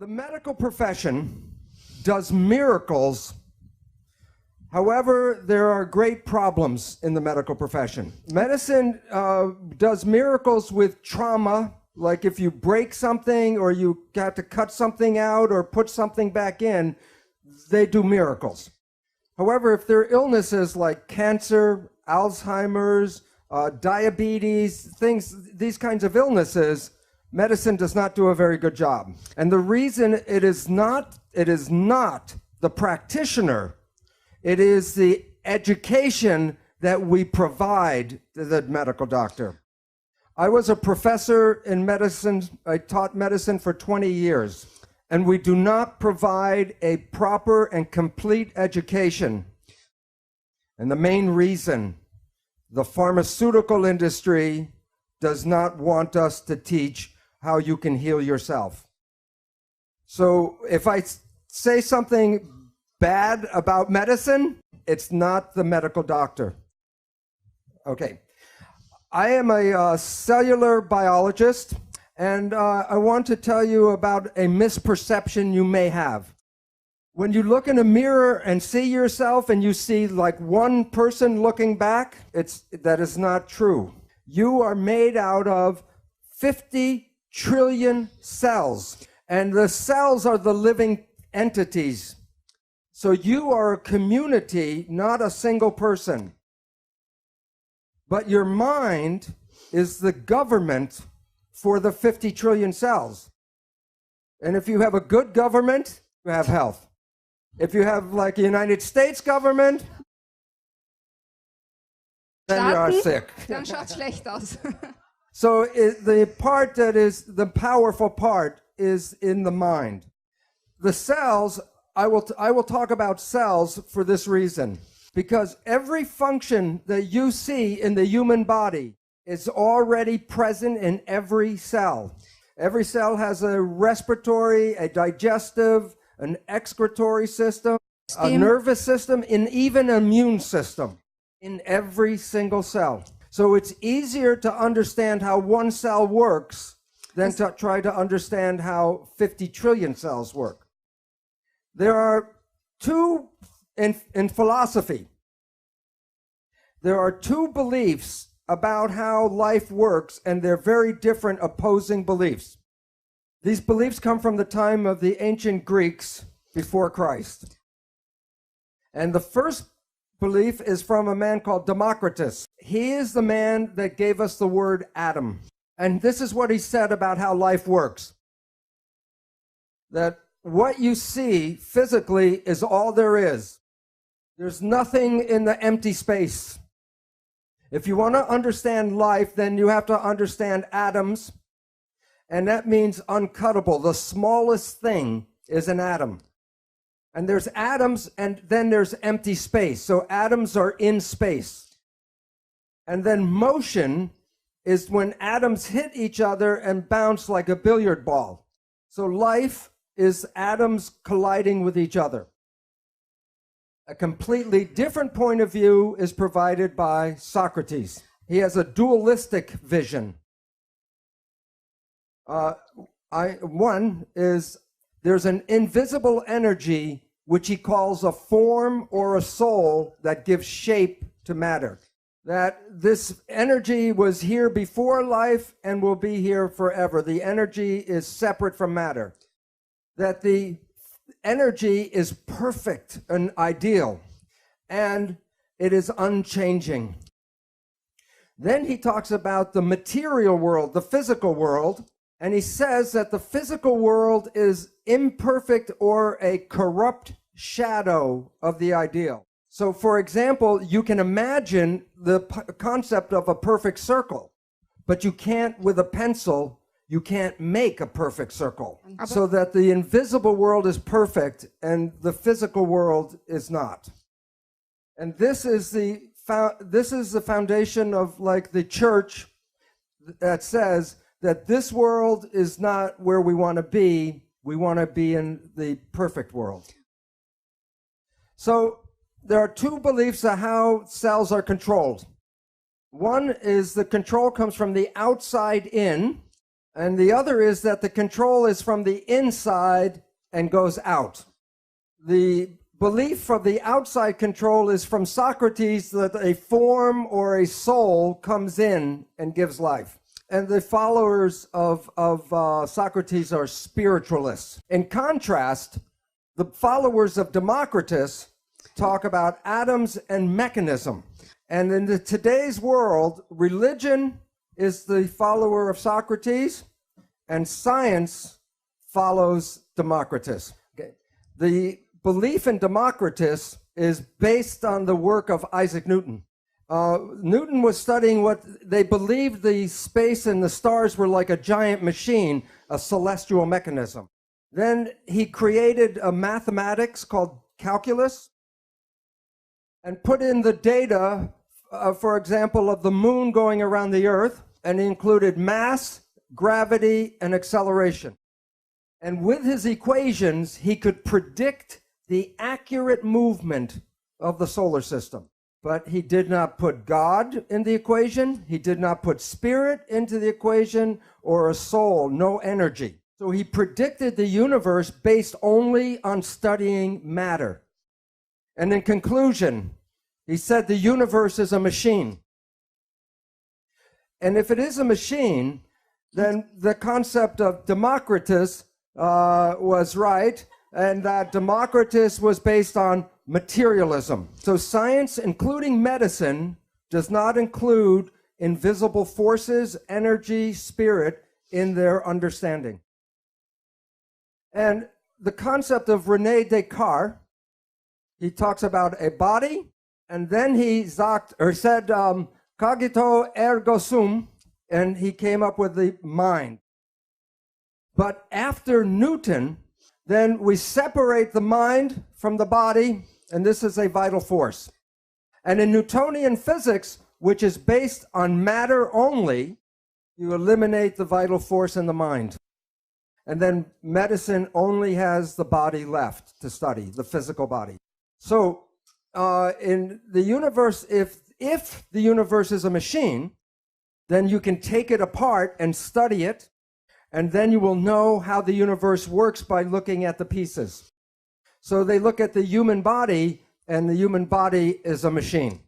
The medical profession does miracles. However, there are great problems in the medical profession. Medicine does miracles with trauma, like if you break something or you got to cut something out or put something back in, they do miracles. However, if there are illnesses like cancer, Alzheimer's, diabetes, these kinds of illnesses, medicine does not do a very good job. And the reason it is not the practitioner, it is the education that we provide to the medical doctor. I was a professor in medicine. I taught medicine for 20 years, and we do not provide a proper and complete education. And the main reason, the pharmaceutical industry does not want us to teach how you can heal yourself. So if I say something bad about medicine, it's not the medical doctor. Okay. I am a cellular biologist, and I want to tell you about a misperception you may have. When you look in a mirror and see yourself and you see like one person looking back, that is not true. You are made out of 50 trillion cells, and the cells are the living entities. So you are a community, not a single person. But your mind is the government for the 50 trillion cells. And if you have a good government, you have health. If you have like a United States government, then you are sick. Dann schaut's schlecht aus. So the part that is the powerful part is in the mind. The cells, I will talk about cells for this reason. Because every function that you see in the human body is already present in every cell. Every cell has a respiratory, a digestive, an excretory system, a nervous system, and even an immune system in every single cell. So it's easier to understand how one cell works than to try to understand how 50 trillion cells work. There are two in philosophy. There are two beliefs about how life works, and they're very different opposing beliefs. These beliefs come from the time of the ancient Greeks before Christ. And the first belief is from a man called Democritus. He is the man that gave us the word Adam. And this is what he said about how life works. That what you see physically is all there is. There's nothing in the empty space. If you want to understand life, then you have to understand atoms, and that means uncuttable. The smallest thing is an atom. And there's atoms, and then there's empty space. So atoms are in space. And then motion is when atoms hit each other and bounce like a billiard ball. So life is atoms colliding with each other. A completely different point of view is provided by Socrates. He has a dualistic vision. One is there's an invisible energy which he calls a form or a soul that gives shape to matter. That this energy was here before life and will be here forever. The energy is separate from matter. That the energy is perfect and ideal, and it is unchanging. Then he talks about the material world, the physical world, and he says that the physical world is imperfect or a corrupt shadow of the ideal. So, for example, you can imagine the concept of a perfect circle, but you can't, with a pencil, you can't make a perfect circle. So that the invisible world is perfect and the physical world is not. And this is the foundation of like the church that says that this world is not where we want to be. We want to be in the perfect world. So there are two beliefs of how cells are controlled. One is the control comes from the outside in, And the other is that the control is from the inside and goes out. The belief of the outside control is from Socrates, that a form or a soul comes in and gives life. And the followers of Socrates are spiritualists. In contrast, the followers of Democritus talk about atoms and mechanism. And in today's world, religion is the follower of Socrates, and science follows Democritus. Okay. The belief in Democritus is based on the work of Isaac Newton. Newton was studying what they believed the space and the stars were like a giant machine, a celestial mechanism. Then he created a mathematics called calculus and put in the data, for example, of the moon going around the earth, and he included mass, gravity, and acceleration. And with his equations, he could predict the accurate movement of the solar system. But he did not put God in the equation. He did not put spirit into the equation, or a soul, no energy. So he predicted the universe based only on studying matter. And in conclusion, he said the universe is a machine. And if it is a machine, then the concept of Democritus was right, and that Democritus was based on materialism. So science, including medicine, does not include invisible forces, energy, spirit in their understanding. And the concept of René Descartes, he talks about a body, and then he said, cogito ergo sum, and he came up with the mind. But after Newton, then we separate the mind from the body, and this is a vital force. And in Newtonian physics, which is based on matter only, you eliminate the vital force in the mind. And then medicine only has the body left to study, the physical body. So in the universe, if the universe is a machine, then you can take it apart and study it, and then you will know how the universe works by looking at the pieces. So they look at the human body, and the human body is a machine.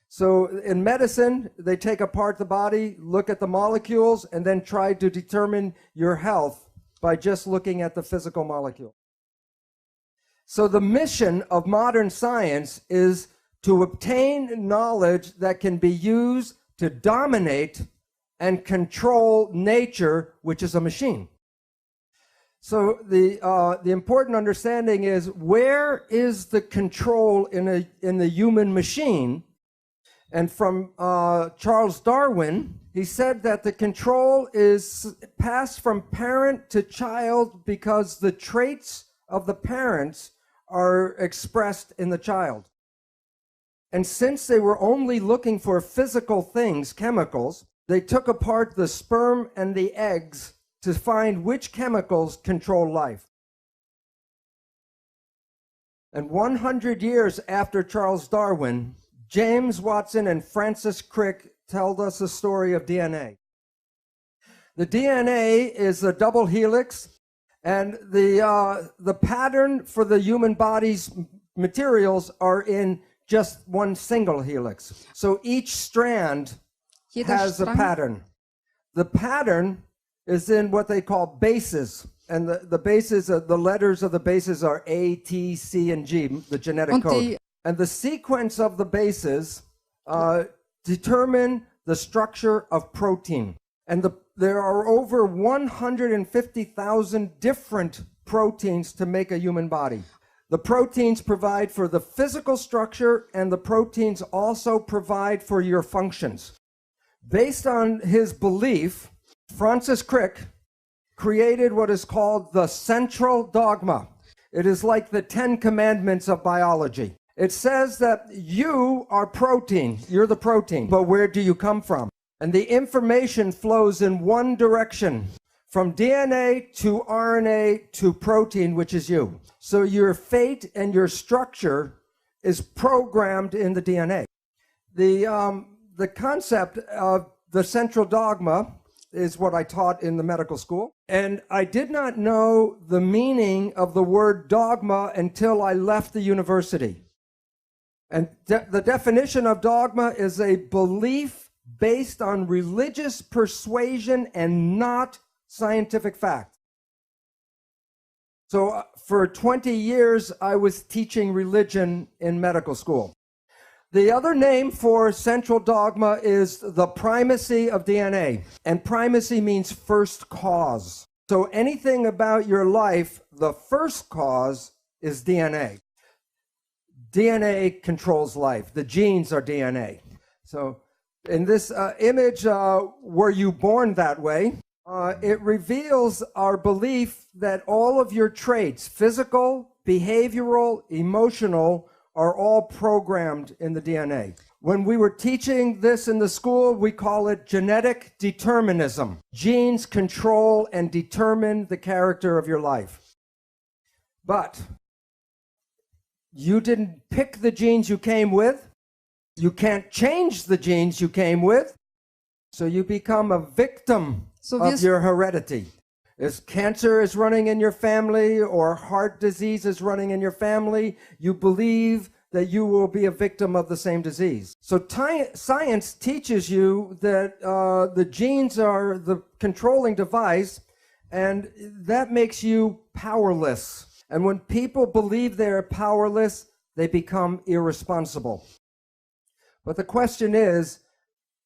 So in medicine, they take apart the body, look at the molecules, and then try to determine your health by just looking at the physical molecule. So the mission of modern science is to obtain knowledge that can be used to dominate and control nature, which is a machine. So the important understanding is, where is the control in the human machine? And from Charles Darwin, he said that the control is passed from parent to child because the traits of the parents are expressed in the child. And since they were only looking for physical things, chemicals, they took apart the sperm and the eggs to find which chemicals control life. And 100 years after Charles Darwin, James Watson and Francis Crick told us the story of DNA. The DNA is a double helix, and the pattern for the human body's materials are in just one single helix. So each strand has a pattern. The pattern is in what they call bases. And the bases, the letters of the bases are A, T, C, and G, the genetic code. And the sequence of the bases determine the structure of protein. And there are over 150,000 different proteins to make a human body. The proteins provide for the physical structure, and the proteins also provide for your functions. Based on his belief, Francis Crick created what is called the central dogma. It is like the 10 commandments of biology. It says that you are protein, you're the protein, but where do you come from? And the information flows in one direction, from DNA to RNA to protein, which is you. So your fate and your structure is programmed in the DNA. The concept of the central dogma is what I taught in the medical school. And I did not know the meaning of the word dogma until I left the university. And the definition of dogma is a belief based on religious persuasion and not scientific fact. So for 20 years, I was teaching religion in medical school. The other name for central dogma is the primacy of DNA. And primacy means first cause. So anything about your life, the first cause is DNA. DNA controls life. The genes are DNA. So in this image, were you born that way? It reveals our belief that all of your traits, physical, behavioral, emotional, are all programmed in the DNA. When we were teaching this in the school, we call it genetic determinism. Genes control and determine the character of your life. But you didn't pick the genes you came with. You can't change the genes you came with. So you become a victim of your heredity. If cancer is running in your family or heart disease is running in your family, you believe that you will be a victim of the same disease. So science teaches you that the genes are the controlling device, and that makes you powerless. And when people believe they're powerless, they become irresponsible. But the question is,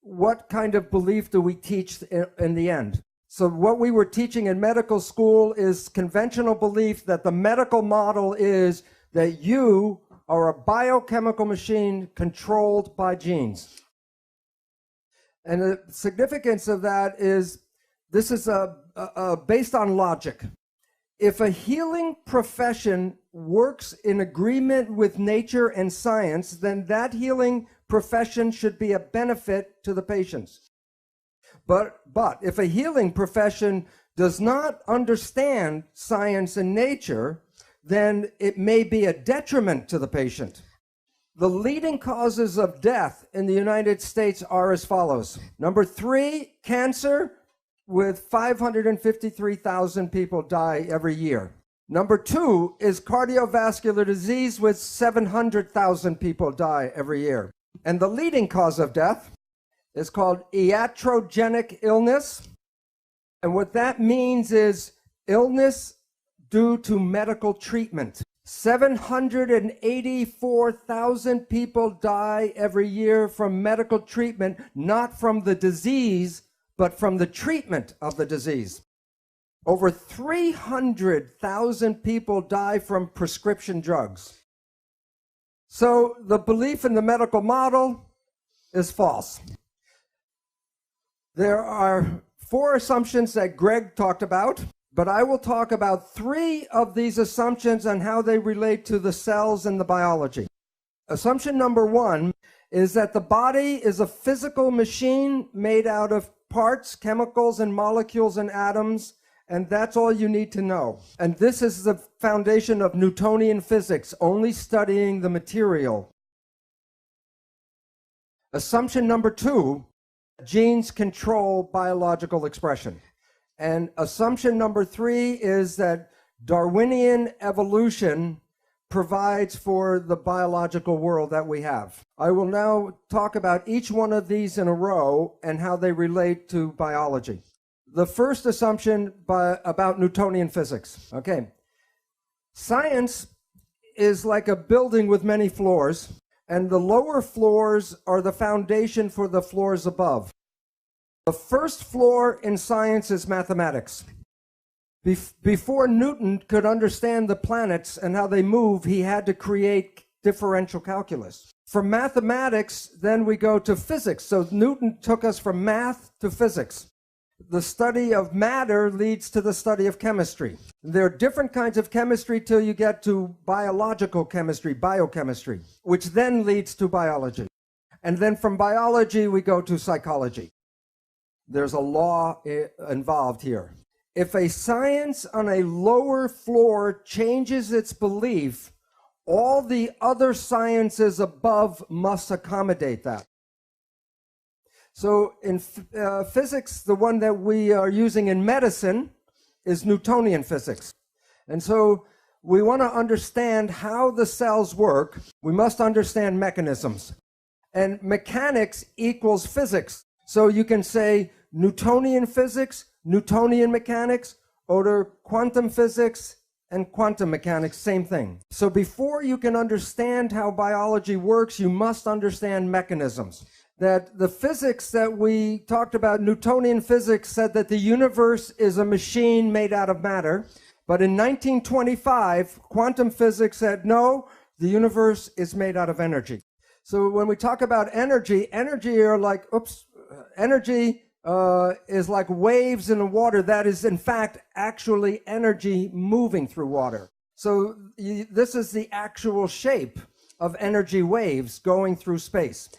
what kind of belief do we teach in the end? So what we were teaching in medical school is conventional belief that the medical model is that you are a biochemical machine controlled by genes. And the significance of that is, this is based on logic. If a healing profession works in agreement with nature and science, then that healing profession should be a benefit to the patients. But if a healing profession does not understand science and nature, then it may be a detriment to the patient. The leading causes of death in the United States are as follows. Number 3, cancer, with 553,000 people die every year. Number 2 is cardiovascular disease, with 700,000 people die every year. And the leading cause of death is called iatrogenic illness. And what that means is illness due to medical treatment. 784,000 people die every year from medical treatment, not from the disease, but from the treatment of the disease. Over 300,000 people die from prescription drugs. So the belief in the medical model is false. There are 4 assumptions that Greg talked about, but I will talk about 3 of these assumptions and how they relate to the cells and the biology. Assumption number 1 is that the body is a physical machine made out of parts, chemicals, and molecules and atoms, and that's all you need to know. And this is the foundation of Newtonian physics, only studying the material. Assumption number 2, genes control biological expression. And assumption number 3 is that Darwinian evolution provides for the biological world that we have. I will now talk about each one of these in a row and how they relate to biology. The first assumption about Newtonian physics. Okay. Science is like a building with many floors, and the lower floors are the foundation for the floors above. The first floor in science is mathematics. Before Newton could understand the planets and how they move, he had to create differential calculus. From mathematics, then we go to physics. So Newton took us from math to physics. The study of matter leads to the study of chemistry. There are different kinds of chemistry till you get to biological chemistry, biochemistry, which then leads to biology. And then from biology, we go to psychology. There's a law involved here. If a science on a lower floor changes its belief, all the other sciences above must accommodate that. So in physics, the one that we are using in medicine is Newtonian physics. And so we want to understand how the cells work. We must understand mechanisms. And mechanics equals physics. So you can say Newtonian physics, Newtonian mechanics, or quantum physics and quantum mechanics, same thing. So before you can understand how biology works, you must understand mechanisms. That the physics that we talked about, Newtonian physics, said that the universe is a machine made out of matter. But in 1925, quantum physics said, no, the universe is made out of energy. So when we talk about energy, energy is like waves in the water. That is, in fact, actually energy moving through water. So this is the actual shape of energy waves going through space.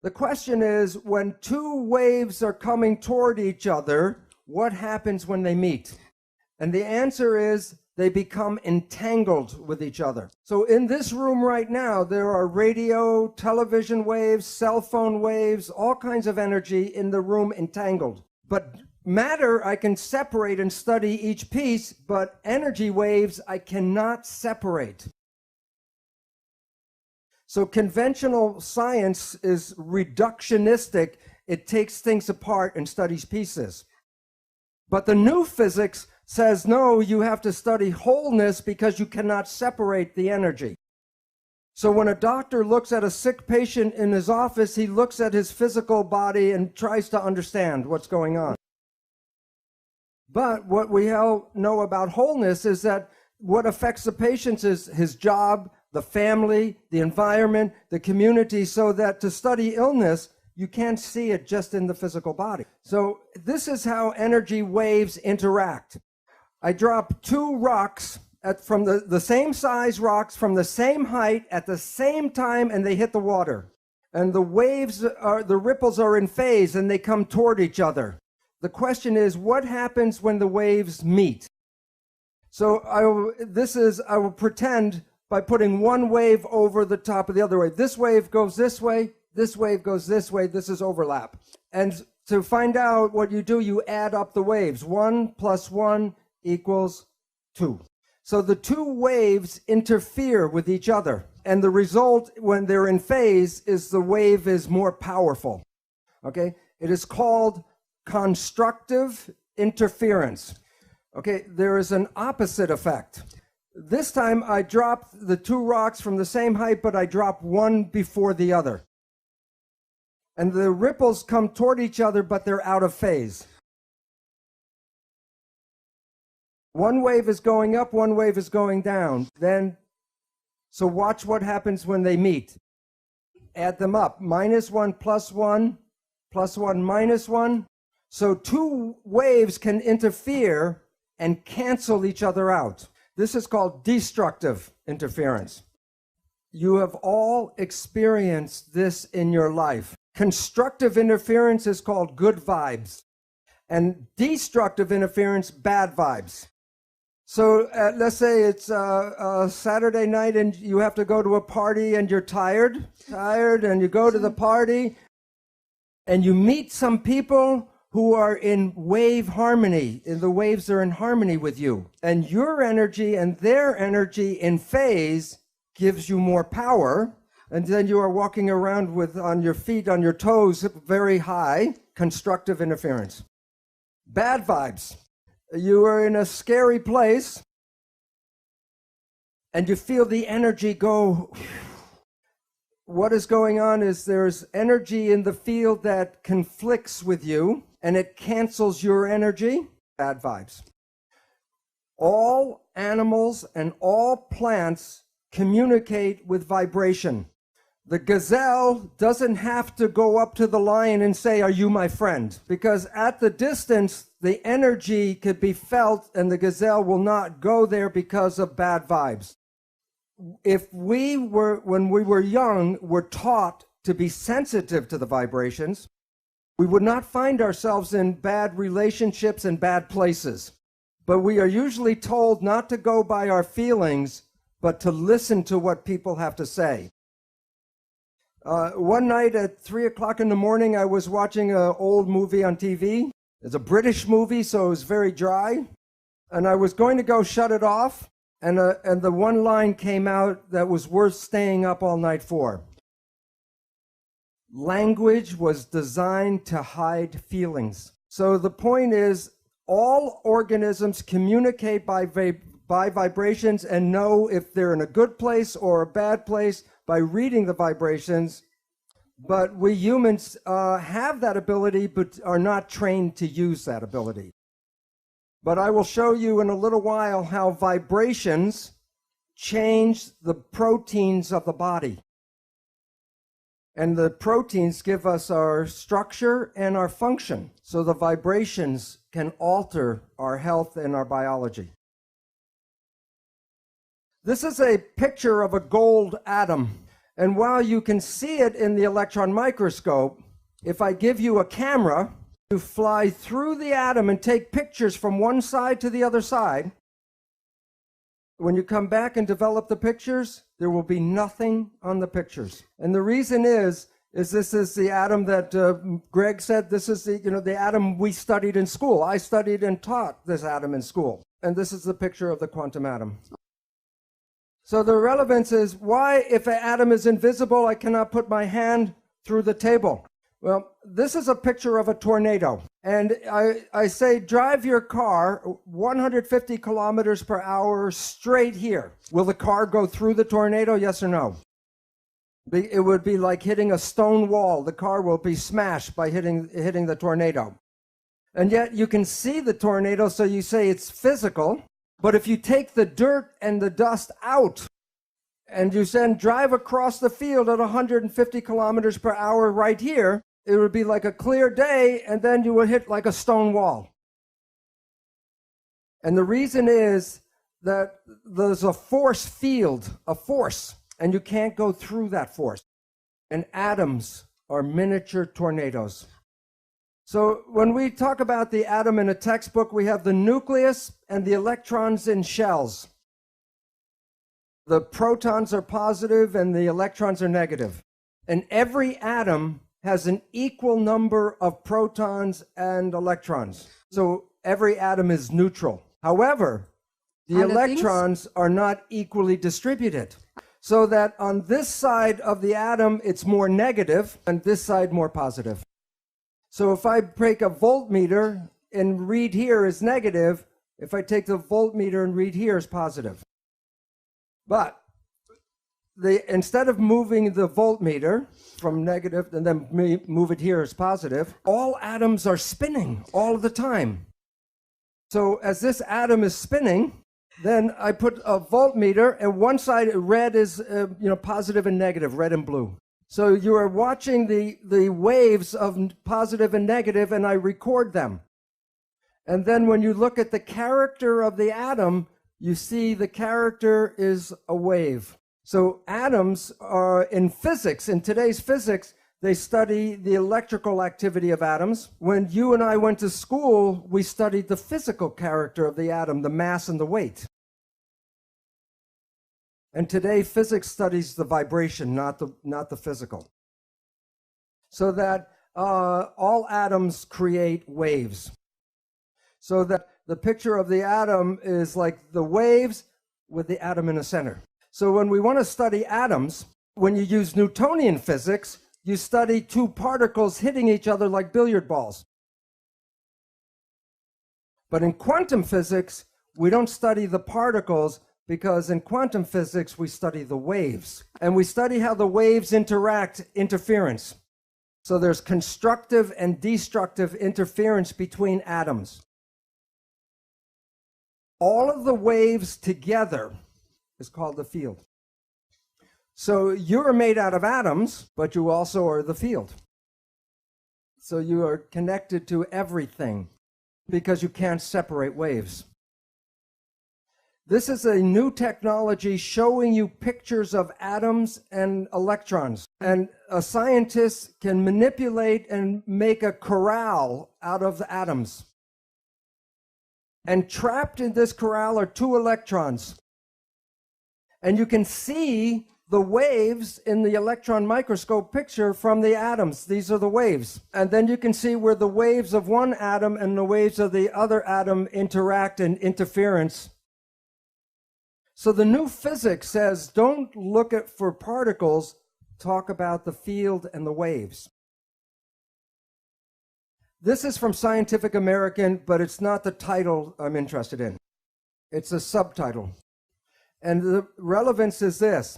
The question is, when two waves are coming toward each other, what happens when they meet? And the answer is they become entangled with each other. So in this room right now, there are radio, television waves, cell phone waves, all kinds of energy in the room entangled. But matter, I can separate and study each piece, but energy waves, I cannot separate. So conventional science is reductionistic. It takes things apart and studies pieces. But the new physics says, no, you have to study wholeness because you cannot separate the energy. So when a doctor looks at a sick patient in his office, he looks at his physical body and tries to understand what's going on. But what we all know about wholeness is that what affects the patient is his job, the family, the environment, the community, so that to study illness, you can't see it just in the physical body. So this is how energy waves interact. I drop two rocks from the same size rocks from the same height at the same time, and they hit the water. And the ripples are in phase, and they come toward each other. The question is, what happens when the waves meet? So I will pretend by putting one wave over the top of the other wave. This wave goes this way, this wave goes this way, this is overlap. And to find out what you do, you add up the waves. 1 plus 1 equals 2. So the two waves interfere with each other. And the result, when they're in phase, is the wave is more powerful. Okay? It is called constructive interference. Okay? There is an opposite effect. This time I dropped the two rocks from the same height, but I drop one before the other. And the ripples come toward each other, but they're out of phase. One wave is going up, one wave is going down. So watch what happens when they meet. Add them up. -1 plus 1 plus 1 minus 1. So two waves can interfere and cancel each other out. This is called destructive interference. You have all experienced this in your life. Constructive interference is called good vibes, and destructive interference, bad vibes. So let's say it's a Saturday night and you have to go to a party and you're tired, and you go to the party and you meet some people who are in wave harmony, and the waves are in harmony with you. And your energy and their energy in phase gives you more power. And then you are walking around on your feet, on your toes, very high, constructive interference. Bad vibes. You are in a scary place, and you feel the energy go. What is going on is there's energy in the field that conflicts with you, and it cancels your energy. Bad vibes. All animals and all plants communicate with vibration. The gazelle doesn't have to go up to the lion and say, "Are you my friend?" Because at the distance, the energy could be felt, and the gazelle will not go there because of bad vibes. If when we were young, were taught to be sensitive to the vibrations, we would not find ourselves in bad relationships and bad places. But we are usually told not to go by our feelings, but to listen to what people have to say. One night at 3 o'clock in the morning, I was watching an old movie on TV. It's a British movie, so it was very dry. And I was going to go shut it off, and the one line came out that was worth staying up all night for. Language was designed to hide feelings. So the point is, all organisms communicate by vibrations and know if they're in a good place or a bad place by reading the vibrations. But we humans have that ability, but are not trained to use that ability. But I will show you in a little while how vibrations change the proteins of the body. And the proteins give us our structure and our function. So the vibrations can alter our health and our biology. This is a picture of a gold atom. And while you can see it in the electron microscope, if I give you a camera, you fly through the atom and take pictures from one side to the other side. When you come back and develop the pictures, there will be nothing on the pictures. And the reason is this is the atom that Greg said, this is the atom we studied in school. I studied and taught this atom in school. And this is the picture of the quantum atom. So the relevance is, why, if an atom is invisible, I cannot put my hand through the table? Well, this is a picture of a tornado. And I say, drive your car 150 kilometers per hour straight here. Will the car go through the tornado, yes or no? It would be like hitting a stone wall. The car will be smashed by hitting the tornado. And yet you can see the tornado, so you say it's physical. But if you take the dirt and the dust out, and you then drive across the field at 150 kilometers per hour right here, it would be like a clear day, and then you would hit like a stone wall. And the reason is that there's a force field, a force, and you can't go through that force. And atoms are miniature tornadoes. So when we talk about the atom in a textbook, we have the nucleus and the electrons in shells. The protons are positive and the electrons are negative. And every atom has an equal number of protons and electrons. So every atom is neutral. However, the electrons are not equally distributed. So that on this side of the atom, it's more negative, and this side more positive. So if I break a voltmeter and read here is negative, if I take the voltmeter and read here is positive. But instead of moving the voltmeter from negative and then move it here as positive, all atoms are spinning all the time. So as this atom is spinning, then I put a voltmeter, and one side red is positive and negative, red and blue. So you are watching the waves of positive and negative, and I record them. And then when you look at the character of the atom, you see the character is a wave. So atoms are in physics, in today's physics, they study the electrical activity of atoms. When you and I went to school, we studied the physical character of the atom, the mass and the weight. And today, physics studies the vibration, not the physical. So that all atoms create waves. So that the picture of the atom is like the waves with the atom in the center. So when we want to study atoms, when you use Newtonian physics, you study two particles hitting each other like billiard balls. But in quantum physics, we don't study the particles, because in quantum physics, we study the waves. And we study how the waves interact, interference. So there's constructive and destructive interference between atoms. All of the waves together is called the field. So you're made out of atoms, but you also are the field. So you are connected to everything because you can't separate waves. This is a new technology showing you pictures of atoms and electrons. And a scientist can manipulate and make a corral out of the atoms. And trapped in this corral are two electrons. And you can see the waves in the electron microscope picture from the atoms. These are the waves. And then you can see where the waves of one atom and the waves of the other atom interact in interference. So the new physics says, don't look for particles, talk about the field and the waves. This is from Scientific American, but it's not the title I'm interested in. It's a subtitle. And the relevance is this.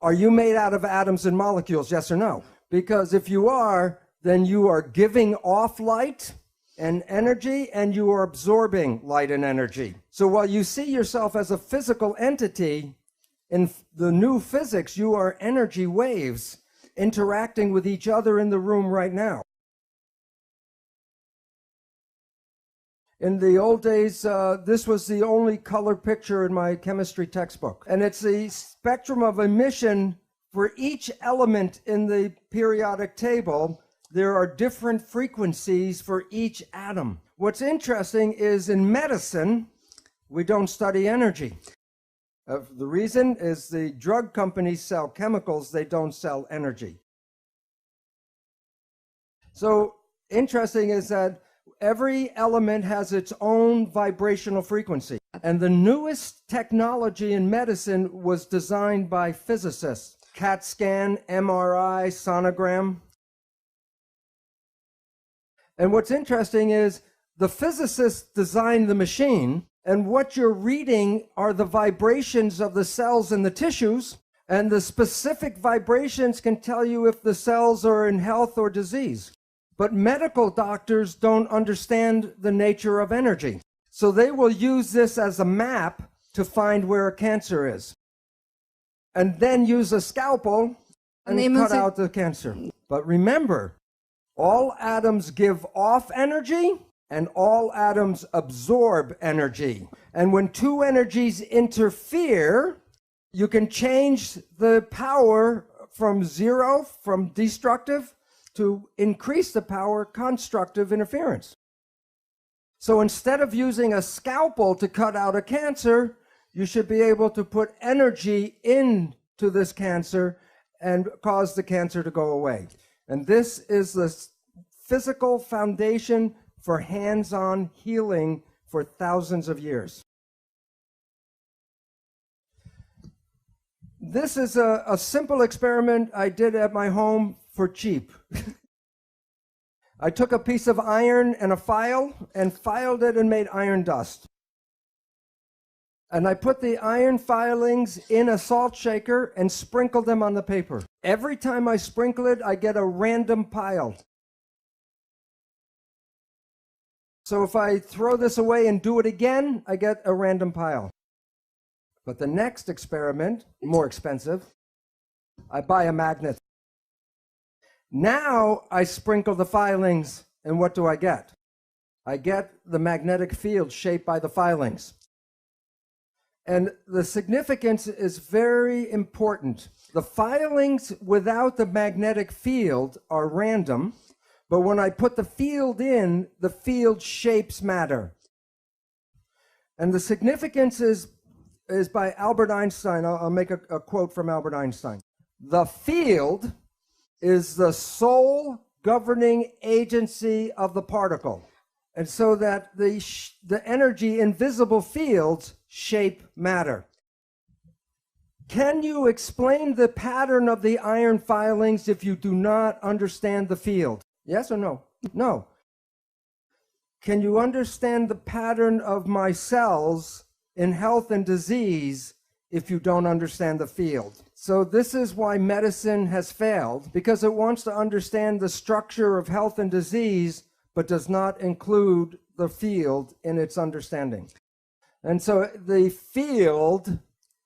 Are you made out of atoms and molecules, yes or no? Because if you are, then you are giving off light and energy, and you are absorbing light and energy. So while you see yourself as a physical entity, in the new physics, you are energy waves interacting with each other in the room right now. In the old days, this was the only color picture in my chemistry textbook. And it's the spectrum of emission for each element in the periodic table. There are different frequencies for each atom. What's interesting is in medicine, we don't study energy. The reason is the drug companies sell chemicals, they don't sell energy. So interesting is that every element has its own vibrational frequency. And the newest technology in medicine was designed by physicists. CAT scan, MRI, sonogram. And what's interesting is the physicists designed the machine, and what you're reading are the vibrations of the cells and the tissues, and the specific vibrations can tell you if the cells are in health or disease. But medical doctors don't understand the nature of energy. So they will use this as a map to find where a cancer is. And then use a scalpel and cut out the cancer. But remember, all atoms give off energy and all atoms absorb energy. And when two energies interfere, you can change the power from zero, from destructive, to increase the power, constructive interference. So instead of using a scalpel to cut out a cancer, you should be able to put energy into this cancer and cause the cancer to go away. And this is the physical foundation for hands-on healing for thousands of years. This is a simple experiment I did at my home for cheap. I took a piece of iron and a file and filed it and made iron dust. And I put the iron filings in a salt shaker and sprinkled them on the paper. Every time I sprinkle it, I get a random pile. So if I throw this away and do it again, I get a random pile. But the next experiment, more expensive, I buy a magnet. Now I sprinkle the filings, and what do I get? I get the magnetic field shaped by the filings. And the significance is very important. The filings without the magnetic field are random, but when I put the field in, the field shapes matter. And the significance is by Albert Einstein. I'll make a quote from Albert Einstein. The field is the sole governing agency of the particle. And so that the energy in visible fields shape matter. Can you explain the pattern of the iron filings if you do not understand the field? Yes or no? No. Can you understand the pattern of my cells in health and disease if you don't understand the field? So this is why medicine has failed, because it wants to understand the structure of health and disease, but does not include the field in its understanding. And so the field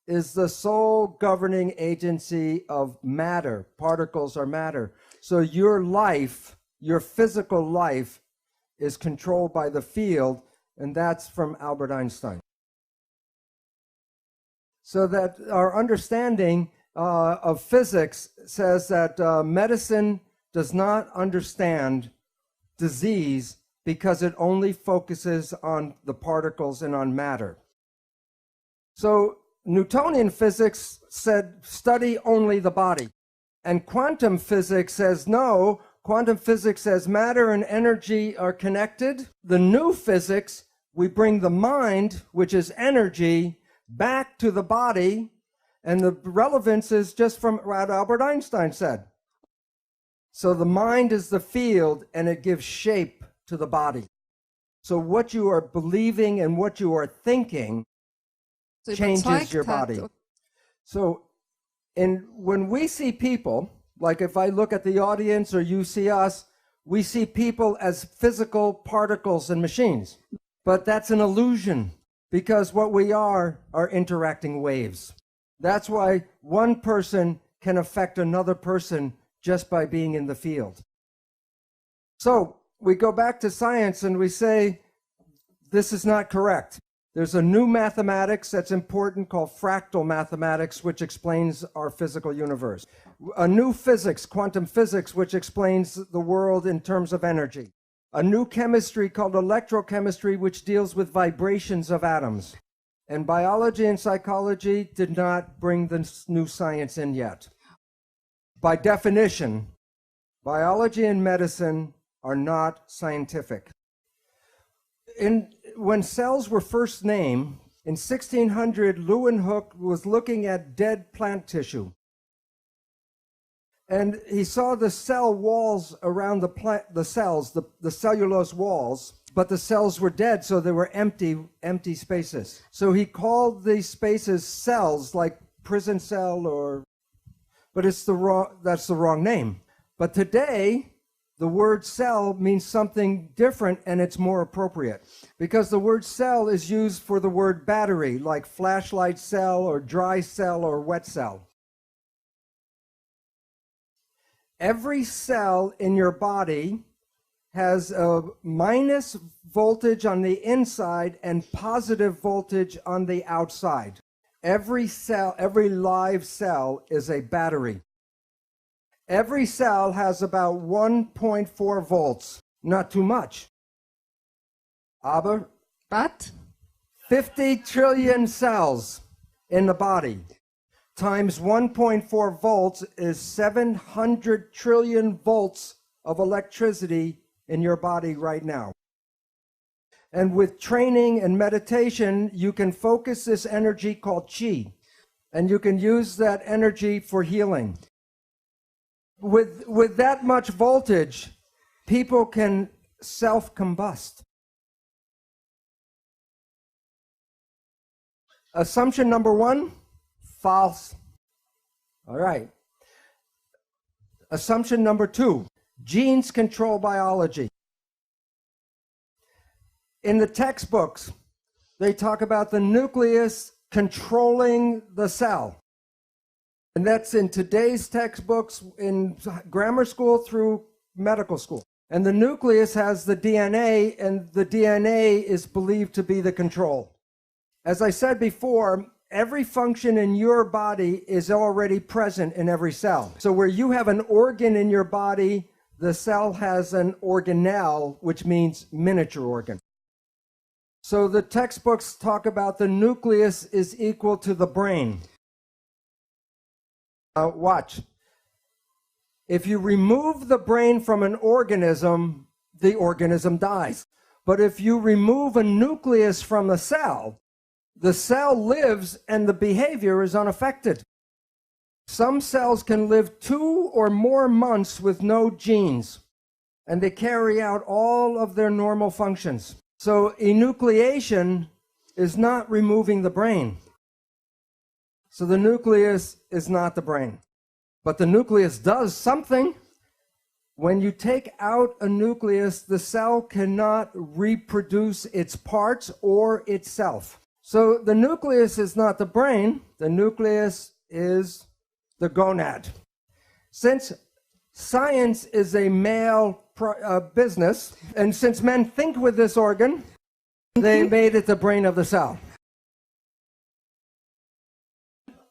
is the sole governing agency of matter. Particles are matter. So your life, your physical life, is controlled by the field, and that's from Albert Einstein. So that our understanding of physics says that medicine does not understand disease because it only focuses on the particles and on matter. So Newtonian physics said study only the body. And quantum physics says no. Quantum physics says matter and energy are connected. The new physics, we bring the mind, which is energy, back to the body. And the relevance is just from what Albert Einstein said. So the mind is the field, and it gives shape to the body. So what you are believing and what you are thinking changes your body. So when we see people, like if I look at the audience or you see us, we see people as physical particles and machines. But that's an illusion, because what we are interacting waves. That's why one person can affect another person just by being in the field. So we go back to science and we say, this is not correct. There's a new mathematics that's important called fractal mathematics, which explains our physical universe. A new physics, quantum physics, which explains the world in terms of energy. A new chemistry called electrochemistry, which deals with vibrations of atoms. And biology and psychology did not bring this new science in yet. By definition, biology and medicine are not scientific. When cells were first named, in 1600, Leeuwenhoek was looking at dead plant tissue. And he saw the cell walls around the cells, the cellulose walls, but the cells were dead, so they were empty spaces. So he called these spaces cells, like prison cell, but that's the wrong name. But today, the word cell means something different, and it's more appropriate, because the word cell is used for the word battery, like flashlight cell or dry cell or wet cell. Every cell in your body has a minus voltage on the inside and positive voltage on the outside. Every cell, every live cell is a battery. Every cell has about 1.4 volts, not too much. But 50 trillion cells in the body times 1.4 volts is 700 trillion volts of electricity in your body right now. And with training and meditation, you can focus this energy called chi, and you can use that energy for healing. With that much voltage, people can self-combust. Assumption number one, false. All right. Assumption number two, genes control biology. In the textbooks, they talk about the nucleus controlling the cell. And that's in today's textbooks, in grammar school through medical school. And the nucleus has the DNA, and the DNA is believed to be the control. As I said before, every function in your body is already present in every cell. So where you have an organ in your body, the cell has an organelle, which means miniature organ. So the textbooks talk about the nucleus is equal to the brain. Watch. If you remove the brain from an organism, the organism dies. But if you remove a nucleus from a cell, the cell lives and the behavior is unaffected. Some cells can live 2 or more months with no genes, and they carry out all of their normal functions. So enucleation is not removing the brain. So the nucleus is not the brain. But the nucleus does something. When you take out a nucleus, the cell cannot reproduce its parts or itself. So the nucleus is not the brain. The nucleus is the gonad. Since science is a male business, and since men think with this organ, they made it the brain of the cell.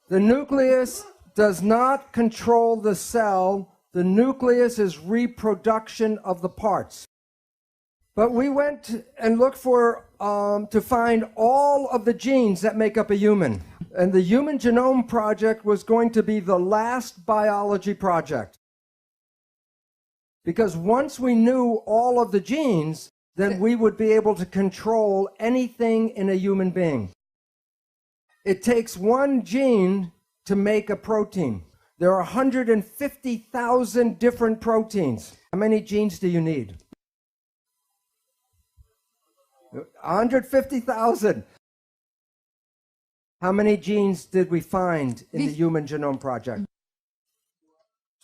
The nucleus does not control the cell. The nucleus is reproduction of the parts. But we went and looked for to find all of the genes that make up a human. And the Human Genome Project was going to be the last biology project. Because once we knew all of the genes, then we would be able to control anything in a human being. It takes one gene to make a protein. There are 150,000 different proteins. How many genes do you need? 150,000. How many genes did we find in the Human Genome Project?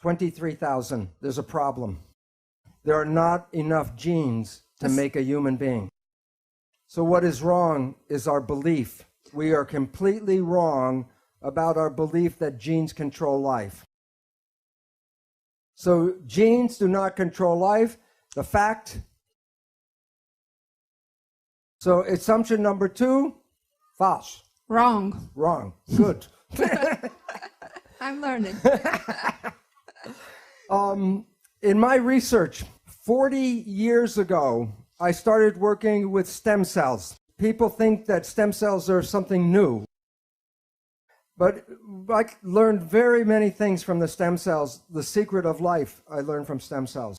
23,000. There's a problem. There are not enough genes to make a human being. So what is wrong is our belief. We are completely wrong about our belief that genes control life. So genes do not control life. The fact. So assumption number 2, false. Wrong. Wrong. Good. I'm learning. In my research, 40 years ago, I started working with stem cells. People think that stem cells are something new. But I learned very many things from the stem cells. The secret of life I learned from stem cells.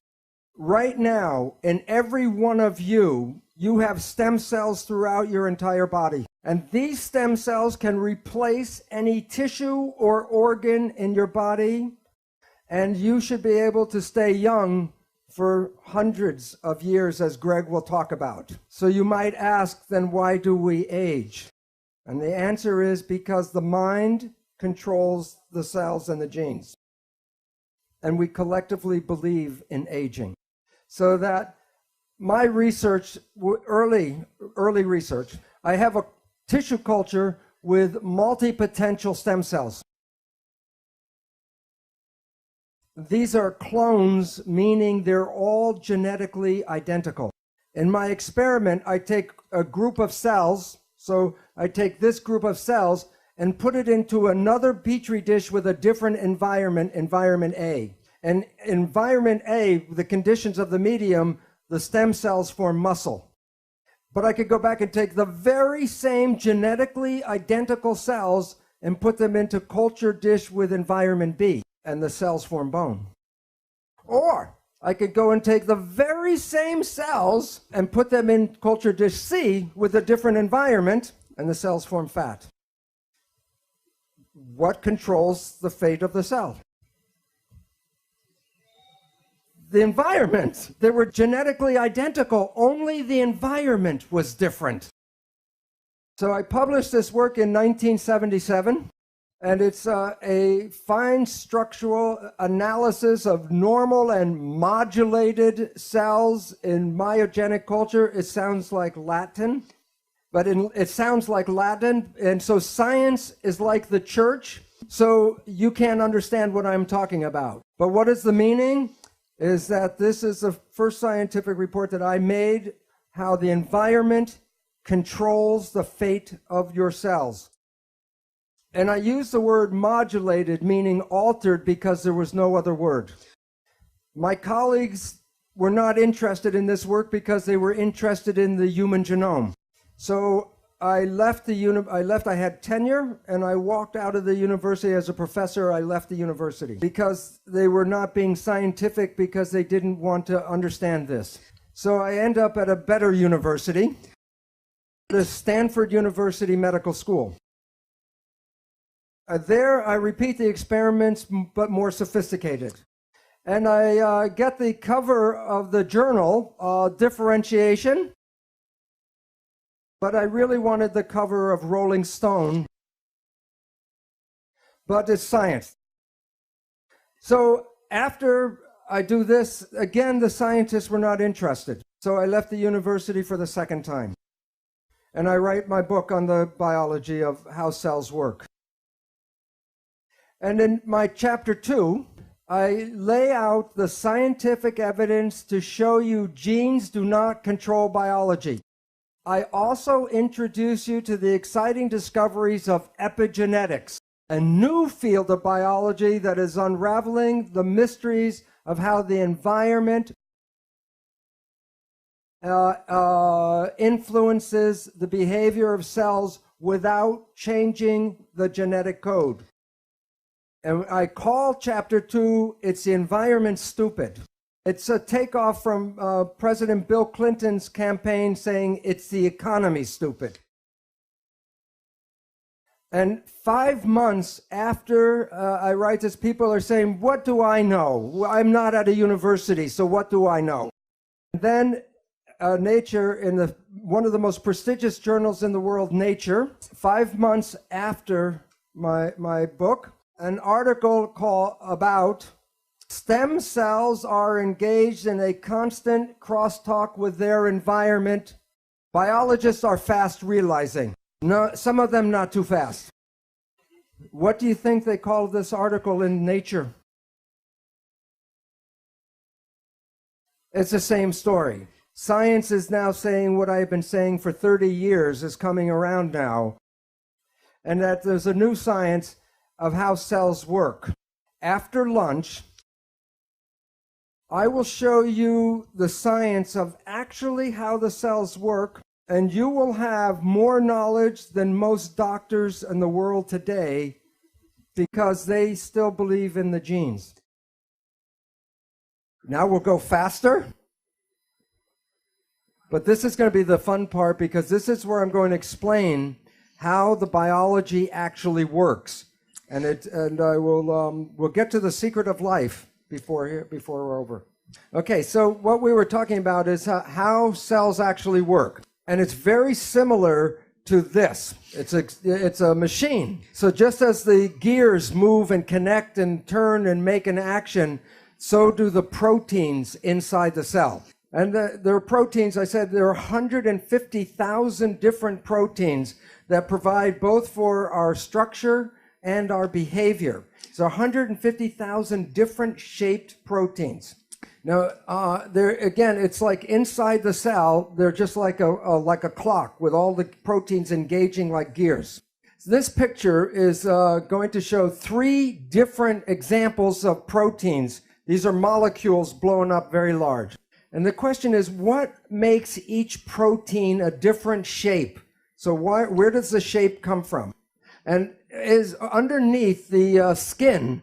Right now, in every one of you, you have stem cells throughout your entire body. And these stem cells can replace any tissue or organ in your body. And you should be able to stay young for hundreds of years, as Greg will talk about. So you might ask, then why do we age? And the answer is because the mind controls the cells and the genes. And we collectively believe in aging. So that my research, early research, I have a tissue culture with multipotential stem cells. These are clones, meaning they're all genetically identical. In my experiment, I take a group of cells, so I take this group of cells and put it into another petri dish with a different environment, environment A. And environment A, the conditions of the medium, the stem cells form muscle. But I could go back and take the very same genetically identical cells and put them into culture dish with environment B, and the cells form bone. Or I could go and take the very same cells and put them in culture dish C with a different environment, and the cells form fat. What controls the fate of the cell? The environment. They were genetically identical, only the environment was different. So I published this work in 1977, and it's a fine structural analysis of normal and modulated cells in myogenic culture. It sounds like Latin, but it sounds like Latin, and so science is like the church, so you can't understand what I'm talking about. But what is the meaning? Is that this is the first scientific report that I made, how the environment controls the fate of your cells. And I use the word modulated, meaning altered, because there was no other word. My colleagues were not interested in this work because they were interested in the human genome. So I left I had tenure, and I walked out of the university as a professor. I left the university because they were not being scientific, because they didn't want to understand this. So I end up at a better university, the Stanford University Medical School. There I repeat the experiments, but more sophisticated. And I get the cover of the journal, Differentiation. But I really wanted the cover of Rolling Stone. But it's science. So after I do this, again, the scientists were not interested. So I left the university for the second time. And I write my book on the biology of how cells work. And in my chapter 2, I lay out the scientific evidence to show you genes do not control biology. I also introduce you to the exciting discoveries of epigenetics, a new field of biology that is unraveling the mysteries of how the environment influences the behavior of cells without changing the genetic code. And I call chapter 2, it's the environment stupid. It's a takeoff from President Bill Clinton's campaign saying it's the economy stupid. And 5 months after I write this, people are saying, what do I know? I'm not at a university, so what do I know? And then Nature, in one of the most prestigious journals in the world, Nature, 5 months after my book, an article about stem cells are engaged in a constant crosstalk with their environment. Biologists are fast realizing. No, some of them not too fast. What do you think they call this article in Nature? It's the same story. Science is now saying what I've been saying for 30 years is coming around now, and that there's a new science of how cells work. After lunch, I will show you the science of actually how the cells work, and you will have more knowledge than most doctors in the world today because they still believe in the genes. Now we'll go faster. But this is going to be the fun part because this is where I'm going to explain how the biology actually works. And I will we'll get to the secret of life before we're over. Okay, so what we were talking about is how cells actually work. And it's very similar to this. It's a machine. So just as the gears move and connect and turn and make an action, so do the proteins inside the cell. And there are proteins, I said there are 150,000 different proteins that provide both for our structure and our behavior. So 150,000 different shaped proteins. Now, again, it's like inside the cell, they're just like a clock with all the proteins engaging like gears. So this picture is going to show 3 different examples of proteins. These are molecules blown up very large. And the question is, what makes each protein a different shape? So where does the shape come from? And is underneath the skin,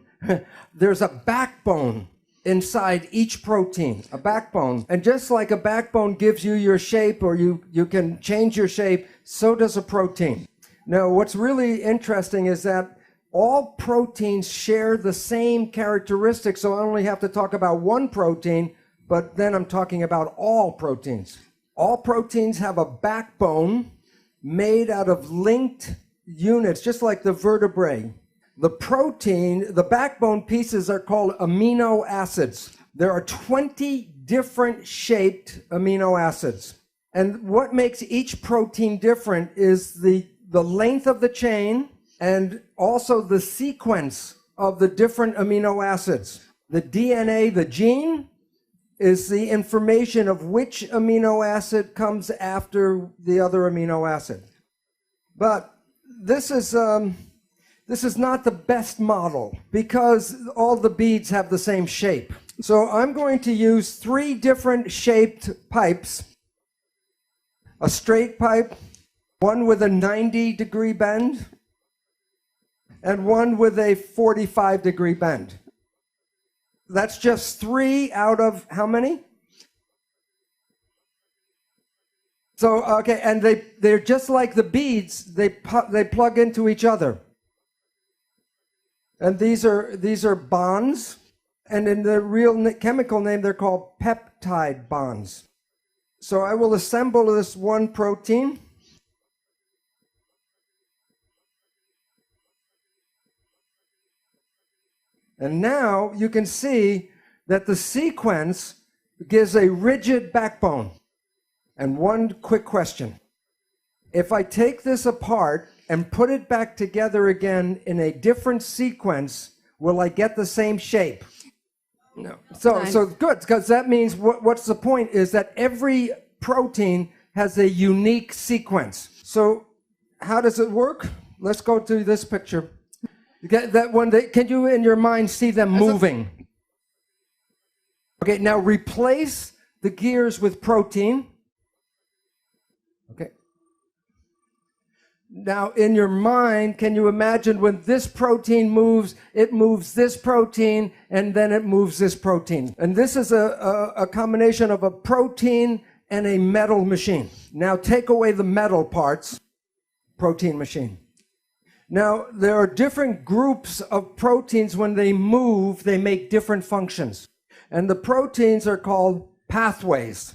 there's a backbone inside each protein, a backbone. And just like a backbone gives you your shape, or you can change your shape, so does a protein. Now, what's really interesting is that all proteins share the same characteristics, so I only have to talk about one protein, but then I'm talking about all proteins. All proteins have a backbone made out of linked units, just like the vertebrae. The backbone pieces are called amino acids. There are 20 different shaped amino acids. And what makes each protein different is the length of the chain and also the sequence of the different amino acids. The DNA, the gene, is the information of which amino acid comes after the other amino acid. But this is not the best model because all the beads have the same shape. So I'm going to use 3 different shaped pipes. A straight pipe, one with a 90-degree bend, and one with a 45-degree bend. That's just 3 out of how many? So, okay, and they're just like the beads, they plug into each other. And these are bonds, and in the real chemical name, they're called peptide bonds. So I will assemble this one protein. And now you can see that the sequence gives a rigid backbone. And one quick question. If I take this apart and put it back together again in a different sequence, will I get the same shape? No. So good, because that means what's the point is that every protein has a unique sequence. So how does it work? Let's go to this picture. That one, can you in your mind see them moving? Okay, now replace the gears with protein. Okay. Now, in your mind, can you imagine when this protein moves, it moves this protein, and then it moves this protein? And this is a combination of a protein and a metal machine. Now, take away the metal parts, protein machine. Now, there are different groups of proteins. When they move, they make different functions. And the proteins are called pathways.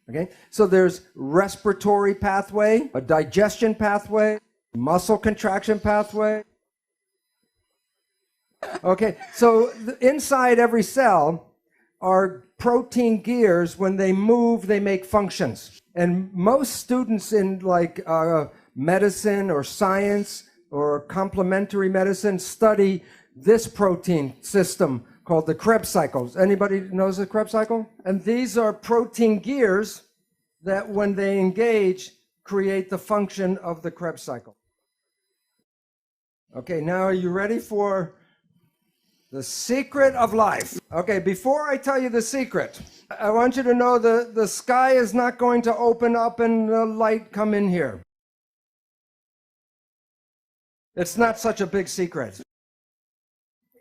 Okay, so there's respiratory pathway, a digestion pathway, muscle contraction pathway. Okay, so inside every cell are protein gears. When they move, they make functions. And most students in medicine or science or complementary medicine study this protein system called the Krebs cycles. Anybody knows the Krebs cycle? And these are protein gears that when they engage, create the function of the Krebs cycle. Okay, now are you ready for the secret of life? Okay, before I tell you the secret, I want you to know the sky is not going to open up and the light come in here. It's not such a big secret.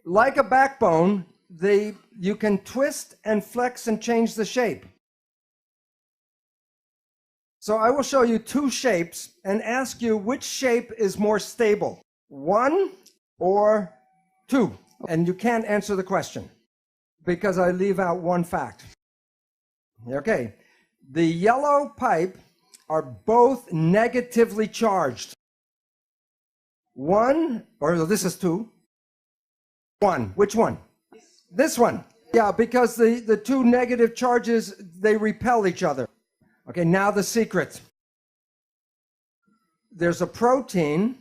Like a backbone, you can twist and flex and change the shape. So I will show you two shapes and ask you which shape is more stable, 1 or 2. And you can't answer the question because I leave out one fact. Okay, the yellow pipe are both negatively charged. 1, or this is 2. 1, which one? This one. Yeah, because the two negative charges, they repel each other. Okay, now the secret. There's a protein,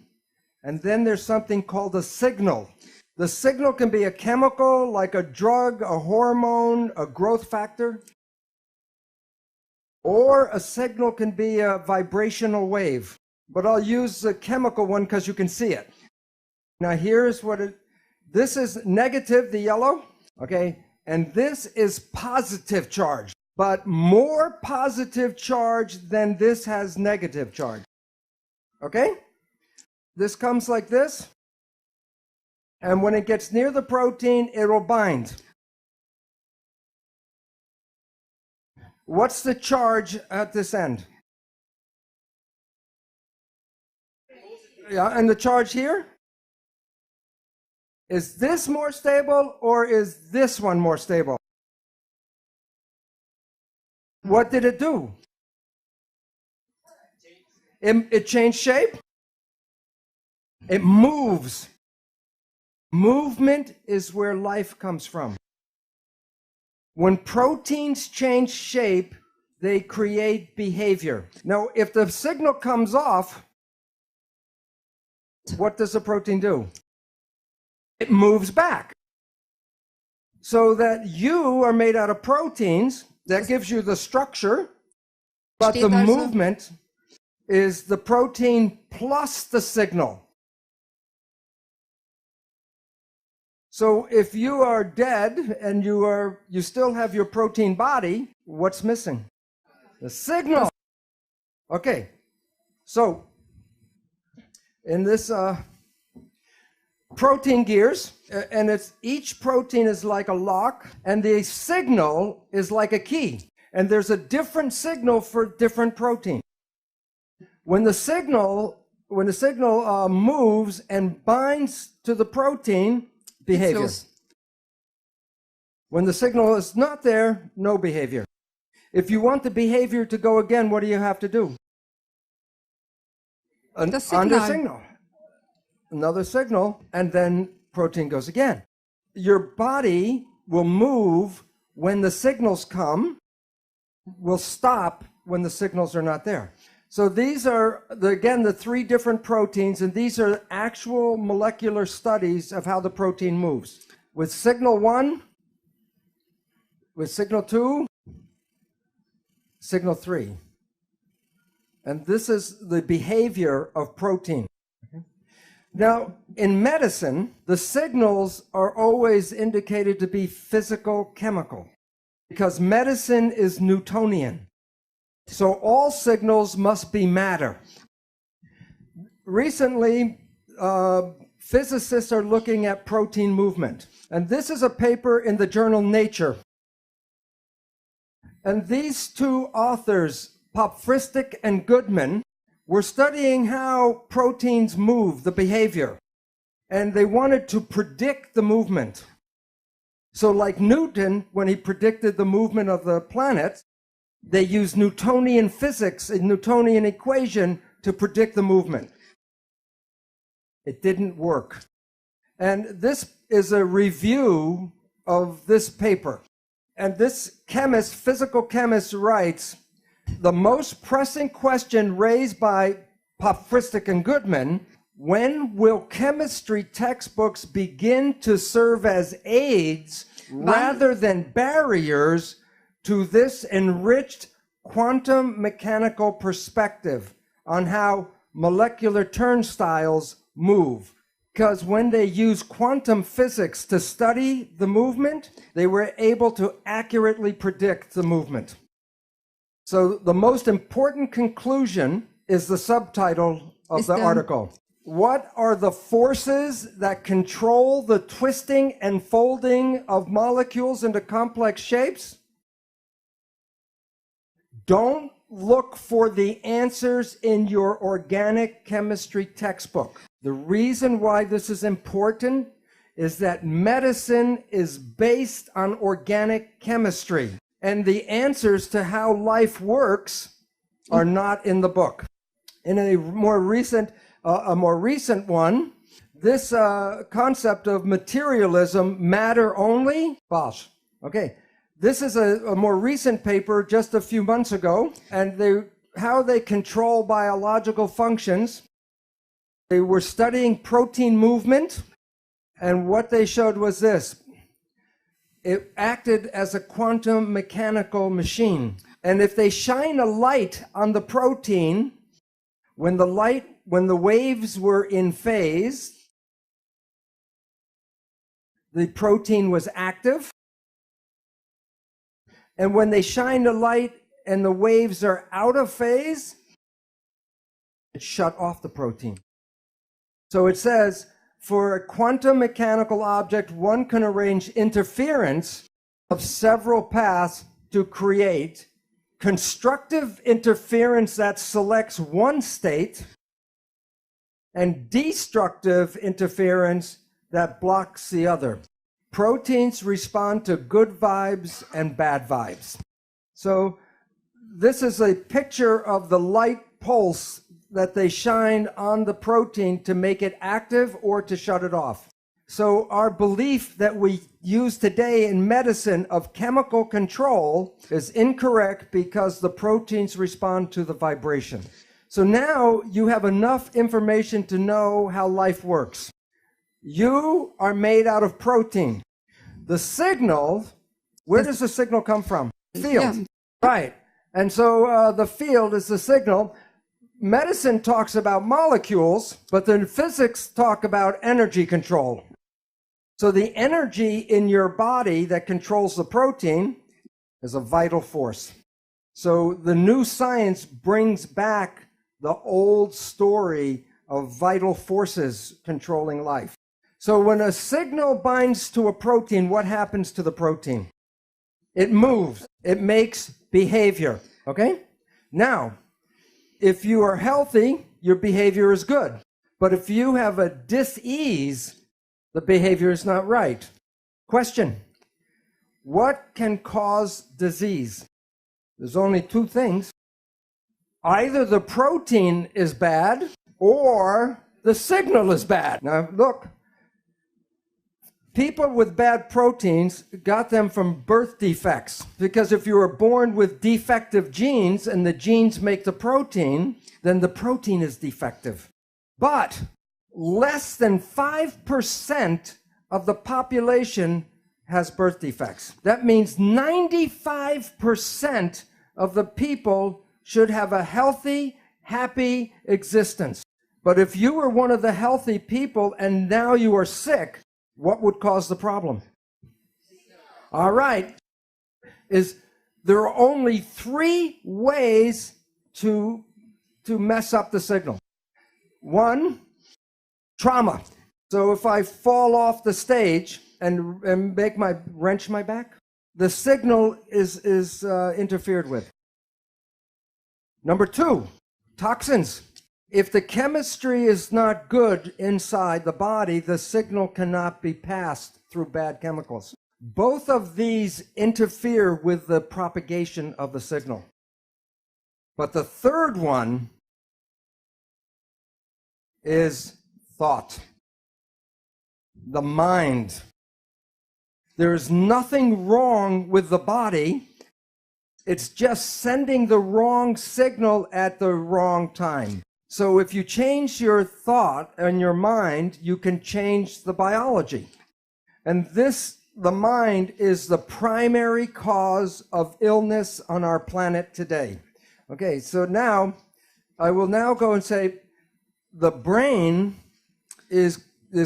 and then there's something called a signal. The signal can be a chemical, like a drug, a hormone, a growth factor. Or a signal can be a vibrational wave. But I'll use the chemical one because you can see it. Now here's this is negative, the yellow, okay? And this is positive charge, but more positive charge than this has negative charge, okay? This comes like this, and when it gets near the protein, it'll bind. What's the charge at this end? Yeah, and the charge here? Is this more stable or is this one more stable? What did it do? It changed shape? It moves. Movement is where life comes from. When proteins change shape, they create behavior. Now, if the signal comes off, what does the protein do? It moves back. So that you are made out of proteins, that gives you the structure, but the movement is the protein plus the signal. So if you are dead and you still have your protein body, what's missing? The signal. Okay, so in this protein gears, and each protein is like a lock, and the signal is like a key. And there's a different signal for different protein. When the signal moves and binds to the protein, behavior. When the signal is not there, no behavior. If you want the behavior to go again, what do you have to do? The signal. Another signal, and then protein goes again. Your body will move when the signals come, will stop when the signals are not there. So these are, again, the 3 different proteins, and these are actual molecular studies of how the protein moves. With signal 1, with signal 2, signal 3. And this is the behavior of protein. Now, in medicine, the signals are always indicated to be physical chemical because medicine is Newtonian. So all signals must be matter. recently, physicists are looking at protein movement. And this is a paper in the journal Nature. And these two authors, Popfristic and Goodman, were studying how proteins move, the behavior. And they wanted to predict the movement. So like Newton, when he predicted the movement of the planet, they used Newtonian physics, a Newtonian equation, to predict the movement. It didn't work. And this is a review of this paper. And this chemist, physical chemist, writes, the most pressing question raised by Popfristic and Goodman: when will chemistry textbooks begin to serve as aids rather than barriers to this enriched quantum mechanical perspective on how molecular turnstiles move? Because when they used quantum physics to study the movement, they were able to accurately predict the movement. So the most important conclusion is the subtitle of the article. What are the forces that control the twisting and folding of molecules into complex shapes? Don't look for the answers in your organic chemistry textbook. The reason why this is important is that medicine is based on organic chemistry, and the answers to how life works are not in the book. In a more recent one, this concept of materialism, matter only, Bosch. Okay, this is a more recent paper just a few months ago, and how they control biological functions. They were studying protein movement, and what they showed was this. It acted as a quantum mechanical machine. And if they shine a light on the protein, when the waves were in phase, the protein was active. And when they shine a light and the waves are out of phase, it shut off the protein. So it says, for a quantum mechanical object, one can arrange interference of several paths to create constructive interference that selects one state and destructive interference that blocks the other. Proteins respond to good vibes and bad vibes. So this is a picture of the light pulse that they shine on the protein to make it active or to shut it off. So our belief that we use today in medicine of chemical control is incorrect because the proteins respond to the vibration. So now you have enough information to know how life works. You are made out of protein. The signal, where does the signal come from? Field. Yeah. Right. And so the field is the signal. Medicine talks about molecules, but then physics talk about energy control. So the energy in your body that controls the protein is a vital force. So the new science brings back the old story of vital forces controlling life. So when a signal binds to a protein, what happens to the protein? It moves. It makes behavior. Okay? Now, if you are healthy, your behavior is good. But if you have a dis-ease, the behavior is not right. Question: what can cause disease? There's only two things. Either the protein is bad or the signal is bad. Now look, people with bad proteins got them from birth defects, because if you were born with defective genes and the genes make the protein, then the protein is defective. But less than 5% of the population has birth defects. That means 95% of the people should have a healthy, happy existence. But if you were one of the healthy people and now you are sick, what would cause the problem? All right. There are only 3 ways to mess up the signal. One, trauma. So if I fall off the stage and wrench my back, the signal is interfered with. Number two, toxins. If the chemistry is not good inside the body, the signal cannot be passed through bad chemicals. Both of these interfere with the propagation of the signal. But the third one is thought, the mind. There is nothing wrong with the body. It's just sending the wrong signal at the wrong time. So if you change your thought and your mind, you can change the biology. And the mind is the primary cause of illness on our planet today. Okay, so now, I will now go and say, the brain is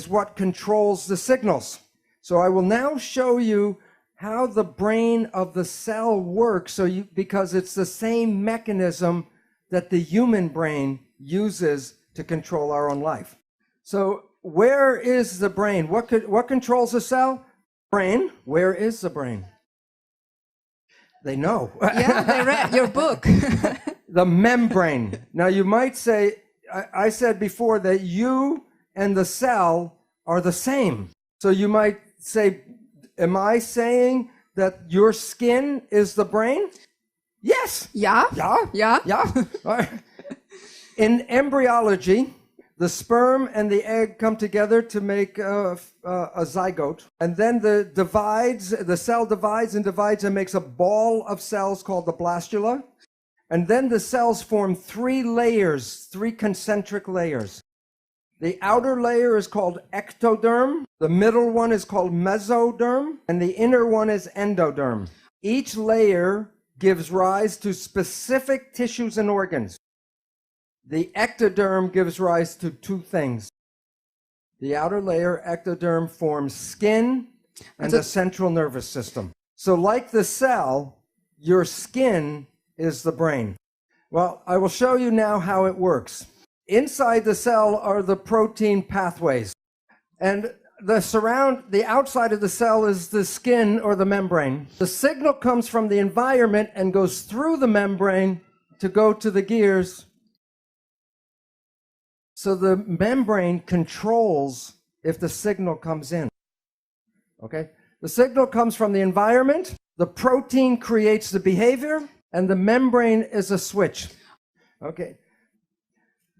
what controls the signals. So I will now show you how the brain of the cell works, because it's the same mechanism that the human brain uses to control our own life. So where is the brain? What controls the cell? Brain. Where is the brain? They know. Yeah, they read your book. The membrane. Now you might say, I said before that you and the cell are the same. So you might say, am I saying that your skin is the brain? Yes. Yeah. Yeah. Yeah. Yeah. In embryology, the sperm and the egg come together to make a zygote. And then the cell divides and makes a ball of cells called the blastula. And then the cells form three concentric layers. The outer layer is called ectoderm, the middle one is called mesoderm, and the inner one is endoderm. Each layer gives rise to specific tissues and organs. The ectoderm gives rise to two things. The outer layer, ectoderm, forms skin and the central nervous system. So like the cell, your skin is the brain. Well, I will show you now how it works. Inside the cell are the protein pathways. And the outside of the cell is the skin or the membrane. The signal comes from the environment and goes through the membrane to go to the gears. So the membrane controls if the signal comes in. Okay? The signal comes from the environment, the protein creates the behavior, and the membrane is a switch. Okay?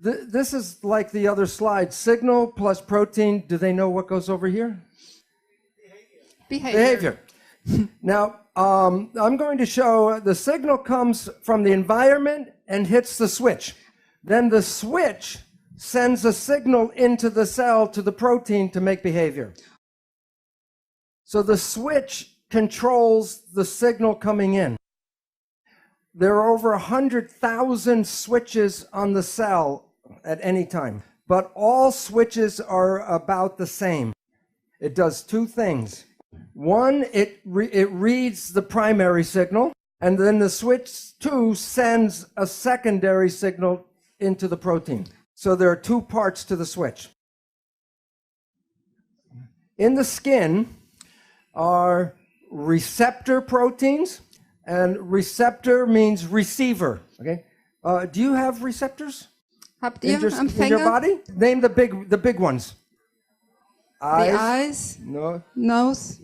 This is like the other slide. Signal plus protein. Do they know what goes over here? Behavior. Now, I'm going to show the signal comes from the environment and hits the switch. Then the switch sends a signal into the cell to the protein to make behavior. So the switch controls the signal coming in. There are over 100,000 switches on the cell at any time, but all switches are about the same. It does two things. One, it reads the primary signal, and then the switch 2 sends a secondary signal into the protein. So there are two parts to the switch. In the skin are receptor proteins, and receptor means receiver. Okay, do you have receptors? Habt ihr in your body? Name the big ones. The eyes, no. Nose,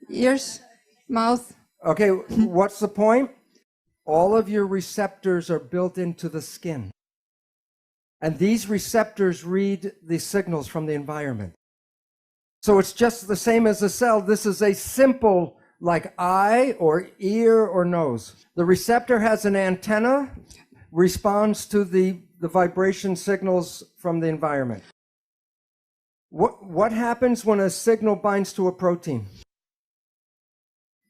ears, mouth. Okay, what's the point? All of your receptors are built into the skin. And these receptors read the signals from the environment. So it's just the same as a cell. This is a simple, like eye or ear or nose. The receptor has an antenna, responds to the vibration signals from the environment. What happens when a signal binds to a protein?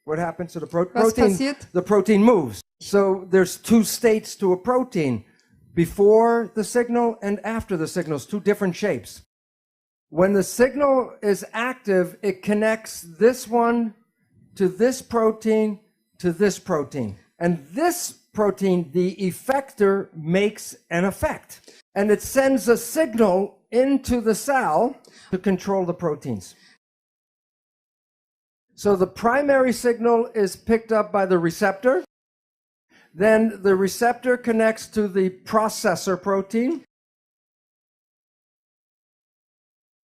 What happens to the protein? The protein moves. So there's two states to a protein. Before the signal and after the signals, two different shapes. When the signal is active, it connects this one to this protein to this protein. And this protein, the effector, makes an effect. and it sends a signal into the cell to control the proteins. So the primary signal is picked up by the receptor. Then the receptor connects to the processor protein.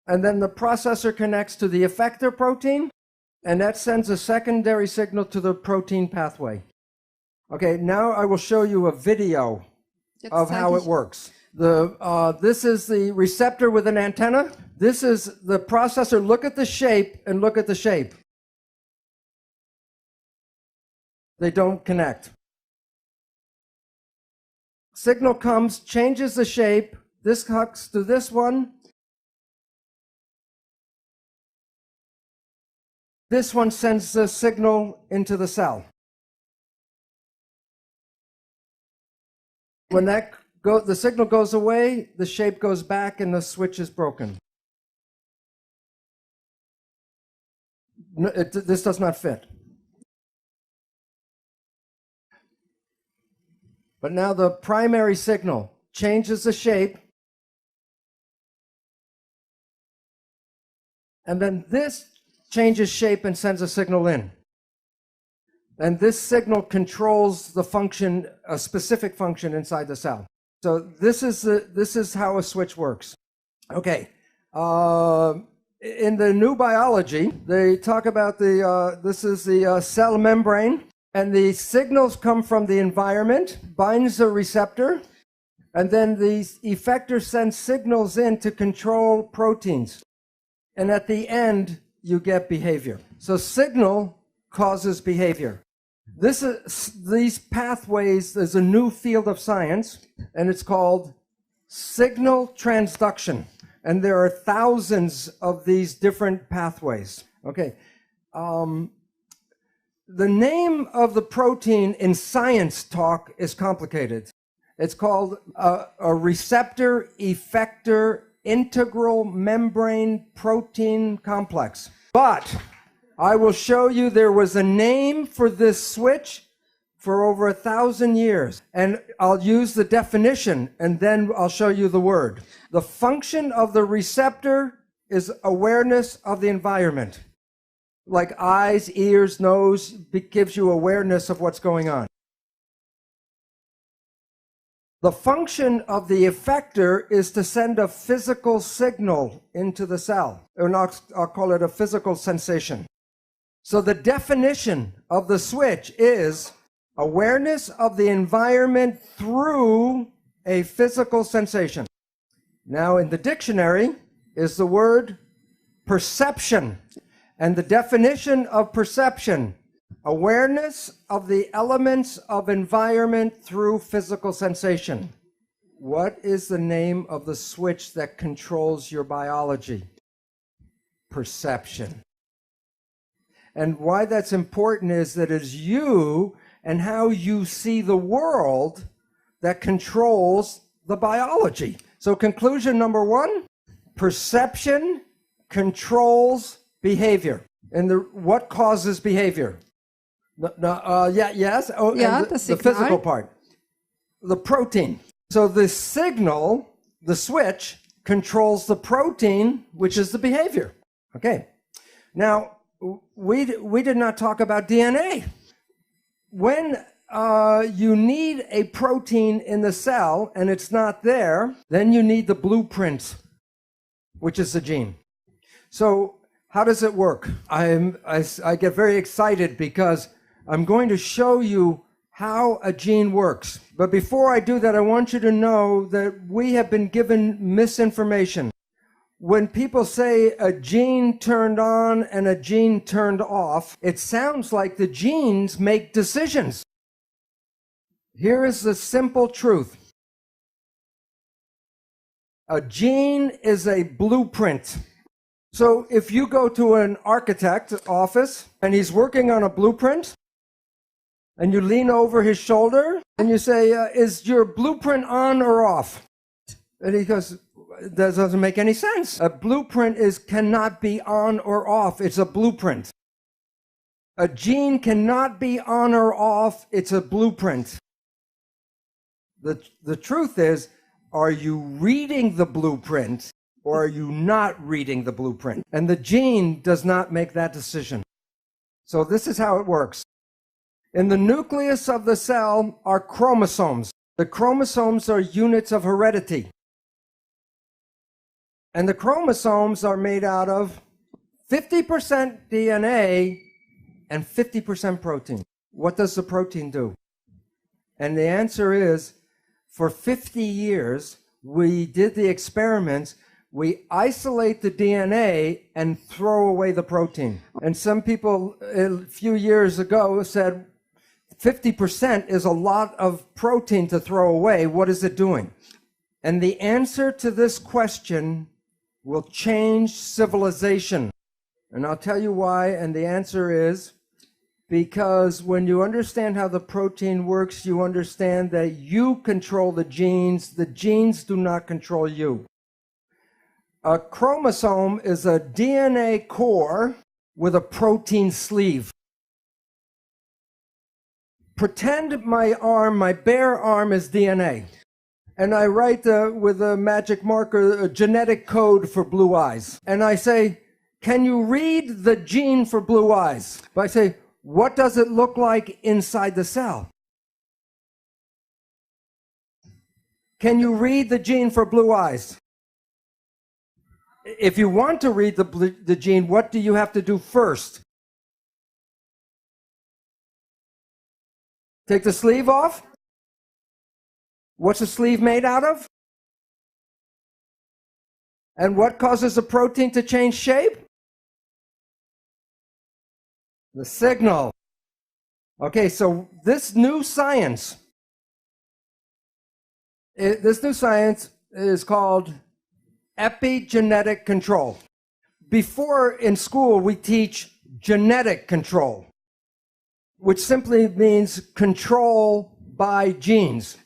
And then the processor connects to the effector protein. And that sends a secondary signal to the protein pathway. Okay, now I will show you a video of how it works. This is the receptor with an antenna. This is the processor. Look at the shape and look at the shape. They don't connect. Signal comes, changes the shape. This hooks to this one. This one sends the signal into the cell. When the signal goes away, the shape goes back and the switch is broken. No, this does not fit. But now the primary signal changes the shape. And then this changes shape and sends a signal in. And this signal controls the function, a specific function inside the cell. So this is how a switch works. Okay. In the new biology, they talk about this is the cell membrane, and the signals come from the environment, binds a receptor, and then the effector sends signals in to control proteins. And at the end, you get behavior. So signal causes behavior. These pathways, there's a new field of science, and it's called signal transduction. And there are thousands of these different pathways. Okay. The name of the protein in science talk is complicated. It's called a receptor effector integral membrane protein complex. But I will show you there was a name for this switch for over 1,000 years. And I'll use the definition, and then I'll show you the word. The function of the receptor is awareness of the environment. Like eyes, ears, nose, gives you awareness of what's going on. The function of the effector is to send a physical signal into the cell. Or I'll call it a physical sensation. So the definition of the switch is awareness of the environment through a physical sensation. Now in the dictionary is the word perception. And the definition of perception, awareness of the elements of environment through physical sensation. What is the name of the switch that controls your biology? Perception. And why that's important is that it's you and how you see the world that controls the biology. So conclusion number one, perception controls behavior. And what causes behavior? Yes. Oh, yeah, the physical part. The protein. So the signal, the switch, controls the protein, which is the behavior. Okay. Now, we did not talk about DNA. When you need a protein in the cell and it's not there, then you need the blueprint, which is the gene. So how does it work? I get very excited because I'm going to show you how a gene works. But before I do that, I want you to know that we have been given misinformation. When people say a gene turned on and a gene turned off, it sounds like the genes make decisions. Here is the simple truth. A gene is a blueprint. So if you go to an architect office and he's working on a blueprint and you lean over his shoulder and you say, is your blueprint on or off? And he goes, that doesn't make any sense. A blueprint cannot be on or off. It's a blueprint. A gene cannot be on or off. It's a blueprint. The truth is, Are you reading the blueprint or are you not reading the blueprint? And the gene does not make that decision. So this is how it works. In the nucleus of the cell are chromosomes. The chromosomes are units of heredity. And the chromosomes are made out of 50% DNA and 50% protein. What does the protein do? And the answer is, for 50 years, we did the experiments. We isolate the DNA and throw away the protein. And some people a few years ago said 50% is a lot of protein to throw away. What is it doing? And the answer to this question will change civilization. And I'll tell you why, and the answer is because when you understand how the protein works, you understand that you control the genes do not control you. A chromosome is a DNA core with a protein sleeve. Pretend my arm, my bare arm, is DNA. And I write with a magic marker a genetic code for blue eyes. And I say, can you read the gene for blue eyes? But I say, what does it look like inside the cell? Can you read the gene for blue eyes? If you want to read the gene, what do you have to do first? Take the sleeve off? What's the sleeve made out of? And what causes the protein to change shape? The signal. Okay, so this new science is called epigenetic control. Before in school, we teach genetic control, which simply means control by genes.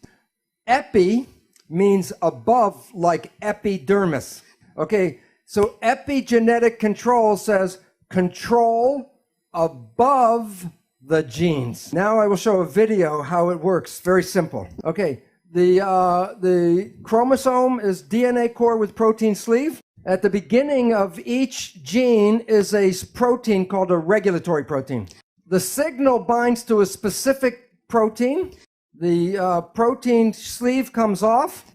Epi means above, like epidermis. Okay, so epigenetic control says control above the genes. Now I will show a video how it works. Very simple. Okay, the chromosome is DNA core with protein sleeve. At the beginning of each gene is a protein called a regulatory protein. The signal binds to a specific protein. The protein sleeve comes off,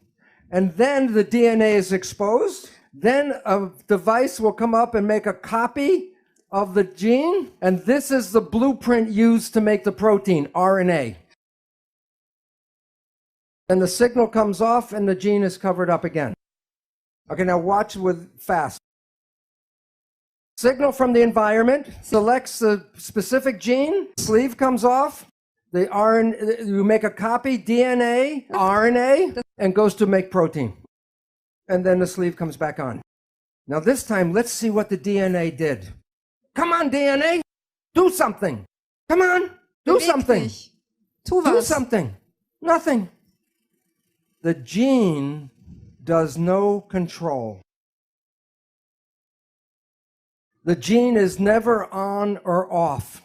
and then the DNA is exposed. Then a device will come up and make a copy of the gene, and this is the blueprint used to make the protein, RNA. And the signal comes off, and the gene is covered up again. Okay, now watch with fast. Signal from the environment selects the specific gene, sleeve comes off, the RNA, you make a copy, DNA, RNA, and goes to make protein. And then the sleeve comes back on. Now this time, let's see what the DNA did. Come on, DNA, do something. Come on, do something. Do something. Nothing. The gene does no control. The gene is never on or off.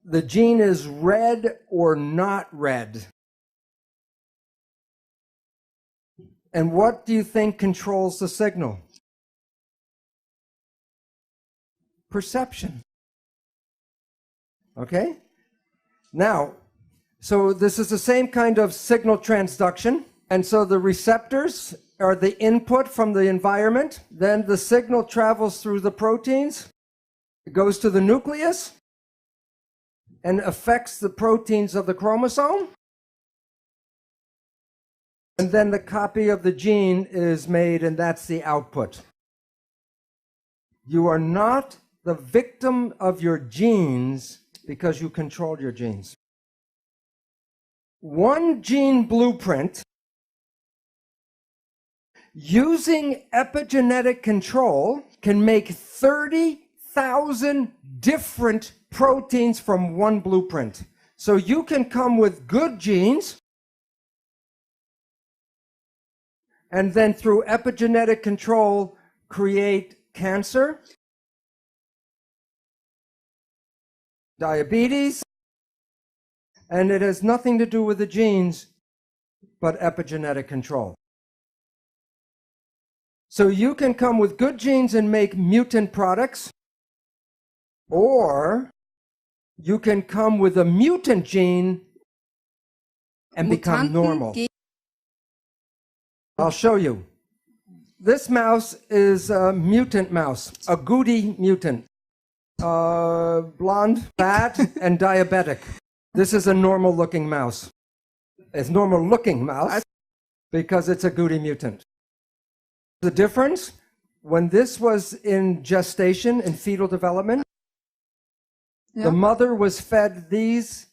The gene is read or not read. And what do you think controls the signal? Perception. Okay? Now, so this is the same kind of signal transduction. And so the receptors are the input from the environment. Then the signal travels through the proteins. It goes to the nucleus and affects the proteins of the chromosome. And then the copy of the gene is made, and that's the output. You are not the victim of your genes because you control your genes. One gene blueprint using epigenetic control can make 30,000 different proteins from one blueprint. So you can come with good genes, and then through epigenetic control create cancer, diabetes, And it has nothing to do with the genes, but epigenetic control. So you can come with good genes and make mutant products, or you can come with a mutant gene and become normal. I'll show you. This mouse is a mutant mouse, a goody mutant. Blonde, fat, and diabetic. This is a normal-looking mouse. It's normal-looking mouse because it's a goody mutant. The difference, when this was in gestation, in fetal development, the mother was fed these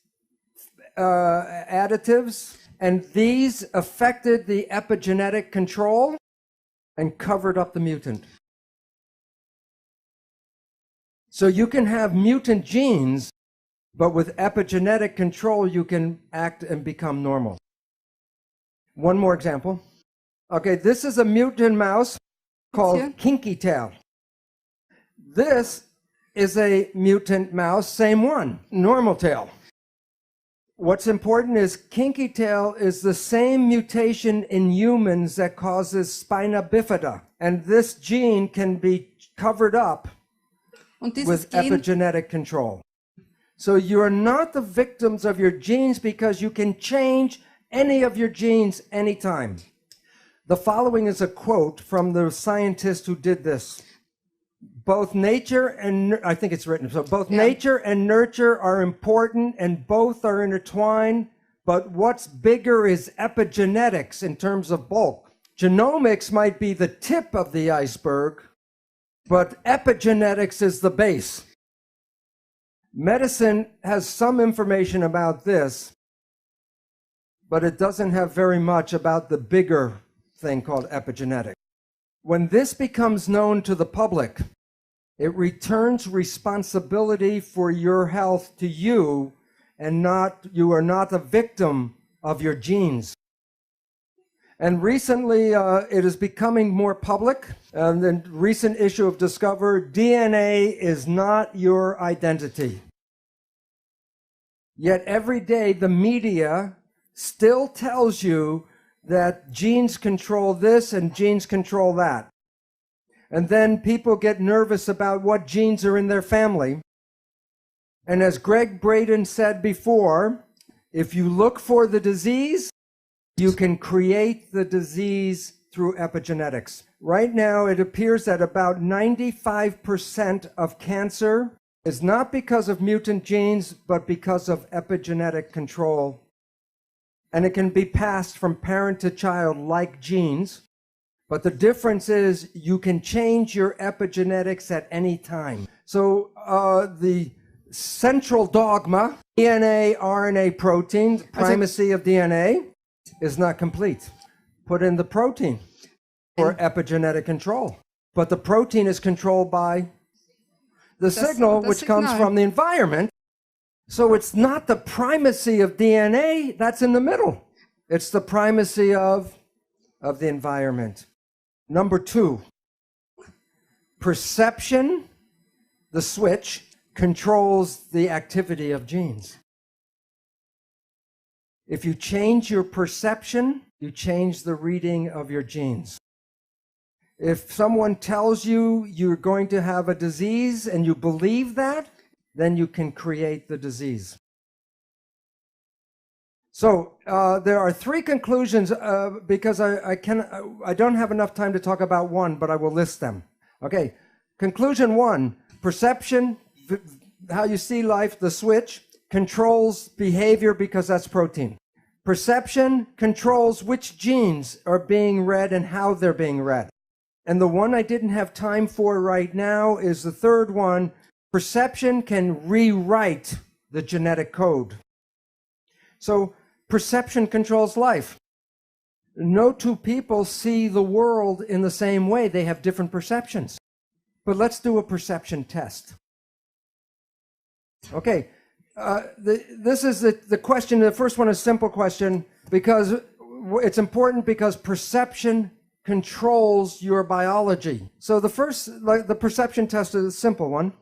additives, and these affected the epigenetic control and covered up the mutant. So you can have mutant genes, but with epigenetic control, you can act and become normal. One more example. Okay, this is a mutant mouse called Kinky Tail. This is a mutant mouse, same one, normal tail. What's important is Kinky Tail is the same mutation in humans that causes spina bifida. And this gene can be covered up with epigenetic control. So you're not the victims of your genes because you can change any of your genes anytime. The following is a quote from the scientist who did this. Both nature and, I think it's written, so both nature and nurture are important and both are intertwined, but what's bigger is epigenetics in terms of bulk. Genomics might be the tip of the iceberg, but epigenetics is the base. Medicine has some information about this, but it doesn't have very much about the bigger thing called epigenetics. When this becomes known to the public, it returns responsibility for your health to you, and you are not a victim of your genes. And recently, it is becoming more public. In the recent issue of Discover, DNA is not your identity. Yet every day, the media still tells you that genes control this and genes control that. And then people get nervous about what genes are in their family. And as Greg Braden said before, if you look for the disease, you can create the disease through epigenetics. Right now, it appears that about 95% of cancer is not because of mutant genes, but because of epigenetic control. And it can be passed from parent to child like genes. But the difference is you can change your epigenetics at any time. So the central dogma, DNA, RNA, protein, primacy of DNA, is not complete. Put in the protein for epigenetic control. But the protein is controlled by the signal, which comes from the environment. So it's not the primacy of DNA that's in the middle. It's the primacy of the environment. Number 2, perception, the switch, controls the activity of genes. If you change your perception, you change the reading of your genes. If someone tells you you're going to have a disease and you believe that, then you can create the disease. So there are 3 conclusions because I don't have enough time to talk about one, but I will list them. Okay, conclusion 1, perception, how you see life, the switch, controls behavior because that's protein. Perception controls which genes are being read and how they're being read. And the one I didn't have time for right now is the 3rd one. Perception can rewrite the genetic code. So perception controls life. No 2 people see the world in the same way. They have different perceptions. But let's do a perception test. Okay, this is the question. The first one is a simple question because it's important because perception controls your biology. So the perception test is a simple one.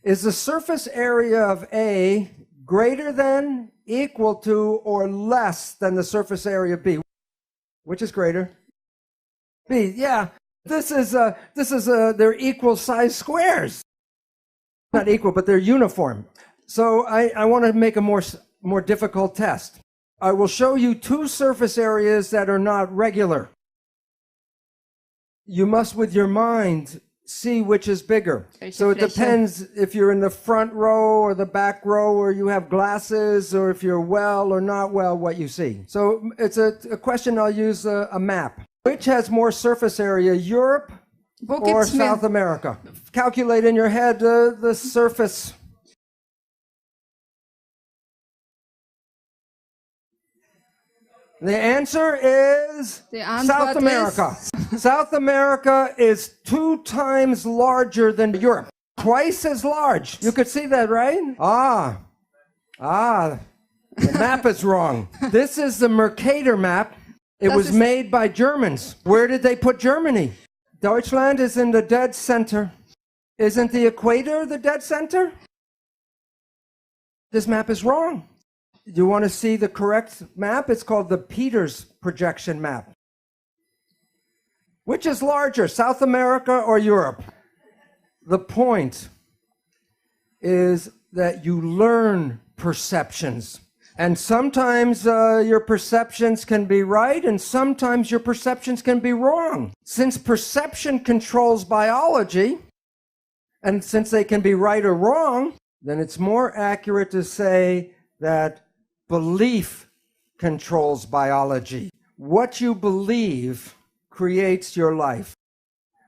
Is the surface area of A greater than, equal to, or less than the surface area B. Which is greater? B, yeah. They're equal size squares. Not equal, but they're uniform. So I want to make a more difficult test. I will show you two surface areas that are not regular. You must, with your mind, see which is bigger. So it depends if you're in the front row or the back row, or you have glasses, or if you're well or not well, what you see. So it's a question. I'll use a map. Which has more surface area, Europe or South America? Calculate in your head the surface. The answer is South America. South America is 2 times larger than Europe. Twice as large. You could see that, right? The map is wrong. This is the Mercator map. It was made by Germans. Where did they put Germany? Deutschland is in the dead center. Isn't the equator the dead center? This map is wrong. You want to see the correct map? It's called the Peters projection map. Which is larger, South America or Europe? The point is that you learn perceptions. And sometimes your perceptions can be right, and sometimes your perceptions can be wrong. Since perception controls biology, and since they can be right or wrong, then it's more accurate to say that belief controls biology. What you believe creates your life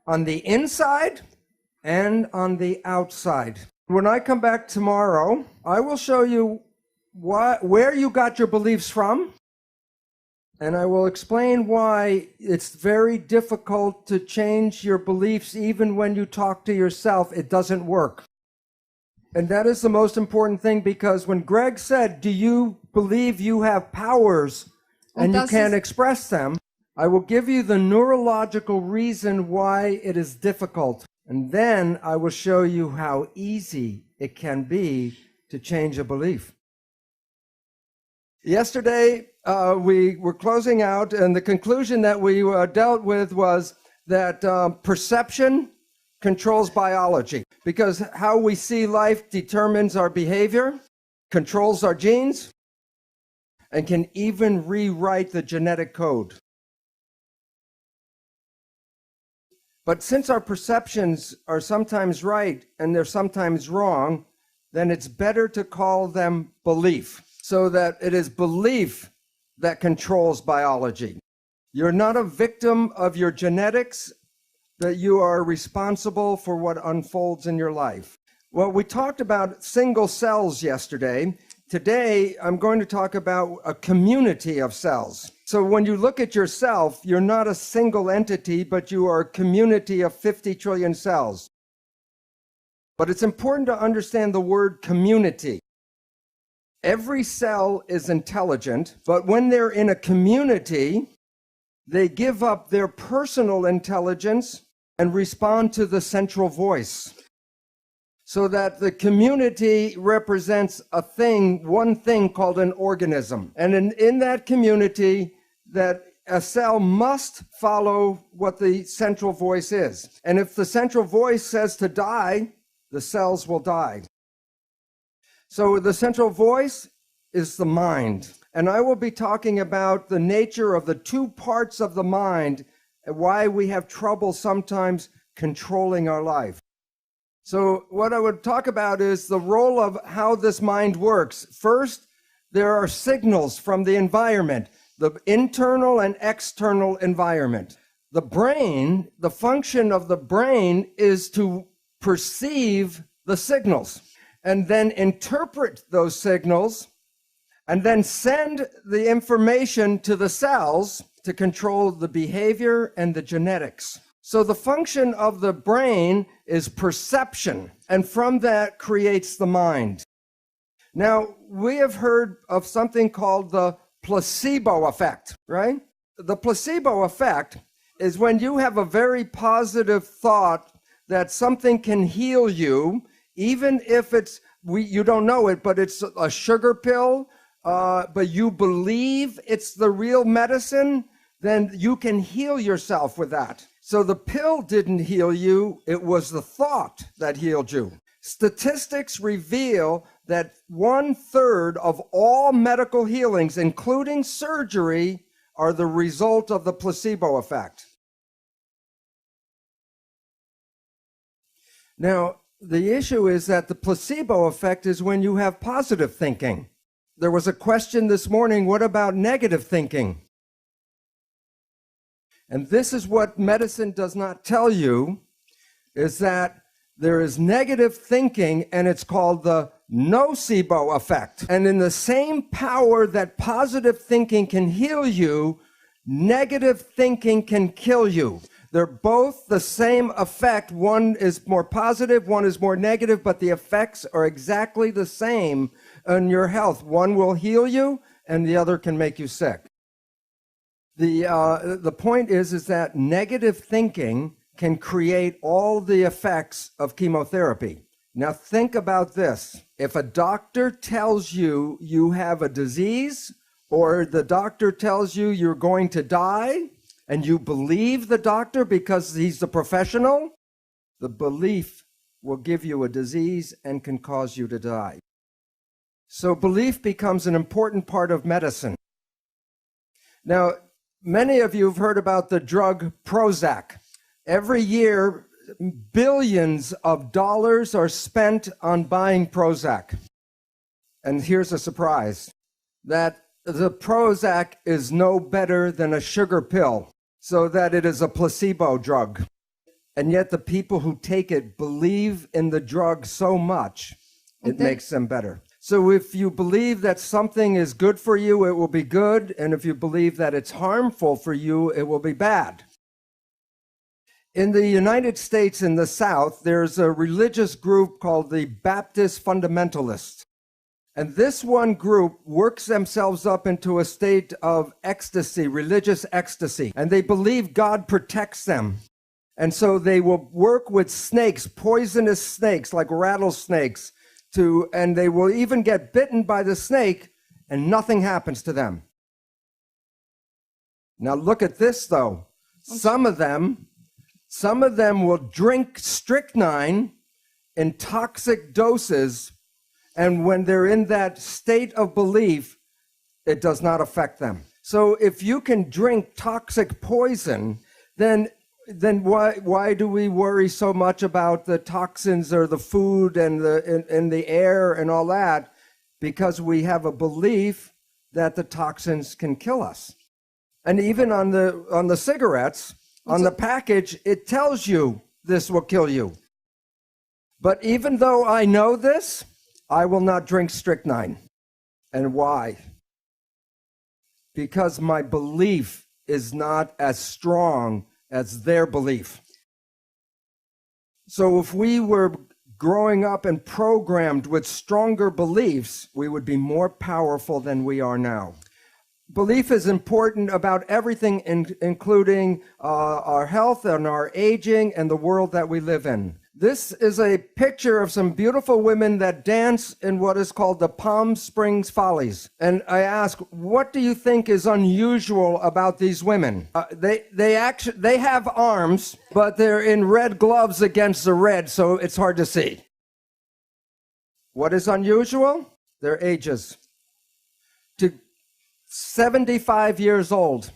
on the inside and on the outside. When I come back tomorrow, I will show you where you got your beliefs from, and I will explain why it's very difficult to change your beliefs. Even when you talk to yourself, it doesn't work. And that is the most important thing, because when Greg said, do you believe you have powers and you can't express them, I will give you the neurological reason why it is difficult. And then I will show you how easy it can be to change a belief. Yesterday, we were closing out, and the conclusion that we dealt with was that perception controls biology, because how we see life determines our behavior, controls our genes, and can even rewrite the genetic code. But since our perceptions are sometimes right and they're sometimes wrong, then it's better to call them belief, so that it is belief that controls biology. You're not a victim of your genetics, that you are responsible for what unfolds in your life. Well, we talked about single cells yesterday. Today, I'm going to talk about a community of cells. So when you look at yourself, you're not a single entity, but you are a community of 50 trillion cells. But it's important to understand the word community. Every cell is intelligent, but when they're in a community, they give up their personal intelligence and respond to the central voice. So that the community represents a thing, one thing called an organism. And in that community, that a cell must follow what the central voice is. And if the central voice says to die, the cells will die. So the central voice is the mind. And I will be talking about the nature of the two parts of the mind and why we have trouble sometimes controlling our life. So what I would talk about is the role of how this mind works. First, there are signals from the environment, the internal and external environment. The brain, the function of the brain is to perceive the signals and then interpret those signals and then send the information to the cells to control the behavior and the genetics. So the function of the brain is perception, and from that creates the mind. Now, we have heard of something called the placebo effect, right? The placebo effect is when you have a very positive thought that something can heal you, even if it's You don't know it, but it's a sugar pill, but you believe it's the real medicine, then you can heal yourself with that. So the pill didn't heal you, it was the thought that healed you. Statistics reveal that 1/3 of all medical healings, including surgery, are the result of the placebo effect. Now, the issue is that the placebo effect is when you have positive thinking. There was a question this morning, what about negative thinking? And this is what medicine does not tell you, is that there is negative thinking, and it's called the nocebo effect. And in the same power that positive thinking can heal you, negative thinking can kill you. They're both the same effect. One is more positive, one is more negative, but the effects are exactly the same on your health. One will heal you, and the other can make you sick. The point is that negative thinking can create all the effects of chemotherapy. Now think about this. If a doctor tells you you have a disease, or the doctor tells you you're going to die, and you believe the doctor because he's the professional, the belief will give you a disease and can cause you to die. So belief becomes an important part of medicine. Now, many of you have heard about the drug Prozac. Every year, billions of dollars are spent on buying Prozac. And here's a surprise, that the Prozac is no better than a sugar pill, so that it is a placebo drug. And yet the people who take it believe in the drug so much, it makes them better. So if you believe that something is good for you, it will be good. And if you believe that it's harmful for you, it will be bad. In the United States, in the South, there's a religious group called the Baptist Fundamentalists. And this one group works themselves up into a state of ecstasy, religious ecstasy. And they believe God protects them. And so they will work with snakes, poisonous snakes like rattlesnakes, and they will even get bitten by the snake and nothing happens to them. Now look at this though. Some of them will drink strychnine in toxic doses, and when they're in that state of belief, it does not affect them. So if you can drink toxic poison, then why do we worry so much about the toxins or the food and the air and all that? Because we have a belief that the toxins can kill us. And even on the cigarettes, on the package, it tells you this will kill you. But even though I know this, I will not drink strychnine. And why? Because my belief is not as strong as their belief. So if we were growing up and programmed with stronger beliefs, we would be more powerful than we are now. Belief is important about everything, including our health and our aging and the world that we live in. This is a picture of some beautiful women that dance in what is called the Palm Springs Follies. And I ask, what do you think is unusual about these women? They have arms, but they're in red gloves against the red, so it's hard to see. What is unusual? Their ages. To 75 years old.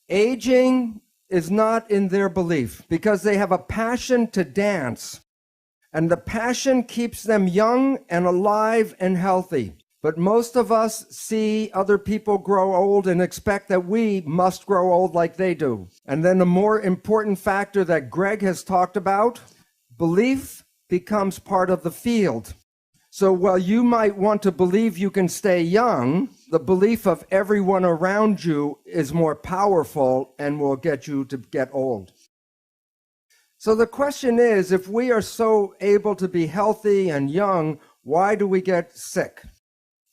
Aging is not in their belief because they have a passion to dance, and the passion keeps them young and alive and healthy. But most of us see other people grow old and expect that we must grow old like they do. And then a more important factor that Greg has talked about, belief becomes part of the field. So while you might want to believe you can stay young, the belief of everyone around you is more powerful and will get you to get old. So the question is, if we are so able to be healthy and young, why do we get sick?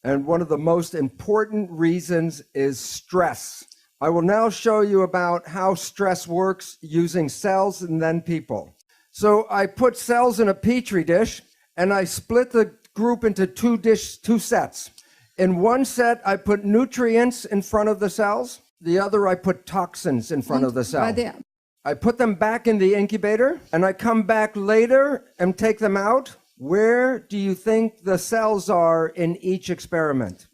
And one of the most important reasons is stress. I will now show you about how stress works using cells and then people. So I put cells in a petri dish and I split the group into two sets. In one set, I put nutrients in front of the cells. The other, I put toxins in front of the cell. I put them back in the incubator, and I come back later and take them out. Where do you think the cells are in each experiment?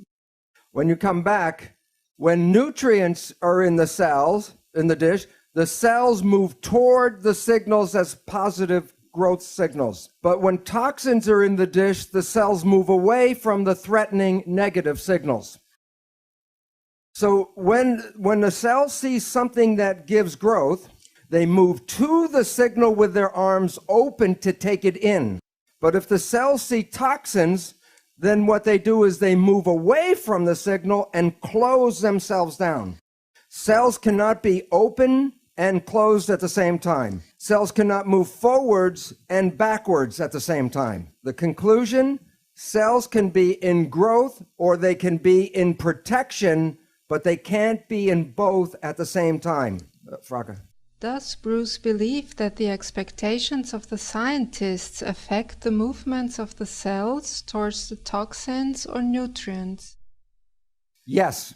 When you come back, when nutrients are in the cells, in the dish, the cells move toward the signals as positive growth signals. But when toxins are in the dish, the cells move away from the threatening negative signals. So when the cell sees something that gives growth, they move to the signal with their arms open to take it in. But if the cells see toxins, then what they do is they move away from the signal and close themselves down. Cells cannot be open and closed at the same time. Cells cannot move forwards and backwards at the same time. The conclusion, cells can be in growth or they can be in protection, but they can't be in both at the same time. Frake. Does Bruce believe that the expectations of the scientists affect the movements of the cells towards the toxins or nutrients? Yes.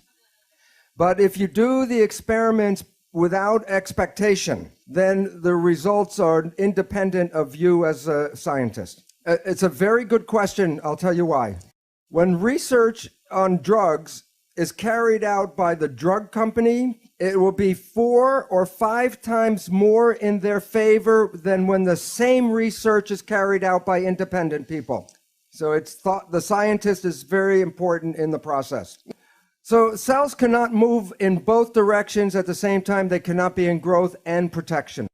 But if you do the experiments without expectation, then the results are independent of you as a scientist. It's a very good question. I'll tell you why. When research on drugs is carried out by the drug company, it will be 4 or 5 times more in their favor than when the same research is carried out by independent people. So it's thought the scientist is very important in the process. So cells cannot move in both directions at the same time. They cannot be in growth and protection.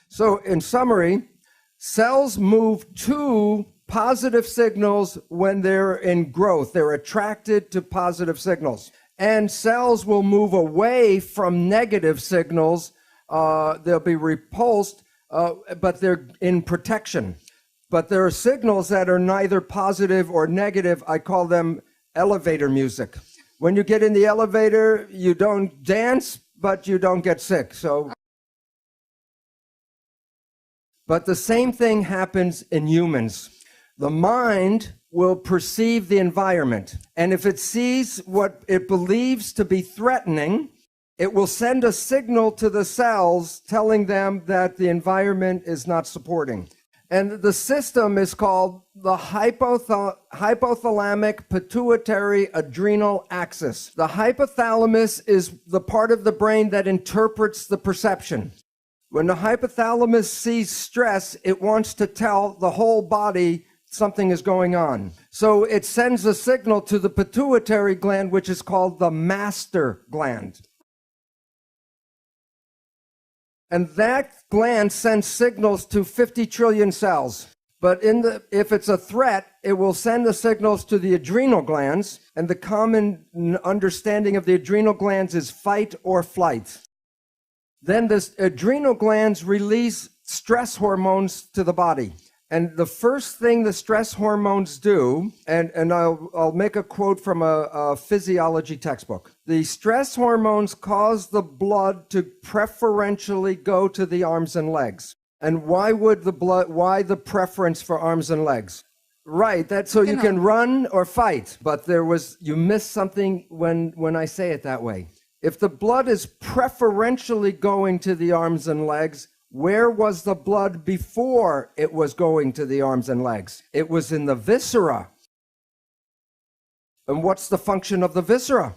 So in summary, cells move to positive signals when they're in growth. They're attracted to positive signals. And cells will move away from negative signals. They'll be repulsed, but they're in protection. But there are signals that are neither positive or negative. I call them elevator music. When you get in the elevator, you don't dance, but you don't get sick. But the same thing happens in humans. The mind will perceive the environment, and if it sees what it believes to be threatening, it will send a signal to the cells telling them that the environment is not supporting. And the system is called the hypothalamic pituitary adrenal axis. The hypothalamus is the part of the brain that interprets the perception. When the hypothalamus sees stress, it wants to tell the whole body something is going on. So it sends a signal to the pituitary gland, which is called the master gland. And that gland sends signals to 50 trillion cells. But if it's a threat, it will send the signals to the adrenal glands. And the common understanding of the adrenal glands is fight or flight. Then the adrenal glands release stress hormones to the body. And the first thing the stress hormones do, and I'll make a quote from a physiology textbook. The stress hormones cause the blood to preferentially go to the arms and legs. And why the preference for arms and legs? Right, that's so you can run or fight. But you missed something when I say it that way. If the blood is preferentially going to the arms and legs, where was the blood before it was going to the arms and legs? It was in the viscera. And what's the function of the viscera?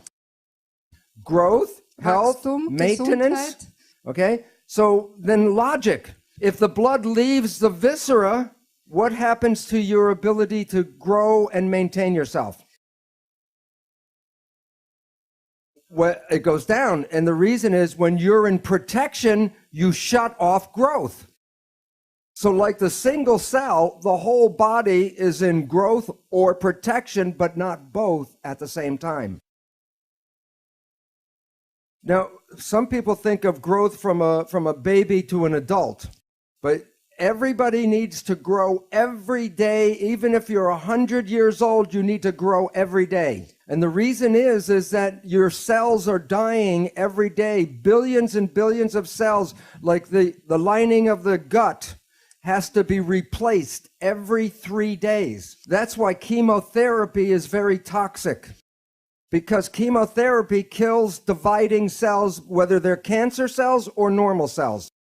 Growth, health, maintenance. Gesundheit. Okay, so then logic. If the blood leaves the viscera, what happens to your ability to grow and maintain yourself? Well, it goes down. And the reason is when you're in protection, you shut off growth. So like the single cell, the whole body is in growth or protection, but not both at the same time. Now, some people think of growth from a baby to an adult, but everybody needs to grow every day. Even if you're 100 years old, you need to grow every day. And the reason is that your cells are dying every day. Billions and billions of cells, like the lining of the gut, has to be replaced every 3 days. That's why chemotherapy is very toxic, because chemotherapy kills dividing cells, whether they're cancer cells or normal cells.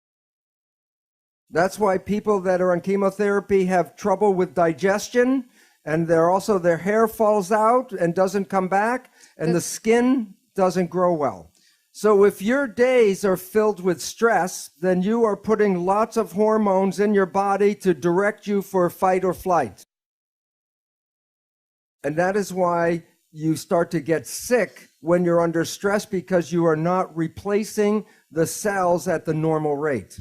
That's why people that are on chemotherapy have trouble with digestion, and their hair falls out and doesn't come back, and the skin doesn't grow well. So if your days are filled with stress, then you are putting lots of hormones in your body to direct you for fight or flight. And that is why you start to get sick when you're under stress, because you are not replacing the cells at the normal rate.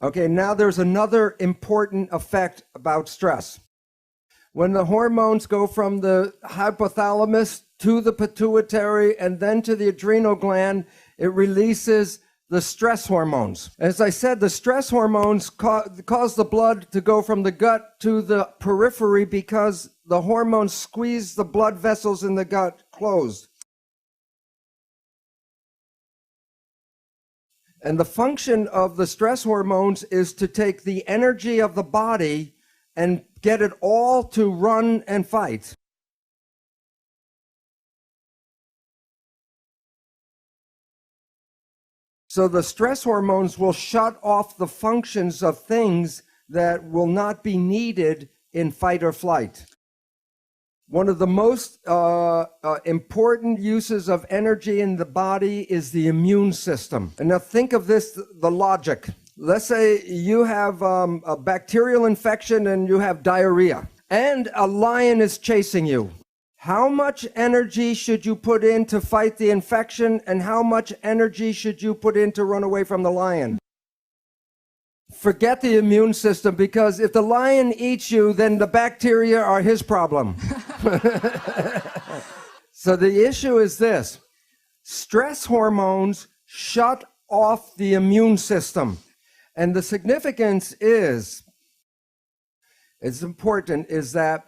Okay, now there's another important effect about stress. When the hormones go from the hypothalamus to the pituitary and then to the adrenal gland, it releases the stress hormones. As I said, the stress hormones cause the blood to go from the gut to the periphery because the hormones squeeze the blood vessels in the gut closed. And the function of the stress hormones is to take the energy of the body and get it all to run and fight. So the stress hormones will shut off the functions of things that will not be needed in fight or flight. One of the most important uses of energy in the body is the immune system. And now think of this, the logic. Let's say you have a bacterial infection and you have diarrhea, and a lion is chasing you. How much energy should you put in to fight the infection, and how much energy should you put in to run away from the lion? Forget the immune system, because if the lion eats you, then the bacteria are his problem. So the issue is this: stress hormones shut off the immune system. And the significance is, it's important, is that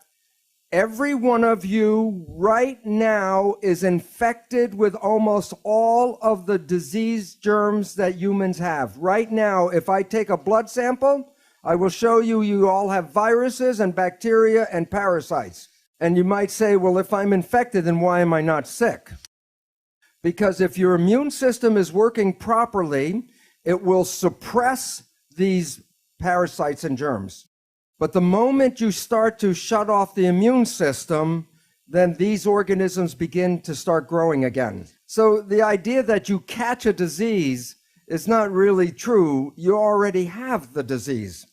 every one of you right now is infected with almost all of the disease germs that humans have. Right now, if I take a blood sample, I will show you you all have viruses and bacteria and parasites. And you might say, well, if I'm infected, then why am I not sick? Because if your immune system is working properly, it will suppress these parasites and germs. But the moment you start to shut off the immune system, then these organisms begin to start growing again. So the idea that you catch a disease is not really true. You already have the disease.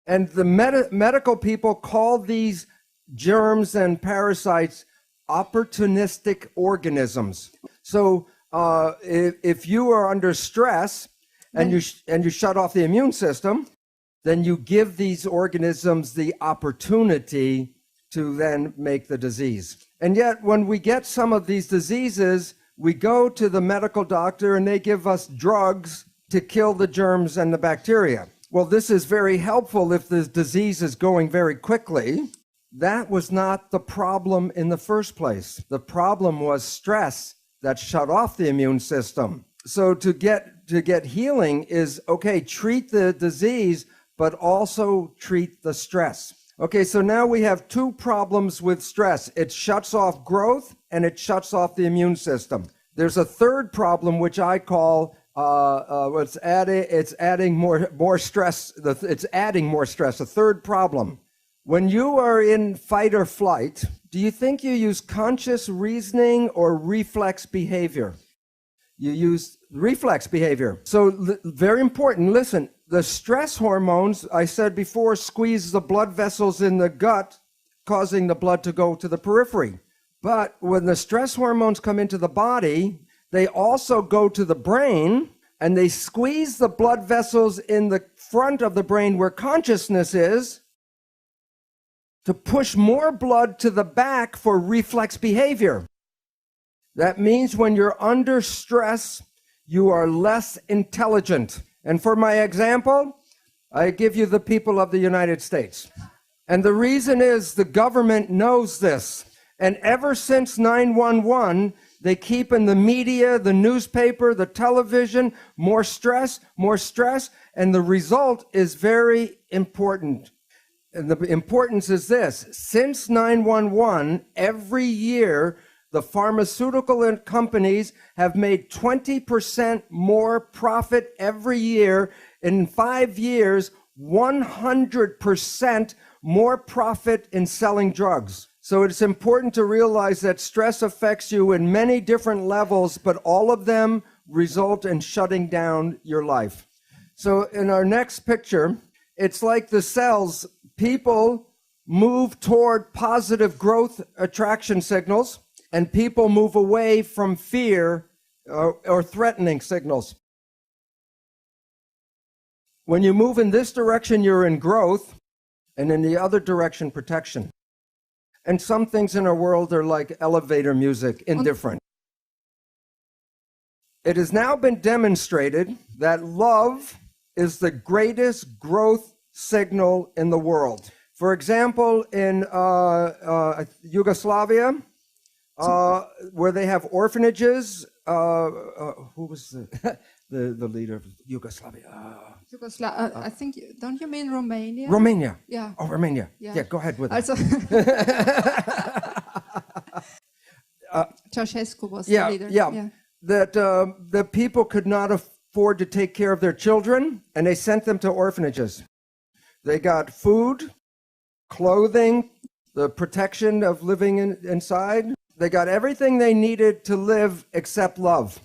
And the medical people call these germs and parasites opportunistic organisms. So if you are under stress and you shut off the immune system, then you give these organisms the opportunity to then make the disease. And yet, when we get some of these diseases, we go to the medical doctor and they give us drugs to kill the germs and the bacteria. Well, this is very helpful if the disease is going very quickly. That was not the problem in the first place. The problem was stress that shut off the immune system. So to get healing is, okay, treat the disease, but also treat the stress. Okay, so now we have two problems with stress. It shuts off growth and it shuts off the immune system. There's a third problem, which I call it's adding more stress. It's adding more stress. A third problem. When you are in fight or flight, do you think you use conscious reasoning or reflex behavior? You use reflex behavior. So very important. Listen, the stress hormones, I said before, squeeze the blood vessels in the gut, causing the blood to go to the periphery. But when the stress hormones come into the body, they also go to the brain, and they squeeze the blood vessels in the front of the brain where consciousness is, to push more blood to the back for reflex behavior. That means when you're under stress, you are less intelligent. And for my example, I give you the people of the United States. And the reason is the government knows this. And ever since 9/11, They keep in the media, the newspaper, the television, more stress, and the result is very important. And the importance is this: since 9/11, every year, the pharmaceutical companies have made 20% more profit every year. In 5 years, 100% more profit in selling drugs. So it's important to realize that stress affects you in many different levels, but all of them result in shutting down your life. So in our next picture, it's like the cells. People move toward positive growth attraction signals, and people move away from fear or threatening signals. When you move in this direction, you're in growth, and in the other direction, protection. And some things in our world are like elevator music, indifferent. It has now been demonstrated that love is the greatest growth signal in the world. For example, in Yugoslavia, where they have orphanages, who was the leader of Yugoslavia? I think, don't you mean Romania? Romania. Yeah. Oh, Romania. Yeah, go ahead with it. Also, Ceausescu was the leader. Yeah. That the people could not afford to take care of their children, and they sent them to orphanages. They got food, clothing, the protection of living inside. They got everything they needed to live except love.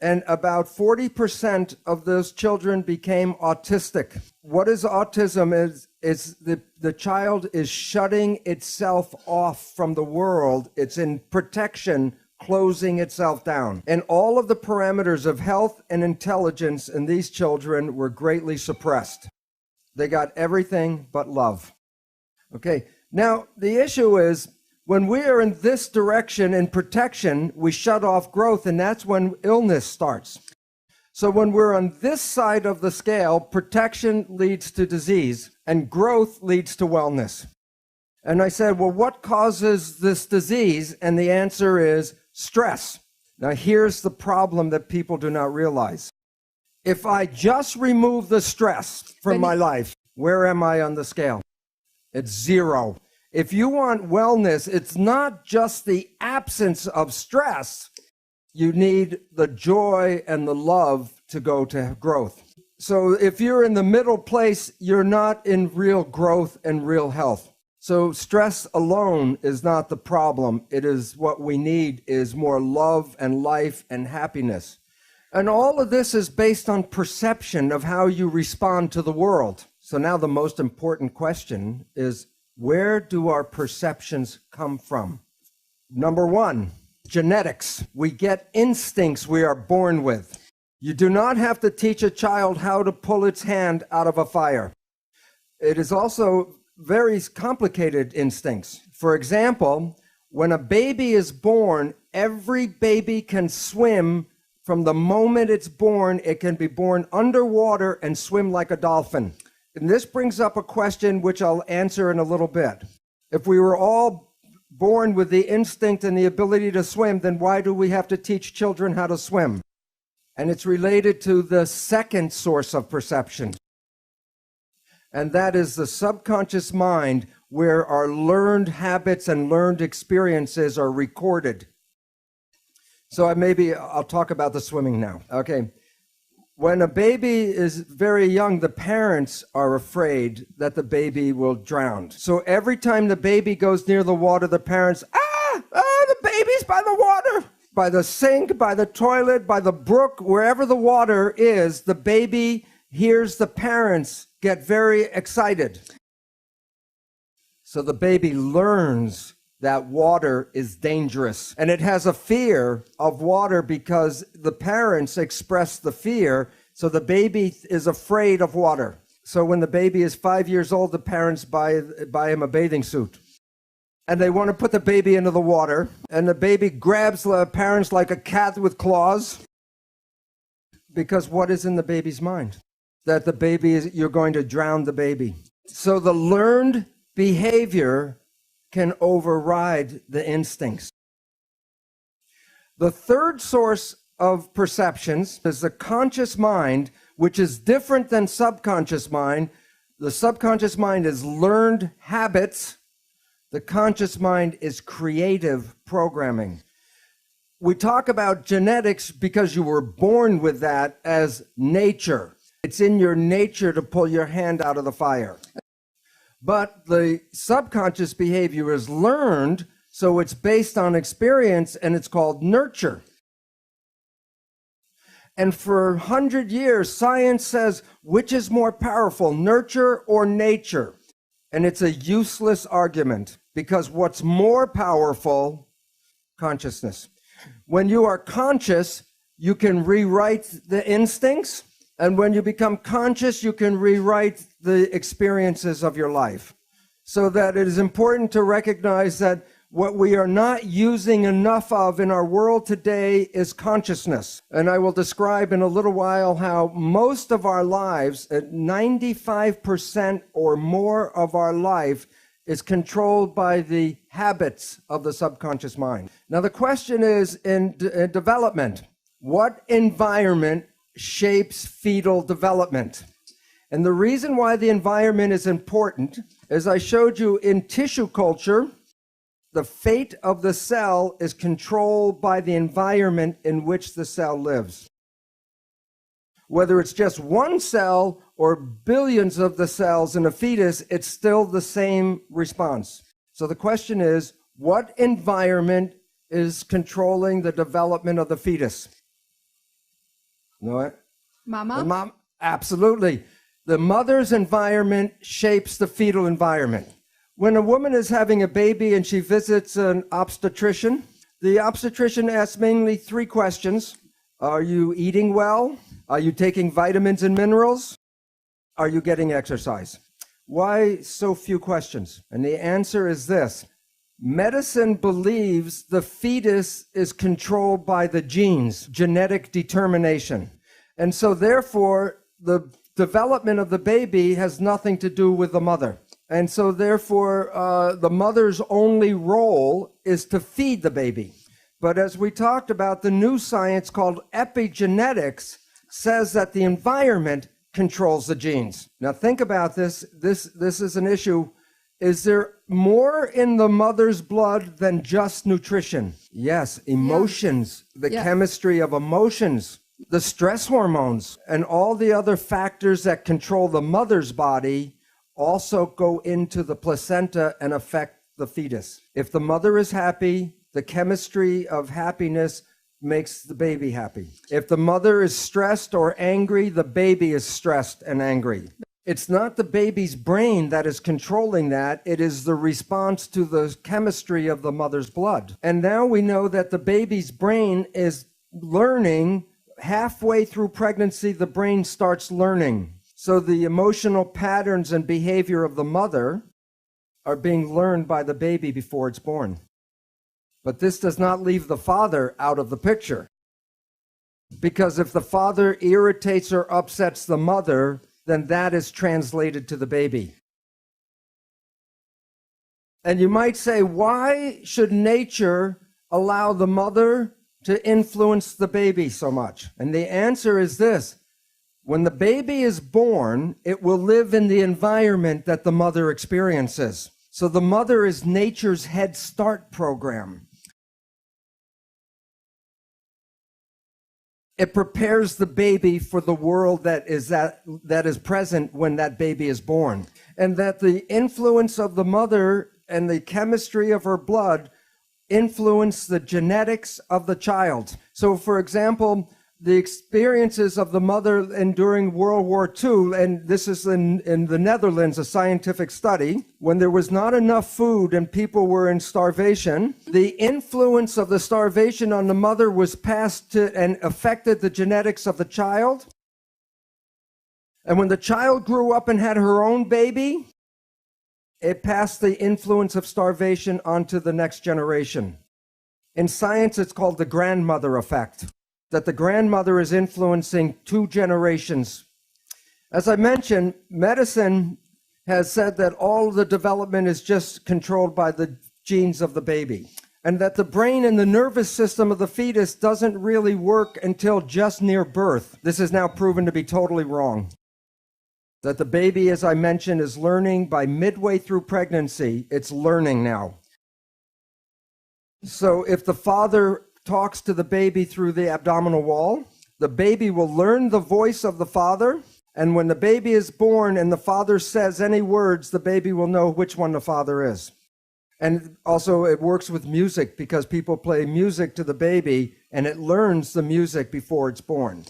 And about 40% of those children became autistic. What is autism is the child is shutting itself off from the world. It's in protection, closing itself down. And all of the parameters of health and intelligence in these children were greatly suppressed. They got everything but love. Okay, now the issue is, when we are in this direction in protection, we shut off growth, and that's when illness starts. So when we're on this side of the scale, protection leads to disease, and growth leads to wellness. And I said, well, what causes this disease? And the answer is stress. Now, here's the problem that people do not realize. If I just remove the stress from my life, where am I on the scale? It's 0. If you want wellness, it's not just the absence of stress. You need the joy and the love to go to growth. So if you're in the middle place, you're not in real growth and real health. So stress alone is not the problem. It is what we need is more love and life and happiness. And all of this is based on perception of how you respond to the world. So now the most important question is, where do our perceptions come from? Number 1, genetics. We get instincts we are born with. You do not have to teach a child how to pull its hand out of a fire. It is also very complicated instincts. For example, when a baby is born, every baby can swim from the moment it's born. It can be born underwater and swim like a dolphin. And this brings up a question which I'll answer in a little bit. If we were all born with the instinct and the ability to swim, then why do we have to teach children how to swim? And it's related to the second source of perception. And that is the subconscious mind, where our learned habits and learned experiences are recorded. So I'll talk about the swimming now. Okay. When a baby is very young, the parents are afraid that the baby will drown. So every time the baby goes near the water, the parents, the baby's by the water. By the sink, by the toilet, by the brook, wherever the water is, the baby hears the parents get very excited. So the baby learns that water is dangerous. And it has a fear of water because the parents express the fear. So the baby is afraid of water. So when the baby is 5 years old, the parents buy him a bathing suit. And they want to put the baby into the water. And the baby grabs the parents like a cat with claws. Because what is in the baby's mind? That the baby you're going to drown the baby. So the learned behavior can override the instincts. The third source of perceptions is the conscious mind, which is different than subconscious mind. The subconscious mind is learned habits. The conscious mind is creative programming. We talk about genetics because you were born with that as nature. It's in your nature to pull your hand out of the fire. But the subconscious behavior is learned, so it's based on experience, and it's called nurture. And for 100 years, science says, which is more powerful, nurture or nature? And it's a useless argument, because what's more powerful? Consciousness. When you are conscious, you can rewrite the instincts. And when you become conscious, you can rewrite the experiences of your life. So that it is important to recognize that what we are not using enough of in our world today is consciousness. And I will describe in a little while how most of our lives, 95% or more of our life, is controlled by the habits of the subconscious mind. Now the question is, in development, what environment shapes fetal development? And the reason why the environment is important, as I showed you in tissue culture, the fate of the cell is controlled by the environment in which the cell lives. Whether it's just one cell or billions of the cells in a fetus, it's still the same response. So the question is, what environment is controlling the development of the fetus? You know what? Mama? The mom, absolutely. The mother's environment shapes the fetal environment. When a woman is having a baby and she visits an obstetrician, the obstetrician asks mainly 3 questions. Are you eating well? Are you taking vitamins and minerals? Are you getting exercise? Why so few questions? And the answer is this. Medicine believes the fetus is controlled by the genes, genetic determination. And so therefore, the development of the baby has nothing to do with the mother. And so therefore, the mother's only role is to feed the baby. But as we talked about, the new science called epigenetics says that the environment controls the genes. Now think about this. This is an issue. Is there more in the mother's blood than just nutrition? Yes, emotions, the chemistry of emotions, the stress hormones, and all the other factors that control the mother's body also go into the placenta and affect the fetus. If the mother is happy, the chemistry of happiness makes the baby happy. If the mother is stressed or angry, the baby is stressed and angry. It's not the baby's brain that is controlling that. It is the response to the chemistry of the mother's blood. And now we know that the baby's brain is learning. Halfway through pregnancy, the brain starts learning. So the emotional patterns and behavior of the mother are being learned by the baby before it's born. But this does not leave the father out of the picture. Because if the father irritates or upsets the mother, then that is translated to the baby. And you might say, why should nature allow the mother to influence the baby so much? And the answer is this. When the baby is born, it will live in the environment that the mother experiences. So the mother is nature's Head Start program. It prepares the baby for the world that is present when that baby is born. And that the influence of the mother and the chemistry of her blood influence the genetics of the child. So for example, the experiences of the mother during World War II, and this is in the Netherlands, a scientific study, when there was not enough food and people were in starvation, the influence of the starvation on the mother was passed to and affected the genetics of the child. And when the child grew up and had her own baby, it passed the influence of starvation onto the next generation. In science, it's called the grandmother effect. That the grandmother is influencing 2 generations. As I mentioned, medicine has said that all the development is just controlled by the genes of the baby. and that the brain and the nervous system of the fetus doesn't really work until just near birth. This is now proven to be totally wrong. That the baby, as I mentioned, is learning by midway through pregnancy. It's learning now. So if the father talks to the baby through the abdominal wall, the baby will learn the voice of the father, and when the baby is born and the father says any words, the baby will know which one the father is. And also it works with music, because people play music to the baby and it learns the music before it's born.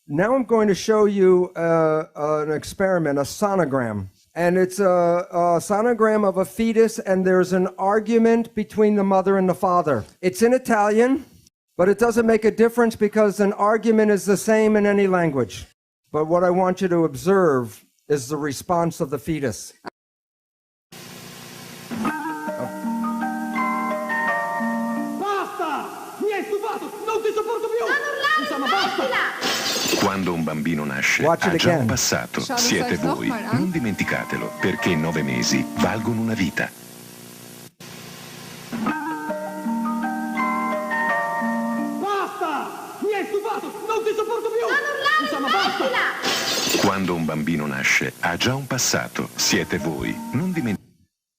Now I'm going to show you an experiment, a sonogram. And it's a sonogram of a fetus, and there's an argument between the mother and the father. It's in Italian, but it doesn't make a difference because an argument is the same in any language. But what I want you to observe is the response of the fetus. Quando un bambino nasce, ha già un passato. Siete voi. Non dimenticatelo, perché 9 mesi valgono una vita. Basta! Mi hai stufato! Non ti sopporto più! Non urlare, smettila! Quando un bambino nasce, ha già un passato. Siete voi. Non dimenticatelo.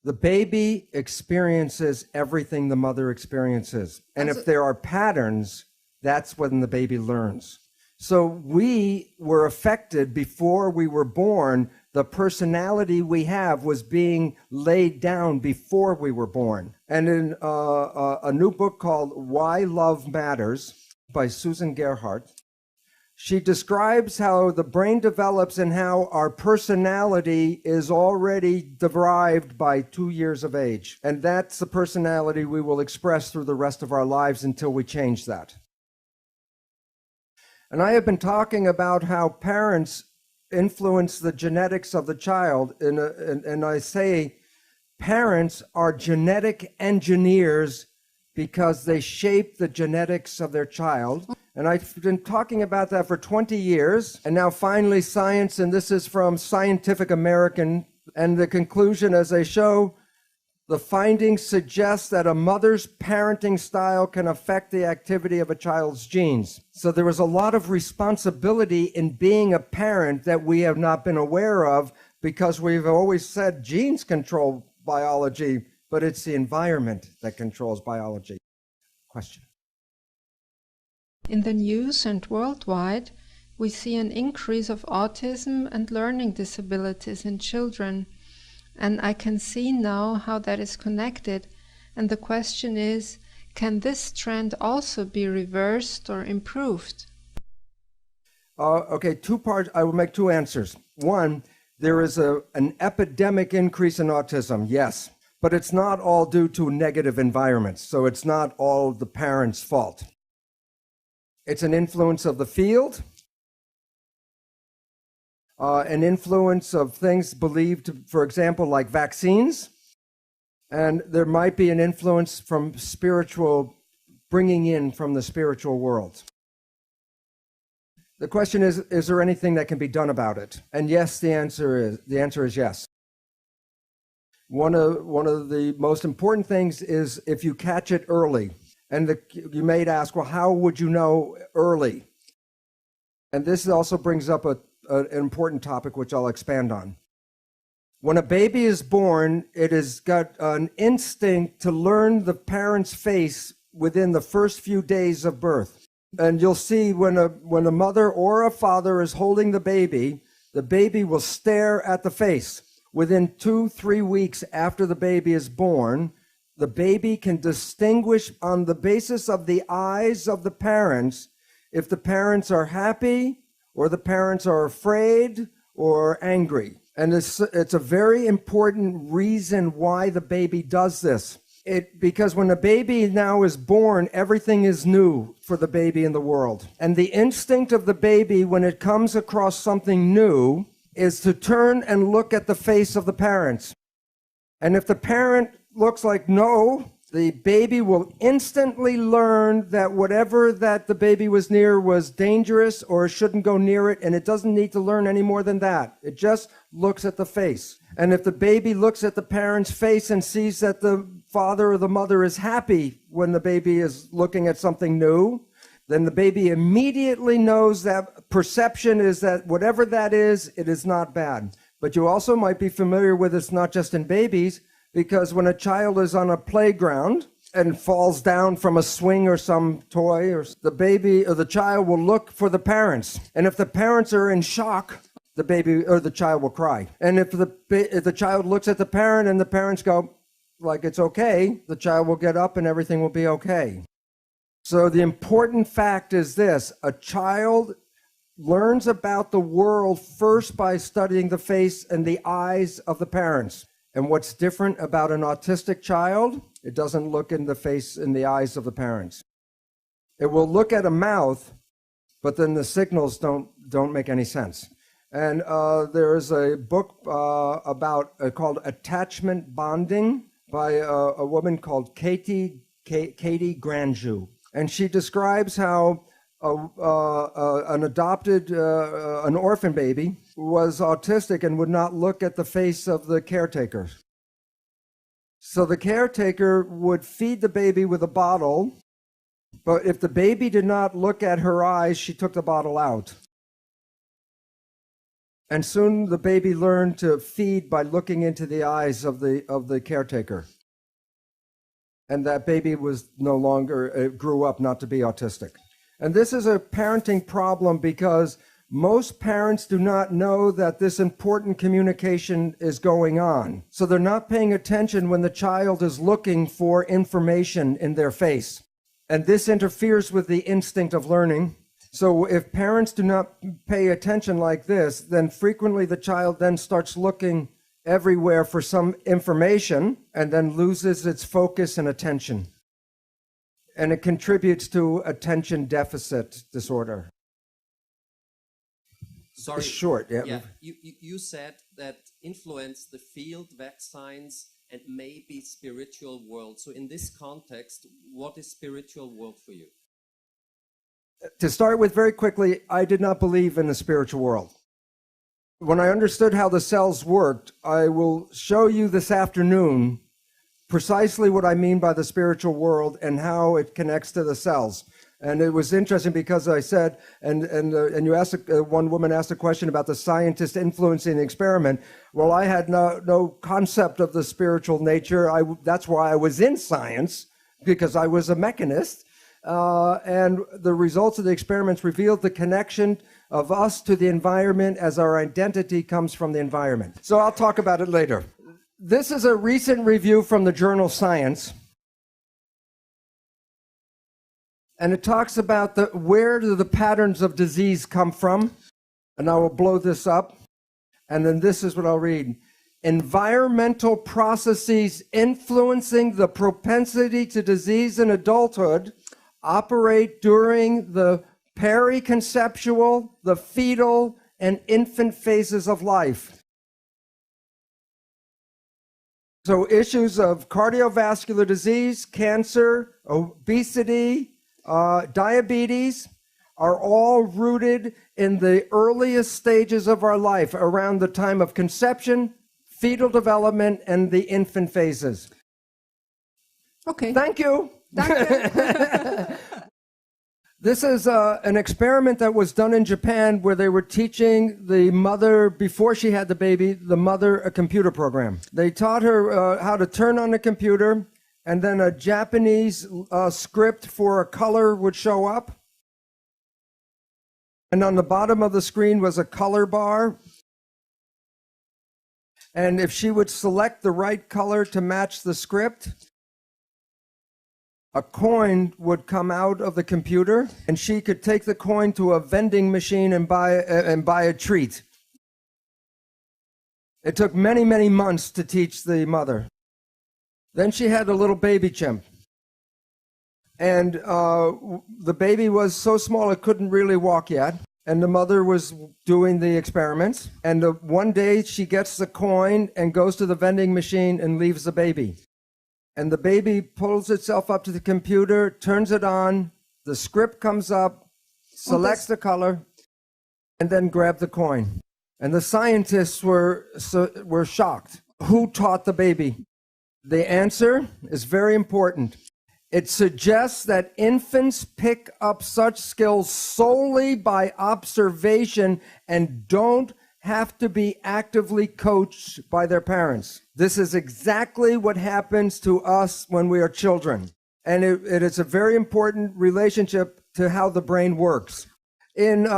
The baby experiences everything the mother experiences. And if there are patterns, that's when the baby learns. So we were affected before we were born. The personality we have was being laid down before we were born. And in a new book called Why Love Matters by Susan Gerhardt, she describes how the brain develops and how our personality is already derived by 2 years of age. And that's the personality we will express through the rest of our lives until we change that. And I have been talking about how parents influence the genetics of the child. And I say parents are genetic engineers because they shape the genetics of their child. And I've been talking about that for 20 years. And now finally science, and this is from Scientific American, and the conclusion, as they show, the findings suggest that a mother's parenting style can affect the activity of a child's genes. So there is a lot of responsibility in being a parent that we have not been aware of, because we've always said genes control biology, but it's the environment that controls biology. Question. In the news and worldwide, we see an increase of autism and learning disabilities in children. And I can see now how that is connected. And the question is, can this trend also be reversed or improved? Okay, 2 parts. I will make 2 answers. One, there is an epidemic increase in autism, yes. But it's not all due to negative environments. So it's not all the parents' fault. It's an influence of the field. An influence of things believed, for example, like vaccines. And there might be an influence from spiritual, bringing in from the spiritual world. The question is there anything that can be done about it? And yes, the answer is yes. One of the most important things is if you catch it early. And you may ask, well, how would you know early? And this also brings up an important topic which I'll expand on. When a baby is born, it has got an instinct to learn the parent's face within the first few days of birth. And you'll see when a mother or a father is holding the baby will stare at the face. Within 2-3 weeks after the baby is born, the baby can distinguish on the basis of the eyes of the parents if the parents are happy or the parents are afraid or angry. And it's a very important reason why the baby does this. Because when a baby now is born, everything is new for the baby in the world. And the instinct of the baby when it comes across something new is to turn and look at the face of the parents. And if the parent looks like no, the baby will instantly learn that whatever that the baby was near was dangerous or shouldn't go near it, and it doesn't need to learn any more than that. It just looks at the face. And if the baby looks at the parent's face and sees that the father or the mother is happy when the baby is looking at something new, then the baby immediately knows that perception is that whatever that is, it is not bad. But you also might be familiar with it's not just in babies, because when a child is on a playground and falls down from a swing or some toy, or the baby or the child will look for the parents. And if the parents are in shock, the baby or the child will cry. And if the child looks at the parent and the parents go, like it's okay, the child will get up and everything will be okay. So the important fact is this: a child learns about the world first by studying the face and the eyes of the parents. And what's different about an autistic child, it doesn't look in the face and the eyes of the parents. It will look at a mouth, but then the signals don't make any sense. And there is a book called Attachment Bonding by a woman called Katie Granju. And she describes how an orphan baby was autistic and would not look at the face of the caretaker. So the caretaker would feed the baby with a bottle, but if the baby did not look at her eyes, she took the bottle out. And soon the baby learned to feed by looking into the eyes of the caretaker. And that baby was no longer, grew up not to be autistic. And this is a parenting problem because most parents do not know that this important communication is going on. So they're not paying attention when the child is looking for information in their face. And this interferes with the instinct of learning. So if parents do not pay attention like this, then frequently the child then starts looking everywhere for some information and then loses its focus and attention. And it contributes to attention deficit disorder. Sorry. It's short, yeah. Yeah. You said that influence the field, vaccines, and maybe spiritual world. So in this context, what is spiritual world for you? To start with very quickly, I did not believe in the spiritual world. When I understood how the cells worked, I will show you this afternoon precisely what I mean by the spiritual world and how it connects to the cells. And it was interesting because I said, and you asked, one woman asked a question about the scientist influencing the experiment. Well, I had no concept of the spiritual nature. That's why I was in science, because I was a mechanist. And the results of the experiments revealed the connection of us to the environment as our identity comes from the environment. So I'll talk about it later. This is a recent review from the journal Science. And it talks about where do the patterns of disease come from. And I will blow this up. And then this is what I'll read. Environmental processes influencing the propensity to disease in adulthood operate during the periconceptual, the fetal, and infant phases of life. So issues of cardiovascular disease, cancer, obesity, diabetes are all rooted in the earliest stages of our life, around the time of conception, fetal development, and the infant phases. Okay. Thank you. Danke. This is an experiment that was done in Japan where they were teaching the mother, before she had the baby, the mother a computer program. They taught her how to turn on the computer, and then a Japanese script for a color would show up. And on the bottom of the screen was a color bar. And if she would select the right color to match the script, a coin would come out of the computer, and she could take the coin to a vending machine and buy a treat. It took many, many months to teach the mother. Then she had a little baby chimp. And the baby was so small it couldn't really walk yet. And the mother was doing the experiments. And one day she gets the coin and goes to the vending machine and leaves the baby. And the baby pulls itself up to the computer, turns it on, the script comes up, selects the color, and then grabs the coin. And the scientists were shocked. Who taught the baby? The answer is very important. It suggests that infants pick up such skills solely by observation and don't have to be actively coached by their parents. This is exactly what happens to us when we are children. And it is a very important relationship to how the brain works. In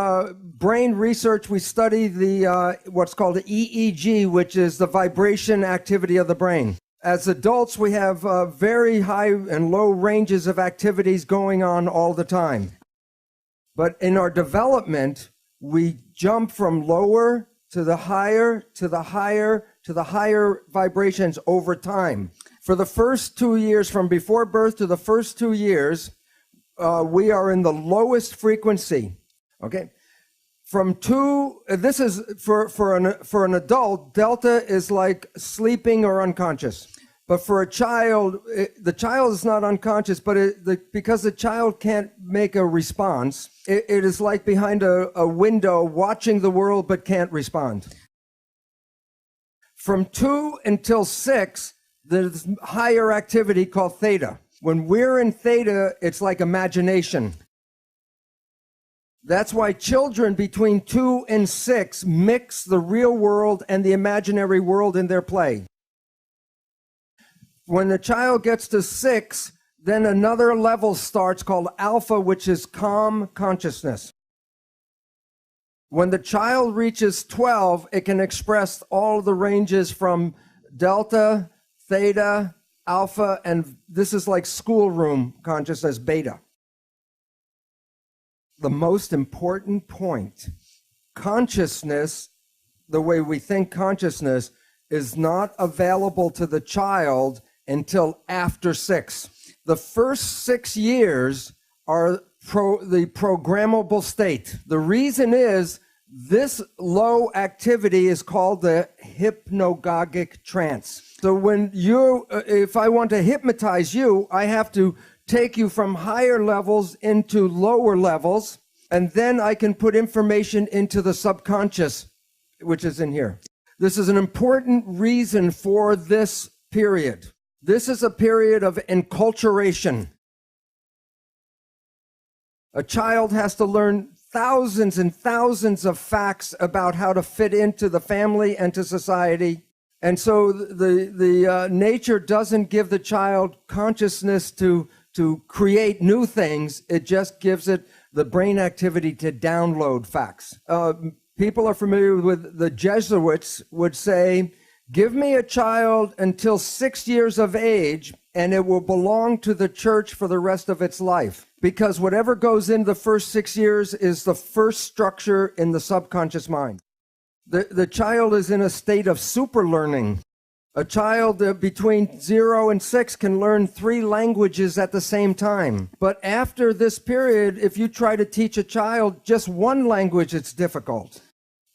brain research, we study the what's called the EEG, which is the vibration activity of the brain. As adults, we have very high and low ranges of activities going on all the time. But in our development, we jump from lower to the higher, to the higher, to the higher vibrations over time. For the first 2 years, from before birth to the first 2 years, we are in the lowest frequency. Okay? From two, this is for an adult, delta is like sleeping or unconscious. But for a child, the child is not unconscious, but because the child can't make a response, it is like behind a window watching the world but can't respond. From 2 until 6, there's higher activity called theta. When we're in theta, it's like imagination. That's why children between 2 and 6 mix the real world and the imaginary world in their play. When the child gets to 6, then another level starts called alpha, which is calm consciousness. When the child reaches 12, it can express all the ranges from delta, theta, alpha, and this is like schoolroom consciousness, beta. The most important point, consciousness, the way we think consciousness, is not available to the child until after 6. The first 6 years are the programmable state. The reason is this low activity is called the hypnagogic trance. So when if I want to hypnotize you, I have to take you from higher levels into lower levels, and then I can put information into the subconscious, which is in here. This is an important reason for this period. This is a period of enculturation. A child has to learn thousands and thousands of facts about how to fit into the family and to society. And so the nature doesn't give the child consciousness to create new things. It just gives it the brain activity to download facts. People are familiar with the Jesuits would say, give me a child until 6 years of age, and it will belong to the church for the rest of its life. Because whatever goes in the first 6 years is the first structure in the subconscious mind. The child is in a state of super learning. A child between 0 and 6 can learn 3 languages at the same time. But after this period, if you try to teach a child just 1 language, it's difficult.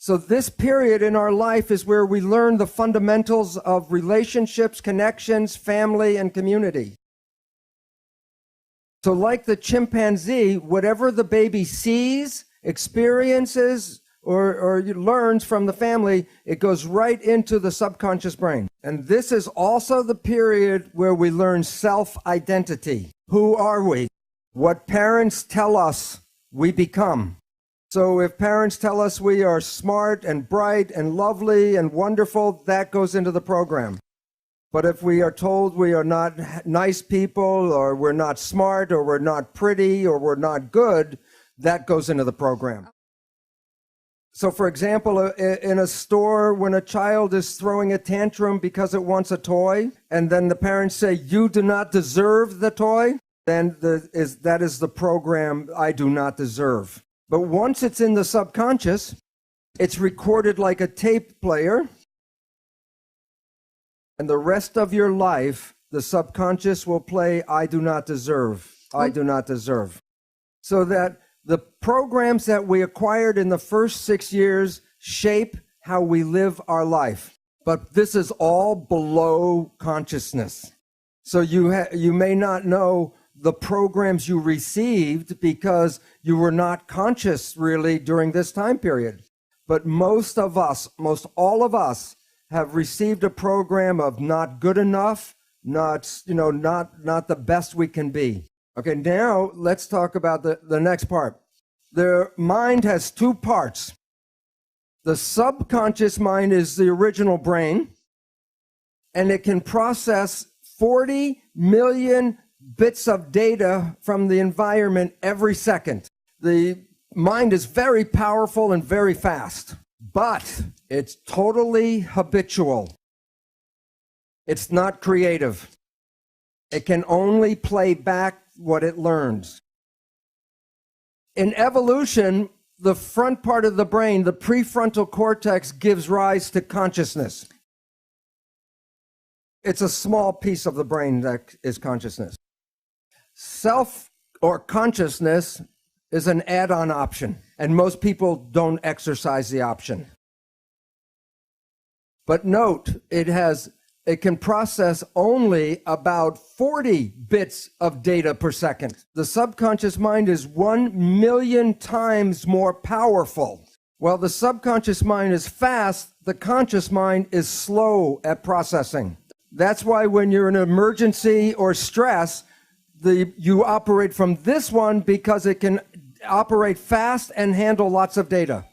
So this period in our life is where we learn the fundamentals of relationships, connections, family, and community. So like the chimpanzee, whatever the baby sees, experiences, or learns from the family, it goes right into the subconscious brain. And this is also the period where we learn self-identity. Who are we? What parents tell us we become. So if parents tell us we are smart and bright and lovely and wonderful, that goes into the program. But if we are told we are not nice people, or we're not smart, or we're not pretty, or we're not good, that goes into the program. So for example, in a store, when a child is throwing a tantrum because it wants a toy, and then the parents say, you do not deserve the toy, then that is the program, I do not deserve. But once it's in the subconscious, it's recorded like a tape player. And the rest of your life, the subconscious will play, I do not deserve. I do not deserve. So that the programs that we acquired in the first 6 years shape how we live our life. But this is all below consciousness. So you may not know the programs you received because you were not conscious really during this time period. But most all of us have received a program of not good enough, not the best we can be. Okay, now let's talk about the next part. The mind has two parts. The subconscious mind is the original brain, and it can process 40 million bits of data from the environment every second. The mind is very powerful and very fast, but it's totally habitual. It's not creative. It can only play back what it learns. In evolution, the front part of the brain, the prefrontal cortex, gives rise to consciousness. It's a small piece of the brain that is consciousness. Self or consciousness is an add-on option, and most people don't exercise the option. But note, it can process only about 40 bits of data per second. The subconscious mind is 1 million times more powerful. While the subconscious mind is fast, the conscious mind is slow at processing. That's why when you're in an emergency or stress, you operate from this one because it can operate fast and handle lots of data.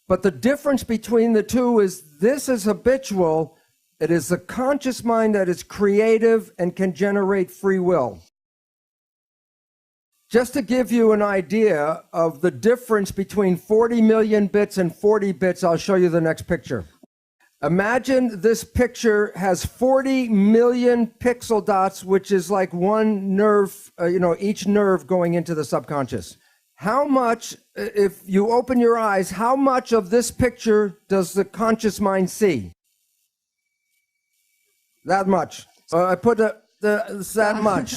But the difference between the two is this is habitual. It is the conscious mind that is creative and can generate free will. Just to give you an idea of the difference between 40 million bits and 40 bits, I'll show you the next picture. Imagine this picture has 40 million pixel dots, which is like one nerve, each nerve going into the subconscious. How much, if you open your eyes, how much of this picture does the conscious mind see? That much. I put that much,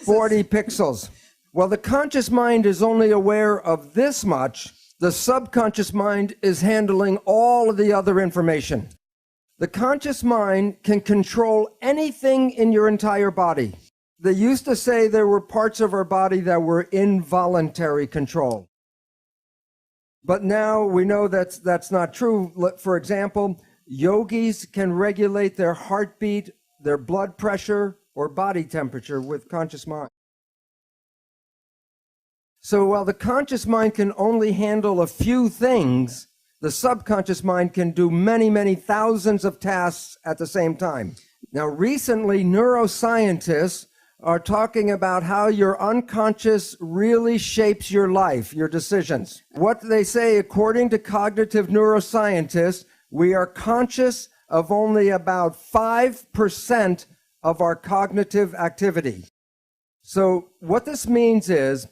40 pixels. Well, the conscious mind is only aware of this much. The subconscious mind is handling all of the other information. The conscious mind can control anything in your entire body. They used to say there were parts of our body that were involuntary control. But now we know that's not true. For example, yogis can regulate their heartbeat, their blood pressure, or body temperature with conscious mind. So while the conscious mind can only handle a few things, the subconscious mind can do many, many thousands of tasks at the same time. Now, recently, neuroscientists are talking about how your unconscious really shapes your life, your decisions. What they say, according to cognitive neuroscientists, we are conscious of only about 5% of our cognitive activity. So what this means is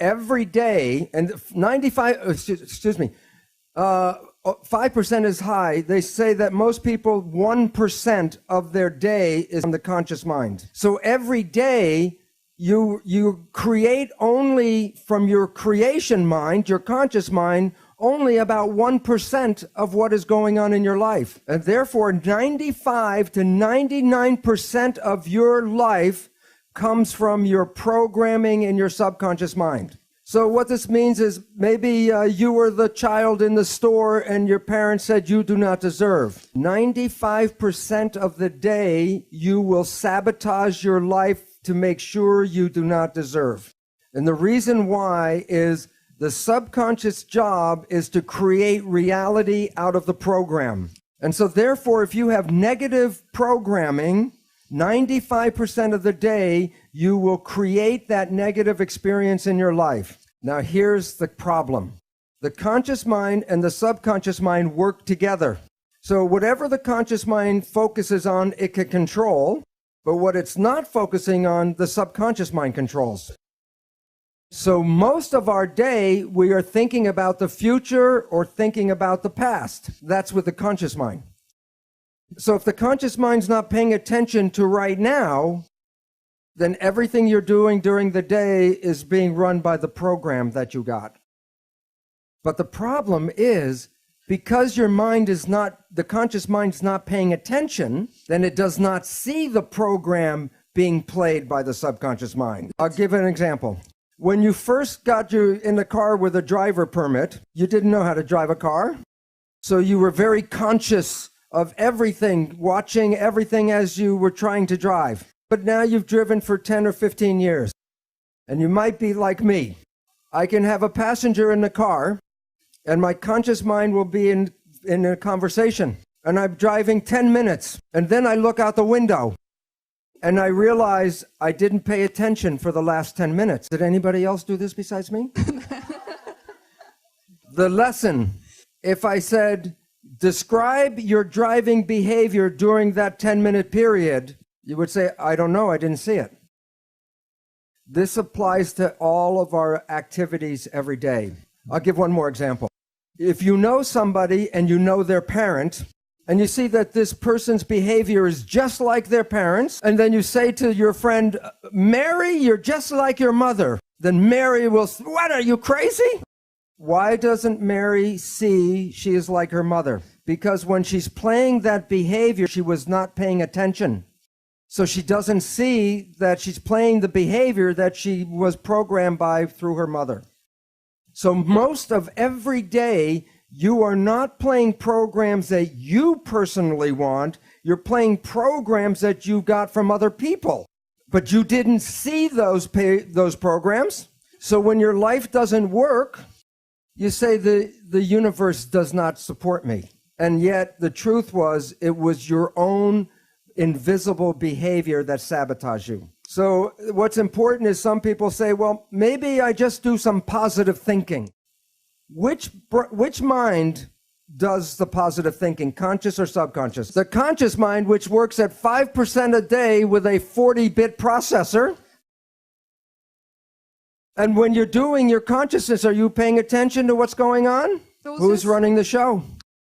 every day, and 5% is high. They say that most people, 1% of their day is in the conscious mind. So every day, you create only from your creation mind, your conscious mind, only about 1% of what is going on in your life. And therefore, 95 to 99% of your life comes from your programming in your subconscious mind. So what this means is maybe you were the child in the store and your parents said you do not deserve. 95% of the day you will sabotage your life to make sure you do not deserve. And the reason why is the subconscious job is to create reality out of the program. And so therefore, if you have negative programming, 95% of the day, you will create that negative experience in your life. Now, here's the problem. The conscious mind and the subconscious mind work together. So whatever the conscious mind focuses on, it can control, but what it's not focusing on, the subconscious mind controls. So most of our day, we are thinking about the future or thinking about the past. That's with the conscious mind. So if the conscious mind's not paying attention to right now, then everything you're doing during the day is being run by the program that you got. But the problem is, because your mind is not, the conscious mind's not paying attention, then it does not see the program being played by the subconscious mind. I'll give an example. When you first got you in the car with a driver permit, you didn't know how to drive a car. So you were very conscious of everything, watching everything as you were trying to drive. but now you've driven for 10 or 15 years. And you might be like me. I can have a passenger in the car, and my conscious mind will be in a conversation. And I'm driving 10 minutes, and then I look out the window, and I realize I didn't pay attention for the last 10 minutes. Did anybody else do this besides me? The lesson, if I said, describe your driving behavior during that 10-minute period, you would say, I don't know, I didn't see it. This applies to all of our activities every day. I'll give one more example. If you know somebody and you know their parent, and you see that this person's behavior is just like their parents, and then you say to your friend, Mary, you're just like your mother, then Mary will say, what, are you crazy? Why doesn't Mary see she is like her mother? Because when she's playing that behavior, she was not paying attention. So she doesn't see that she's playing the behavior that she was programmed by through her mother. So most of every day, you are not playing programs that you personally want. You're playing programs that you got from other people. But you didn't see those programs. So when your life doesn't work, you say the universe does not support me. And yet the truth was, it was your own invisible behavior that sabotaged you. So what's important is some people say, well, maybe I just do some positive thinking. Which mind does the positive thinking, conscious or subconscious? The conscious mind, which works at 5% a day with a 40-bit processor. And when you're doing your consciousness, are you paying attention to what's going on? Who's running the show?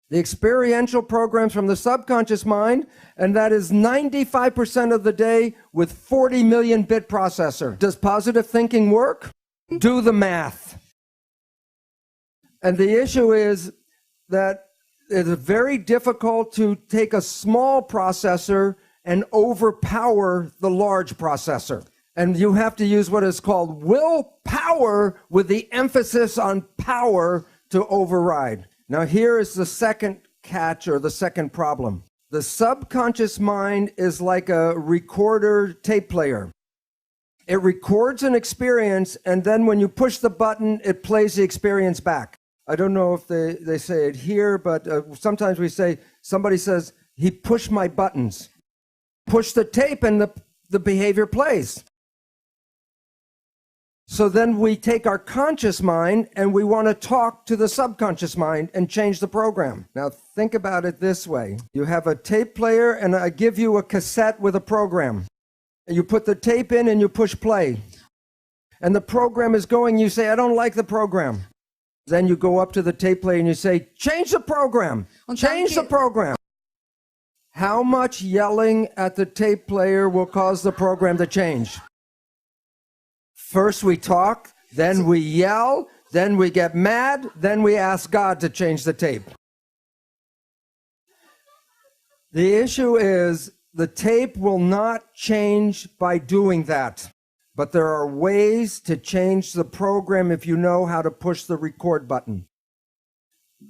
The experiential programs from the subconscious mind, and that is 95% of the day with 40 million bit processor. Does positive thinking work? Do the math. And the issue is that it's very difficult to take a small processor and overpower the large processor. And you have to use what is called willpower with the emphasis on power to override. Now, here is the second catch, or the second problem. The subconscious mind is like a recorder tape player. It records an experience, and then when you push the button, it plays the experience back. I don't know if they say it here, but sometimes we say, somebody says, he pushed my buttons. Push the tape, and the behavior plays. So then we take our conscious mind and we want to talk to the subconscious mind and change the program. Now think about it this way. You have a tape player and I give you a cassette with a program. And you put the tape in and you push play. And the program is going, you say, I don't like the program. Then you go up to the tape player and you say, change the program, change the program. How much yelling at the tape player will cause the program to change? First we talk, then we yell, then we get mad, then we ask God to change the tape. The issue is the tape will not change by doing that, but there are ways to change the program if you know how to push the record button.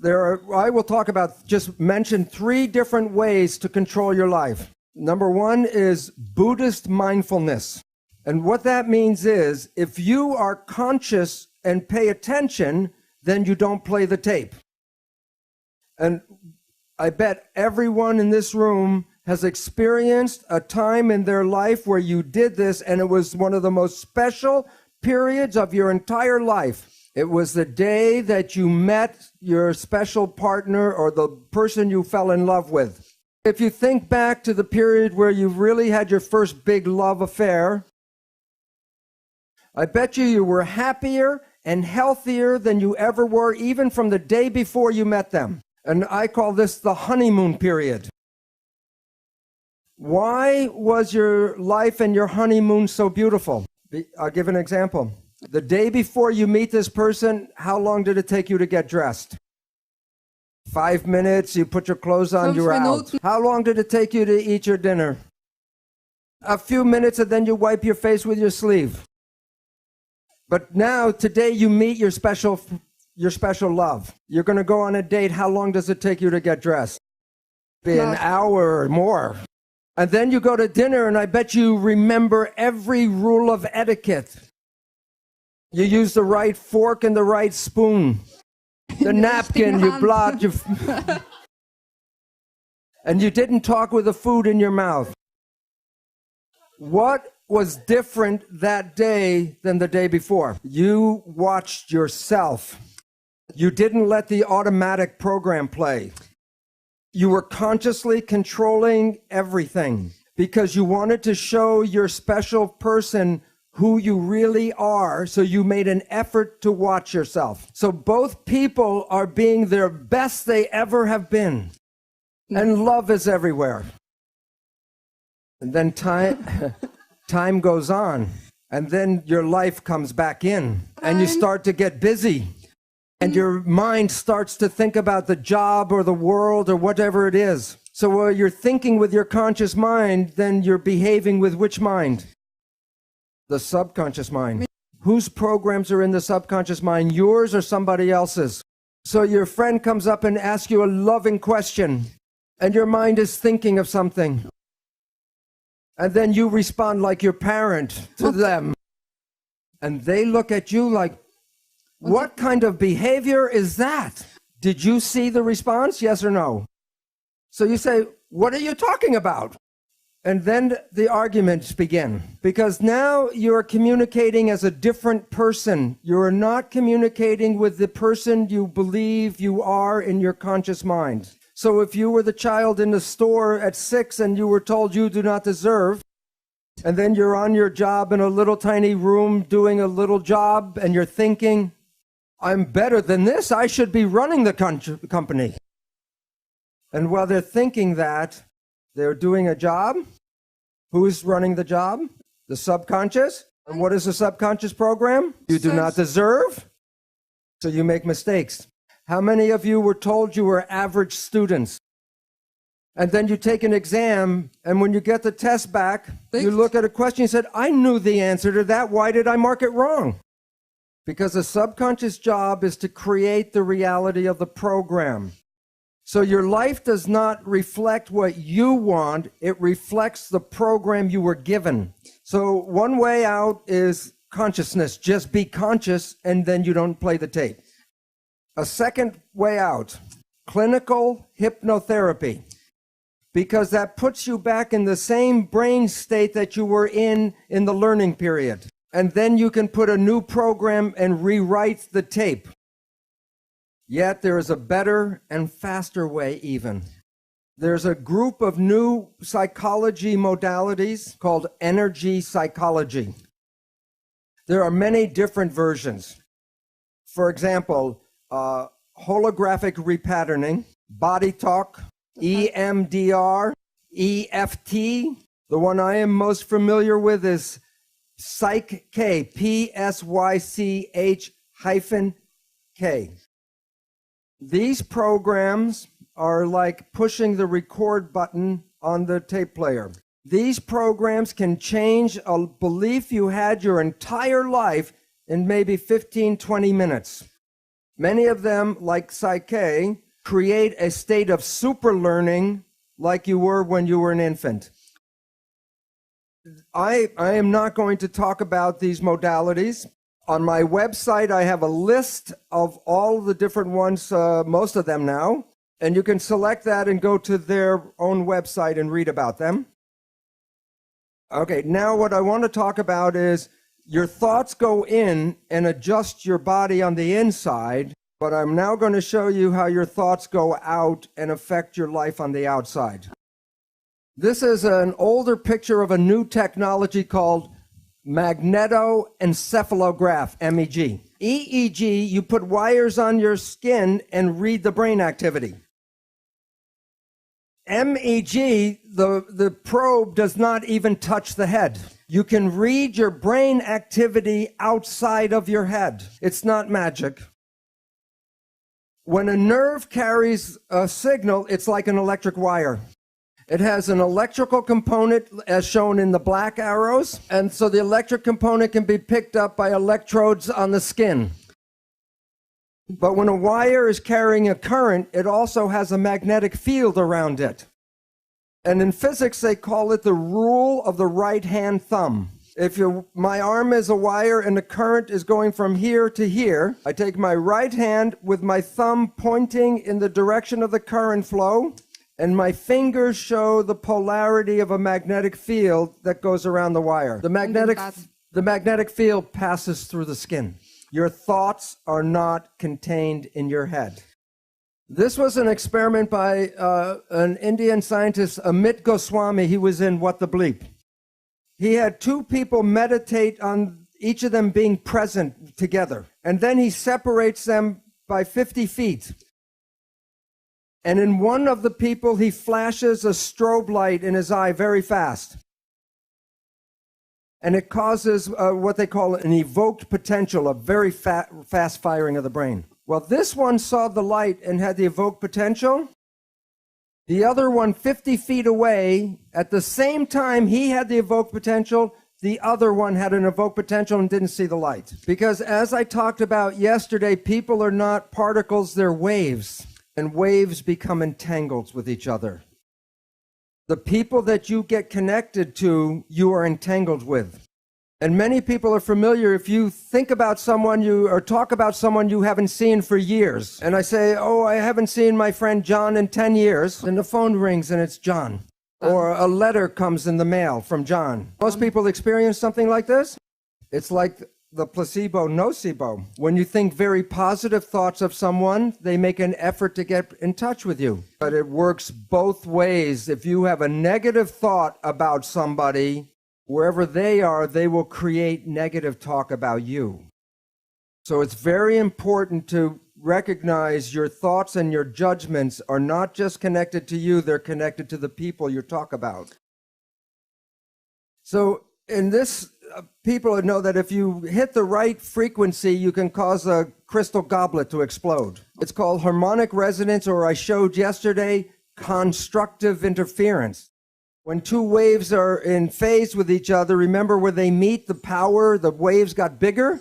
I will talk about, just mention 3 different ways to control your life. Number 1 is Buddhist mindfulness. And what that means is, if you are conscious and pay attention, then you don't play the tape. And I bet everyone in this room has experienced a time in their life where you did this, and it was one of the most special periods of your entire life. It was the day that you met your special partner or the person you fell in love with. If you think back to the period where you really had your first big love affair, I bet you were happier and healthier than you ever were, even from the day before you met them. And I call this the honeymoon period. Why was your life and your honeymoon so beautiful? I'll give an example. The day before you meet this person, how long did it take you to get dressed? 5 minutes, you put your clothes on, you're out. How long did it take you to eat your dinner? A few minutes, and then you wipe your face with your sleeve. But now, today, you meet your special love. You're going to go on a date. How long does it take you to get dressed? Be an hour or more. And then you go to dinner, and I bet you remember every rule of etiquette. You use the right fork and the right spoon. The napkin, you blot, and you didn't talk with the food in your mouth. What was different that day than the day before? You watched yourself. You didn't let the automatic program play. You were consciously controlling everything because you wanted to show your special person who you really are, so you made an effort to watch yourself. So both people are being their best they ever have been. And love is everywhere. And then time goes on, and then your life comes back in, and you start to get busy. And your mind starts to think about the job or the world or whatever it is. So while you're thinking with your conscious mind, then you're behaving with which mind? The subconscious mind. Whose programs are in the subconscious mind, yours or somebody else's? So your friend comes up and asks you a loving question, and your mind is thinking of something. And then you respond like your parent to them. And they look at you like, what kind of behavior is that? Did you see the response? Yes or no? So you say, what are you talking about? And then the arguments begin. Because now you're communicating as a different person. You're not communicating with the person you believe you are in your conscious mind. So if you were the child in the store at 6 and you were told you do not deserve, and then you're on your job in a little tiny room doing a little job, and you're thinking, I'm better than this. I should be running the company. And while they're thinking that, they're doing a job. Who's running the job? The subconscious. And what is the subconscious program? You do not deserve, so you make mistakes. How many of you were told you were average students? And then you take an exam, and when you get the test back, you look at a question, you said, I knew the answer to that. Why did I mark it wrong? Because the subconscious job is to create the reality of the program. So your life does not reflect what you want. It reflects the program you were given. So one way out is consciousness. Just be conscious, and then you don't play the tape. A second way out, clinical hypnotherapy. Because that puts you back in the same brain state that you were in the learning period. And then you can put a new program and rewrite the tape. Yet there is a better and faster way even. There's a group of new psychology modalities called energy psychology. There are many different versions. For example, holographic repatterning, body talk, EMDR, EFT. The one I am most familiar with is Psych-K, PSYCH-K. These programs are like pushing the record button on the tape player. These programs can change a belief you had your entire life in maybe 15, 20 minutes. Many of them, like Psych-K, create a state of super learning like you were when you were an infant. I am not going to talk about these modalities. On my website, I have a list of all the different ones, most of them now, and you can select that and go to their own website and read about them. Okay, now what I want to talk about is your thoughts go in and adjust your body on the inside, but I'm now going to show you how your thoughts go out and affect your life on the outside. This is an older picture of a new technology called magnetoencephalograph, MEG. EEG, you put wires on your skin and read the brain activity. MEG, the probe does not even touch the head. You can read your brain activity outside of your head. It's not magic. When a nerve carries a signal, it's like an electric wire. It has an electrical component as shown in the black arrows, and so the electric component can be picked up by electrodes on the skin. But when a wire is carrying a current, it also has a magnetic field around it. And in physics, they call it the rule of the right-hand thumb. If my arm is a wire and the current is going from here to here, I take my right hand with my thumb pointing in the direction of the current flow, and my fingers show the polarity of a magnetic field that goes around the wire. The magnetic field passes through the skin. Your thoughts are not contained in your head. This was an experiment by an Indian scientist, Amit Goswami. He was in What the Bleep. He had two people meditate on each of them being present together. And then he separates them by 50 feet. And in one of the people, he flashes a strobe light in his eye very fast. And it causes what they call an evoked potential, a very fast firing of the brain. Well, this one saw the light and had the evoked potential. The other one, 50 feet away, at the same time he had the evoked potential, the other one had an evoked potential and didn't see the light. Because as I talked about yesterday, people are not particles, they're waves. And waves become entangled with each other. The people that you get connected to, you are entangled with. And many people are familiar, if you think about someone or talk about someone you haven't seen for years, and I say, oh, I haven't seen my friend John in 10 years, and the phone rings and it's John. Or a letter comes in the mail from John. Most people experience something like this. It's like the placebo-nocebo. When you think very positive thoughts of someone, they make an effort to get in touch with you. But it works both ways. If you have a negative thought about somebody, wherever they are, they will create negative talk about you. So it's very important to recognize your thoughts and your judgments are not just connected to you, they're connected to the people you talk about. So in this, people know that if you hit the right frequency, you can cause a crystal goblet to explode. It's called harmonic resonance, or I showed yesterday, constructive interference. When two waves are in phase with each other, remember where they meet, the waves got bigger?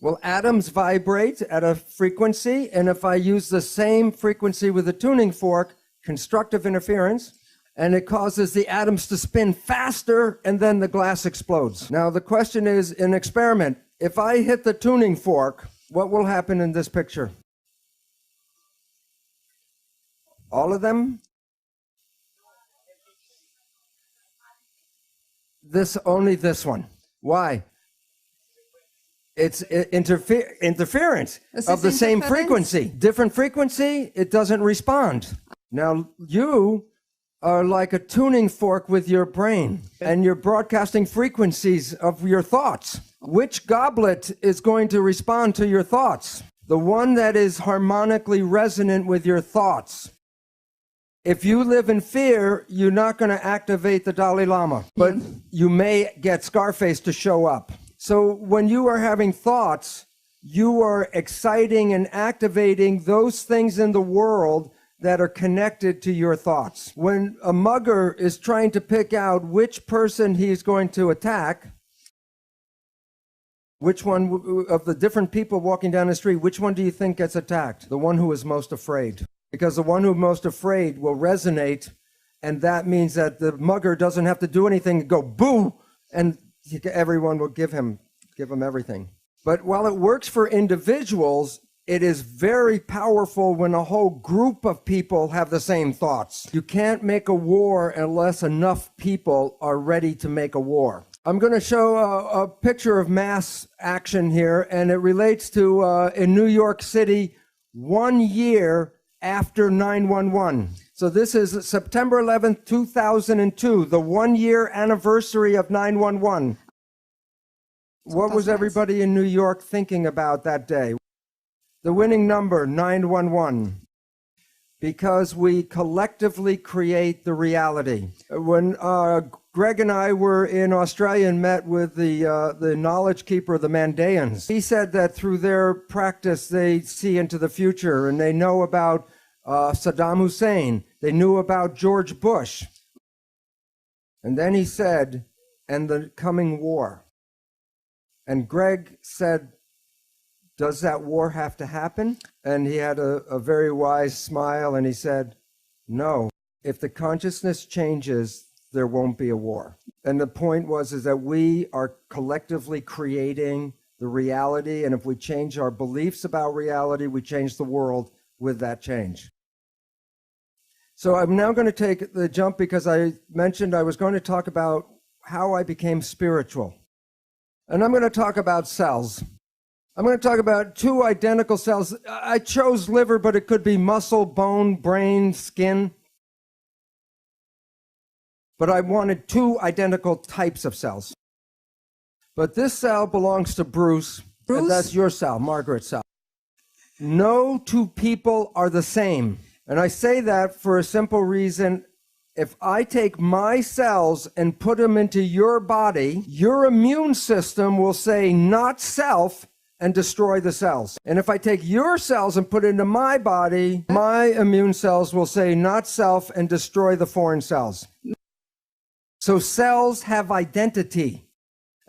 Well, atoms vibrate at a frequency, and if I use the same frequency with a tuning fork, constructive interference, and it causes the atoms to spin faster, and then the glass explodes. Now, the question is, in experiment, if I hit the tuning fork, what will happen in this picture? All of them? Only this one. Why? It's interference of the same frequency. Different frequency, it doesn't respond. Now, you are like a tuning fork with your brain, and you're broadcasting frequencies of your thoughts. Which goblet is going to respond to your thoughts? The one that is harmonically resonant with your thoughts. If you live in fear, you're not going to activate the Dalai Lama, but you may get Scarface to show up. So when you are having thoughts, you are exciting and activating those things in the world that are connected to your thoughts. When a mugger is trying to pick out which person he's going to attack, which one of the different people walking down the street, which one do you think gets attacked? The one who is most afraid. Because the one who's most afraid will resonate, and that means that the mugger doesn't have to do anything, go boo, and everyone will give him everything. But while it works for individuals, it is very powerful when a whole group of people have the same thoughts. You can't make a war unless enough people are ready to make a war. I'm going to show a picture of mass action here, and it relates to in New York City, 1 year after 9/11. So this is September 11th, 2002, the 1-year anniversary of 9/11. What was everybody in New York thinking about that day? The winning number, 911. Because we collectively create the reality. When Greg and I were in Australia and met with the knowledge keeper, the Mandaeans, he said that through their practice they see into the future, and they know about Saddam Hussein. They knew about George Bush. And then he said, and the coming war. And Greg said, does that war have to happen? And he had a very wise smile, and he said, no, If the consciousness changes, there won't be a war. And the point is that we are collectively creating the reality, and if we change our beliefs about reality, we change the world with that change. So I'm now going to take the jump because I mentioned I was going to talk about how I became spiritual. And I'm going to talk about cells. I'm going to talk about two identical cells. I chose liver, but it could be muscle, bone, brain, skin. But I wanted two identical types of cells. But this cell belongs to Bruce, and that's your cell, Margaret's cell. No two people are the same. And I say that for a simple reason. If I take my cells and put them into your body, your immune system will say not self and destroy the cells. And if I take your cells and put it into my body, my immune cells will say not self and destroy the foreign cells. So cells have identity.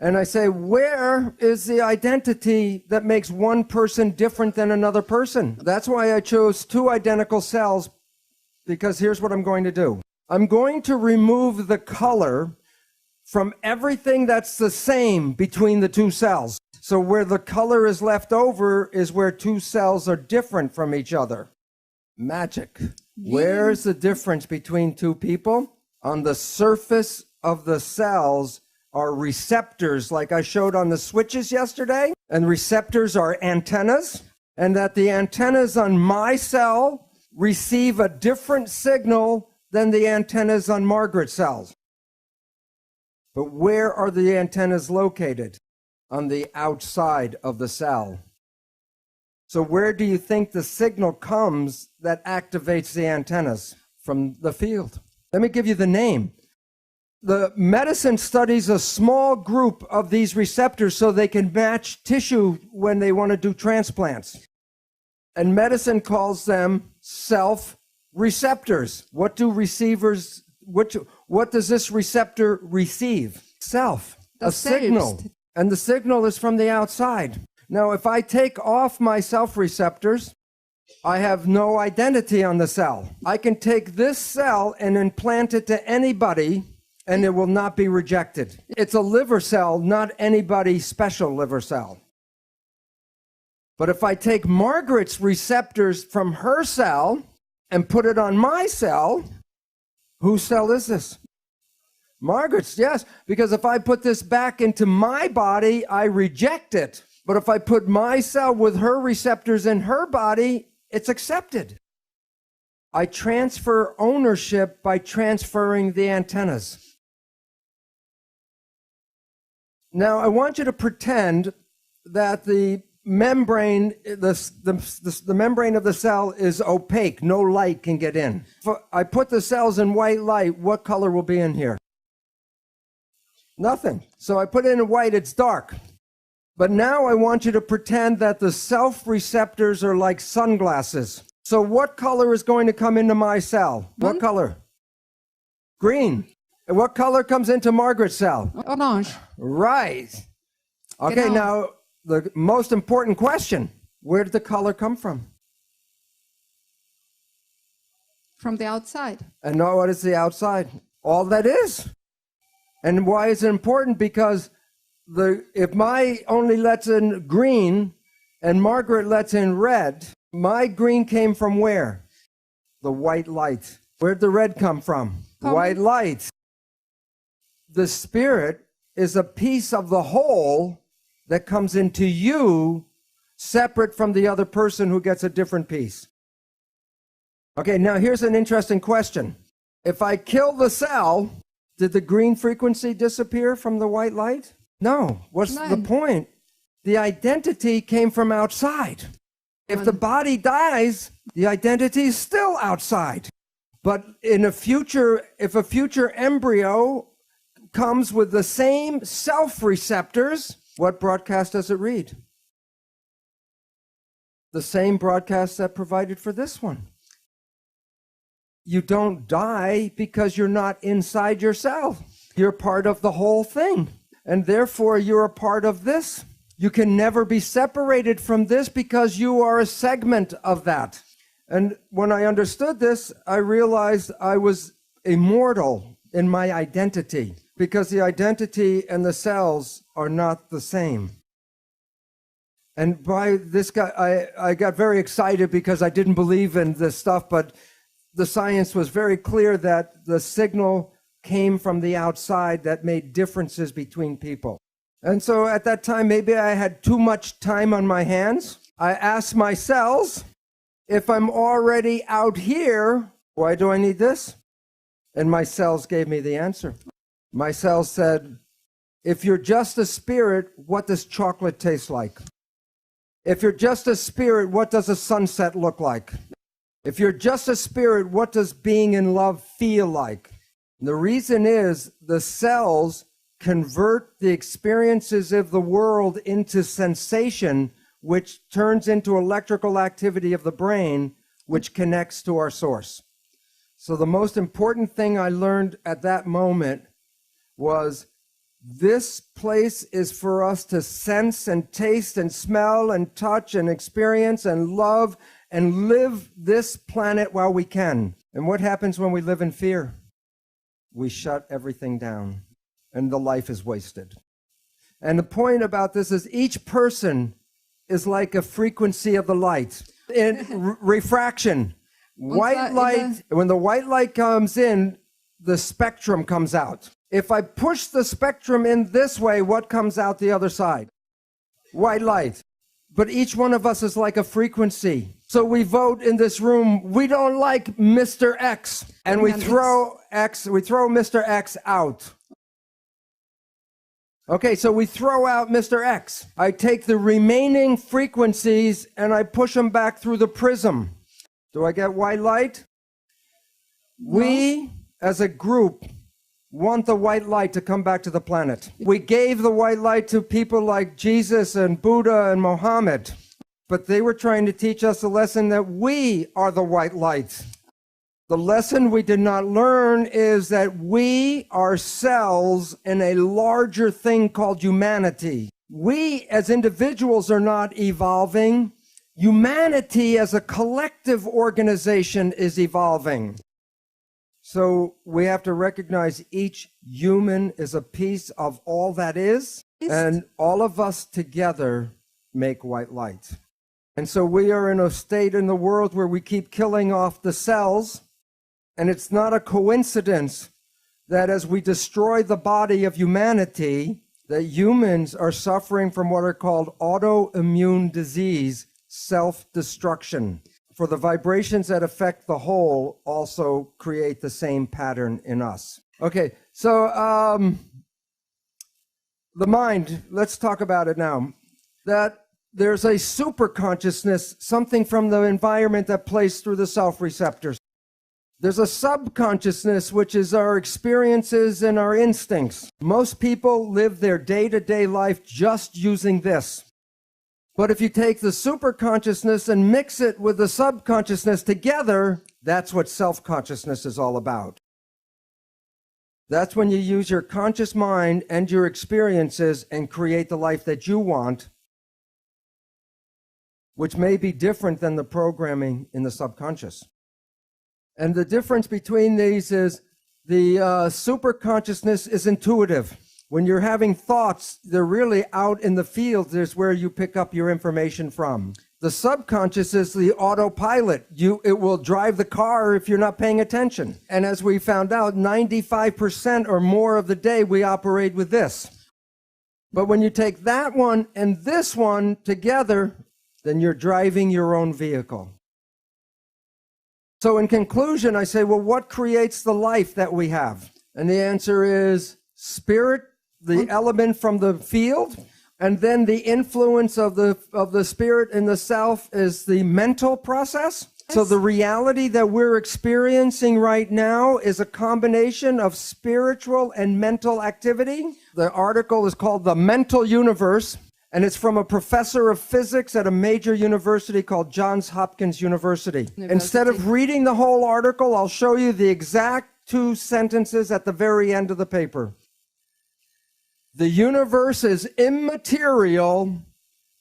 And I say, where is the identity that makes one person different than another person? That's why I chose two identical cells, because here's what I'm going to do. I'm going to remove the color from everything that's the same between the two cells. So where the color is left over is where two cells are different from each other. Magic. Where's the difference between two people? On the surface of the cells are receptors, like I showed on the switches yesterday. And receptors are antennas. And that the antennas on my cell receive a different signal than the antennas on Margaret's cells. But where are the antennas located? On the outside of the cell. So where do you think the signal comes that activates the antennas? From the field. Let me give you the name. The medicine studies a small group of these receptors so they can match tissue when they want to do transplants. And medicine calls them self-receptors. What does this receptor receive? Self, a signal. And the signal is from the outside. Now, if I take off my self-receptors, I have no identity on the cell. I can take this cell and implant it to anybody, and it will not be rejected. It's a liver cell, not anybody's special liver cell. But if I take Margaret's receptors from her cell and put it on my cell, whose cell is this? Margaret's, yes, because if I put this back into my body, I reject it. But if I put my cell with her receptors in her body, it's accepted. I transfer ownership by transferring the antennas. Now, I want you to pretend that the membrane, the membrane of the cell is opaque. No light can get in. If I put the cells in white light, what color will be in here? Nothing. So I put it in white, it's dark. But now I want you to pretend that the self-receptors are like sunglasses. So what color is going to come into my cell? What color? Green. And what color comes into Margaret's cell? Orange. Right. Okay, now the most important question. Where did the color come from? From the outside. And now what is the outside? All that is. And why is it important? Because if my only lets in green and Margaret lets in red, my green came from where? The white light. Where'd the red come from? White light. The spirit is a piece of the whole that comes into you separate from the other person who gets a different piece. Okay, now here's an interesting question. If I kill the cell, did the green frequency disappear from the white light? No. What's the point? The identity came from outside. If the body dies, the identity is still outside. But if a future embryo comes with the same self-receptors, what broadcast does it read? The same broadcast that provided for this one. You don't die because you're not inside yourself. You're part of the whole thing. And therefore, you're a part of this. You can never be separated from this because you are a segment of that. And when I understood this, I realized I was immortal in my identity, because the identity and the cells are not the same. And by this guy, I got very excited because I didn't believe in this stuff, but the science was very clear that the signal came from the outside that made differences between people. And so at that time, maybe I had too much time on my hands. I asked my cells, if I'm already out here, why do I need this? And my cells gave me the answer. My cells said, if you're just a spirit, what does chocolate taste like? If you're just a spirit, what does a sunset look like? If you're just a spirit, what does being in love feel like? And the reason is the cells convert the experiences of the world into sensation, which turns into electrical activity of the brain, which connects to our source. So the most important thing I learned at that moment was this place is for us to sense and taste and smell and touch and experience and love and live this planet while we can. And what happens when we live in fear? We shut everything down and the life is wasted. And the point about this is each person is like a frequency of the light. In refraction, white light, when the white light comes in, the spectrum comes out. If I push the spectrum in this way, what comes out the other side? White light. But each one of us is like a frequency. So we vote in this room, we don't like Mr. X, and we throw Mr. X out. Okay, so we throw out Mr. X. I take the remaining frequencies and I push them back through the prism. Do I get white light? No. We, as a group, want the white light to come back to the planet. We gave the white light to people like Jesus and Buddha and Mohammed, but they were trying to teach us a lesson that we are the white light. The lesson we did not learn is that we are cells in a larger thing called humanity. We as individuals are not evolving. Humanity as a collective organization is evolving. So we have to recognize each human is a piece of all that is, and all of us together make white light. And so we are in a state in the world where we keep killing off the cells, and it's not a coincidence that as we destroy the body of humanity, that humans are suffering from what are called autoimmune disease, self-destruction. For the vibrations that affect the whole also create the same pattern in us. Okay, so the mind, let's talk about it now. That there's a super consciousness, something from the environment that plays through the self-receptors. There's a subconsciousness, which is our experiences and our instincts. Most people live their day-to-day life just using this. But if you take the superconsciousness and mix it with the subconsciousness together, that's what self-consciousness is all about. That's when you use your conscious mind and your experiences and create the life that you want, which may be different than the programming in the subconscious. And the difference between these is the superconsciousness is intuitive. When you're having thoughts, they're really out in the field. There's where you pick up your information from. The subconscious is the autopilot. It will drive the car if you're not paying attention. And as we found out, 95% or more of the day we operate with this. But when you take that one and this one together, then you're driving your own vehicle. So in conclusion, I say, well, what creates the life that we have? And the answer is spirit, the element from the field, and then the influence of the spirit in the self is the mental process. Yes. So the reality that we're experiencing right now is a combination of spiritual and mental activity. The article is called The Mental Universe, and it's from a professor of physics at a major university called Johns Hopkins University. Instead of reading the whole article, I'll show you the exact 2 sentences at the very end of the paper. The universe is immaterial,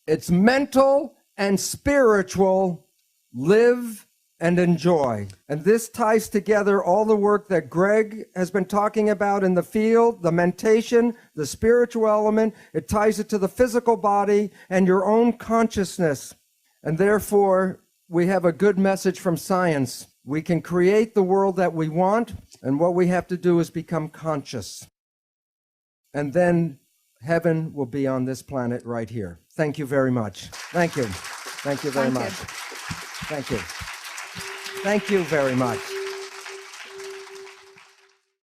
it's mental and spiritual. Live and enjoy. And this ties together all the work that Greg has been talking about in the field, the mentation, the spiritual element. It ties it to the physical body and your own consciousness. And therefore, we have a good message from science. We can create the world that we want, and what we have to do is become conscious. And then heaven will be on this planet right here. Thank you very much. Thank you. Thank you very much. Thank you. Thank you very much.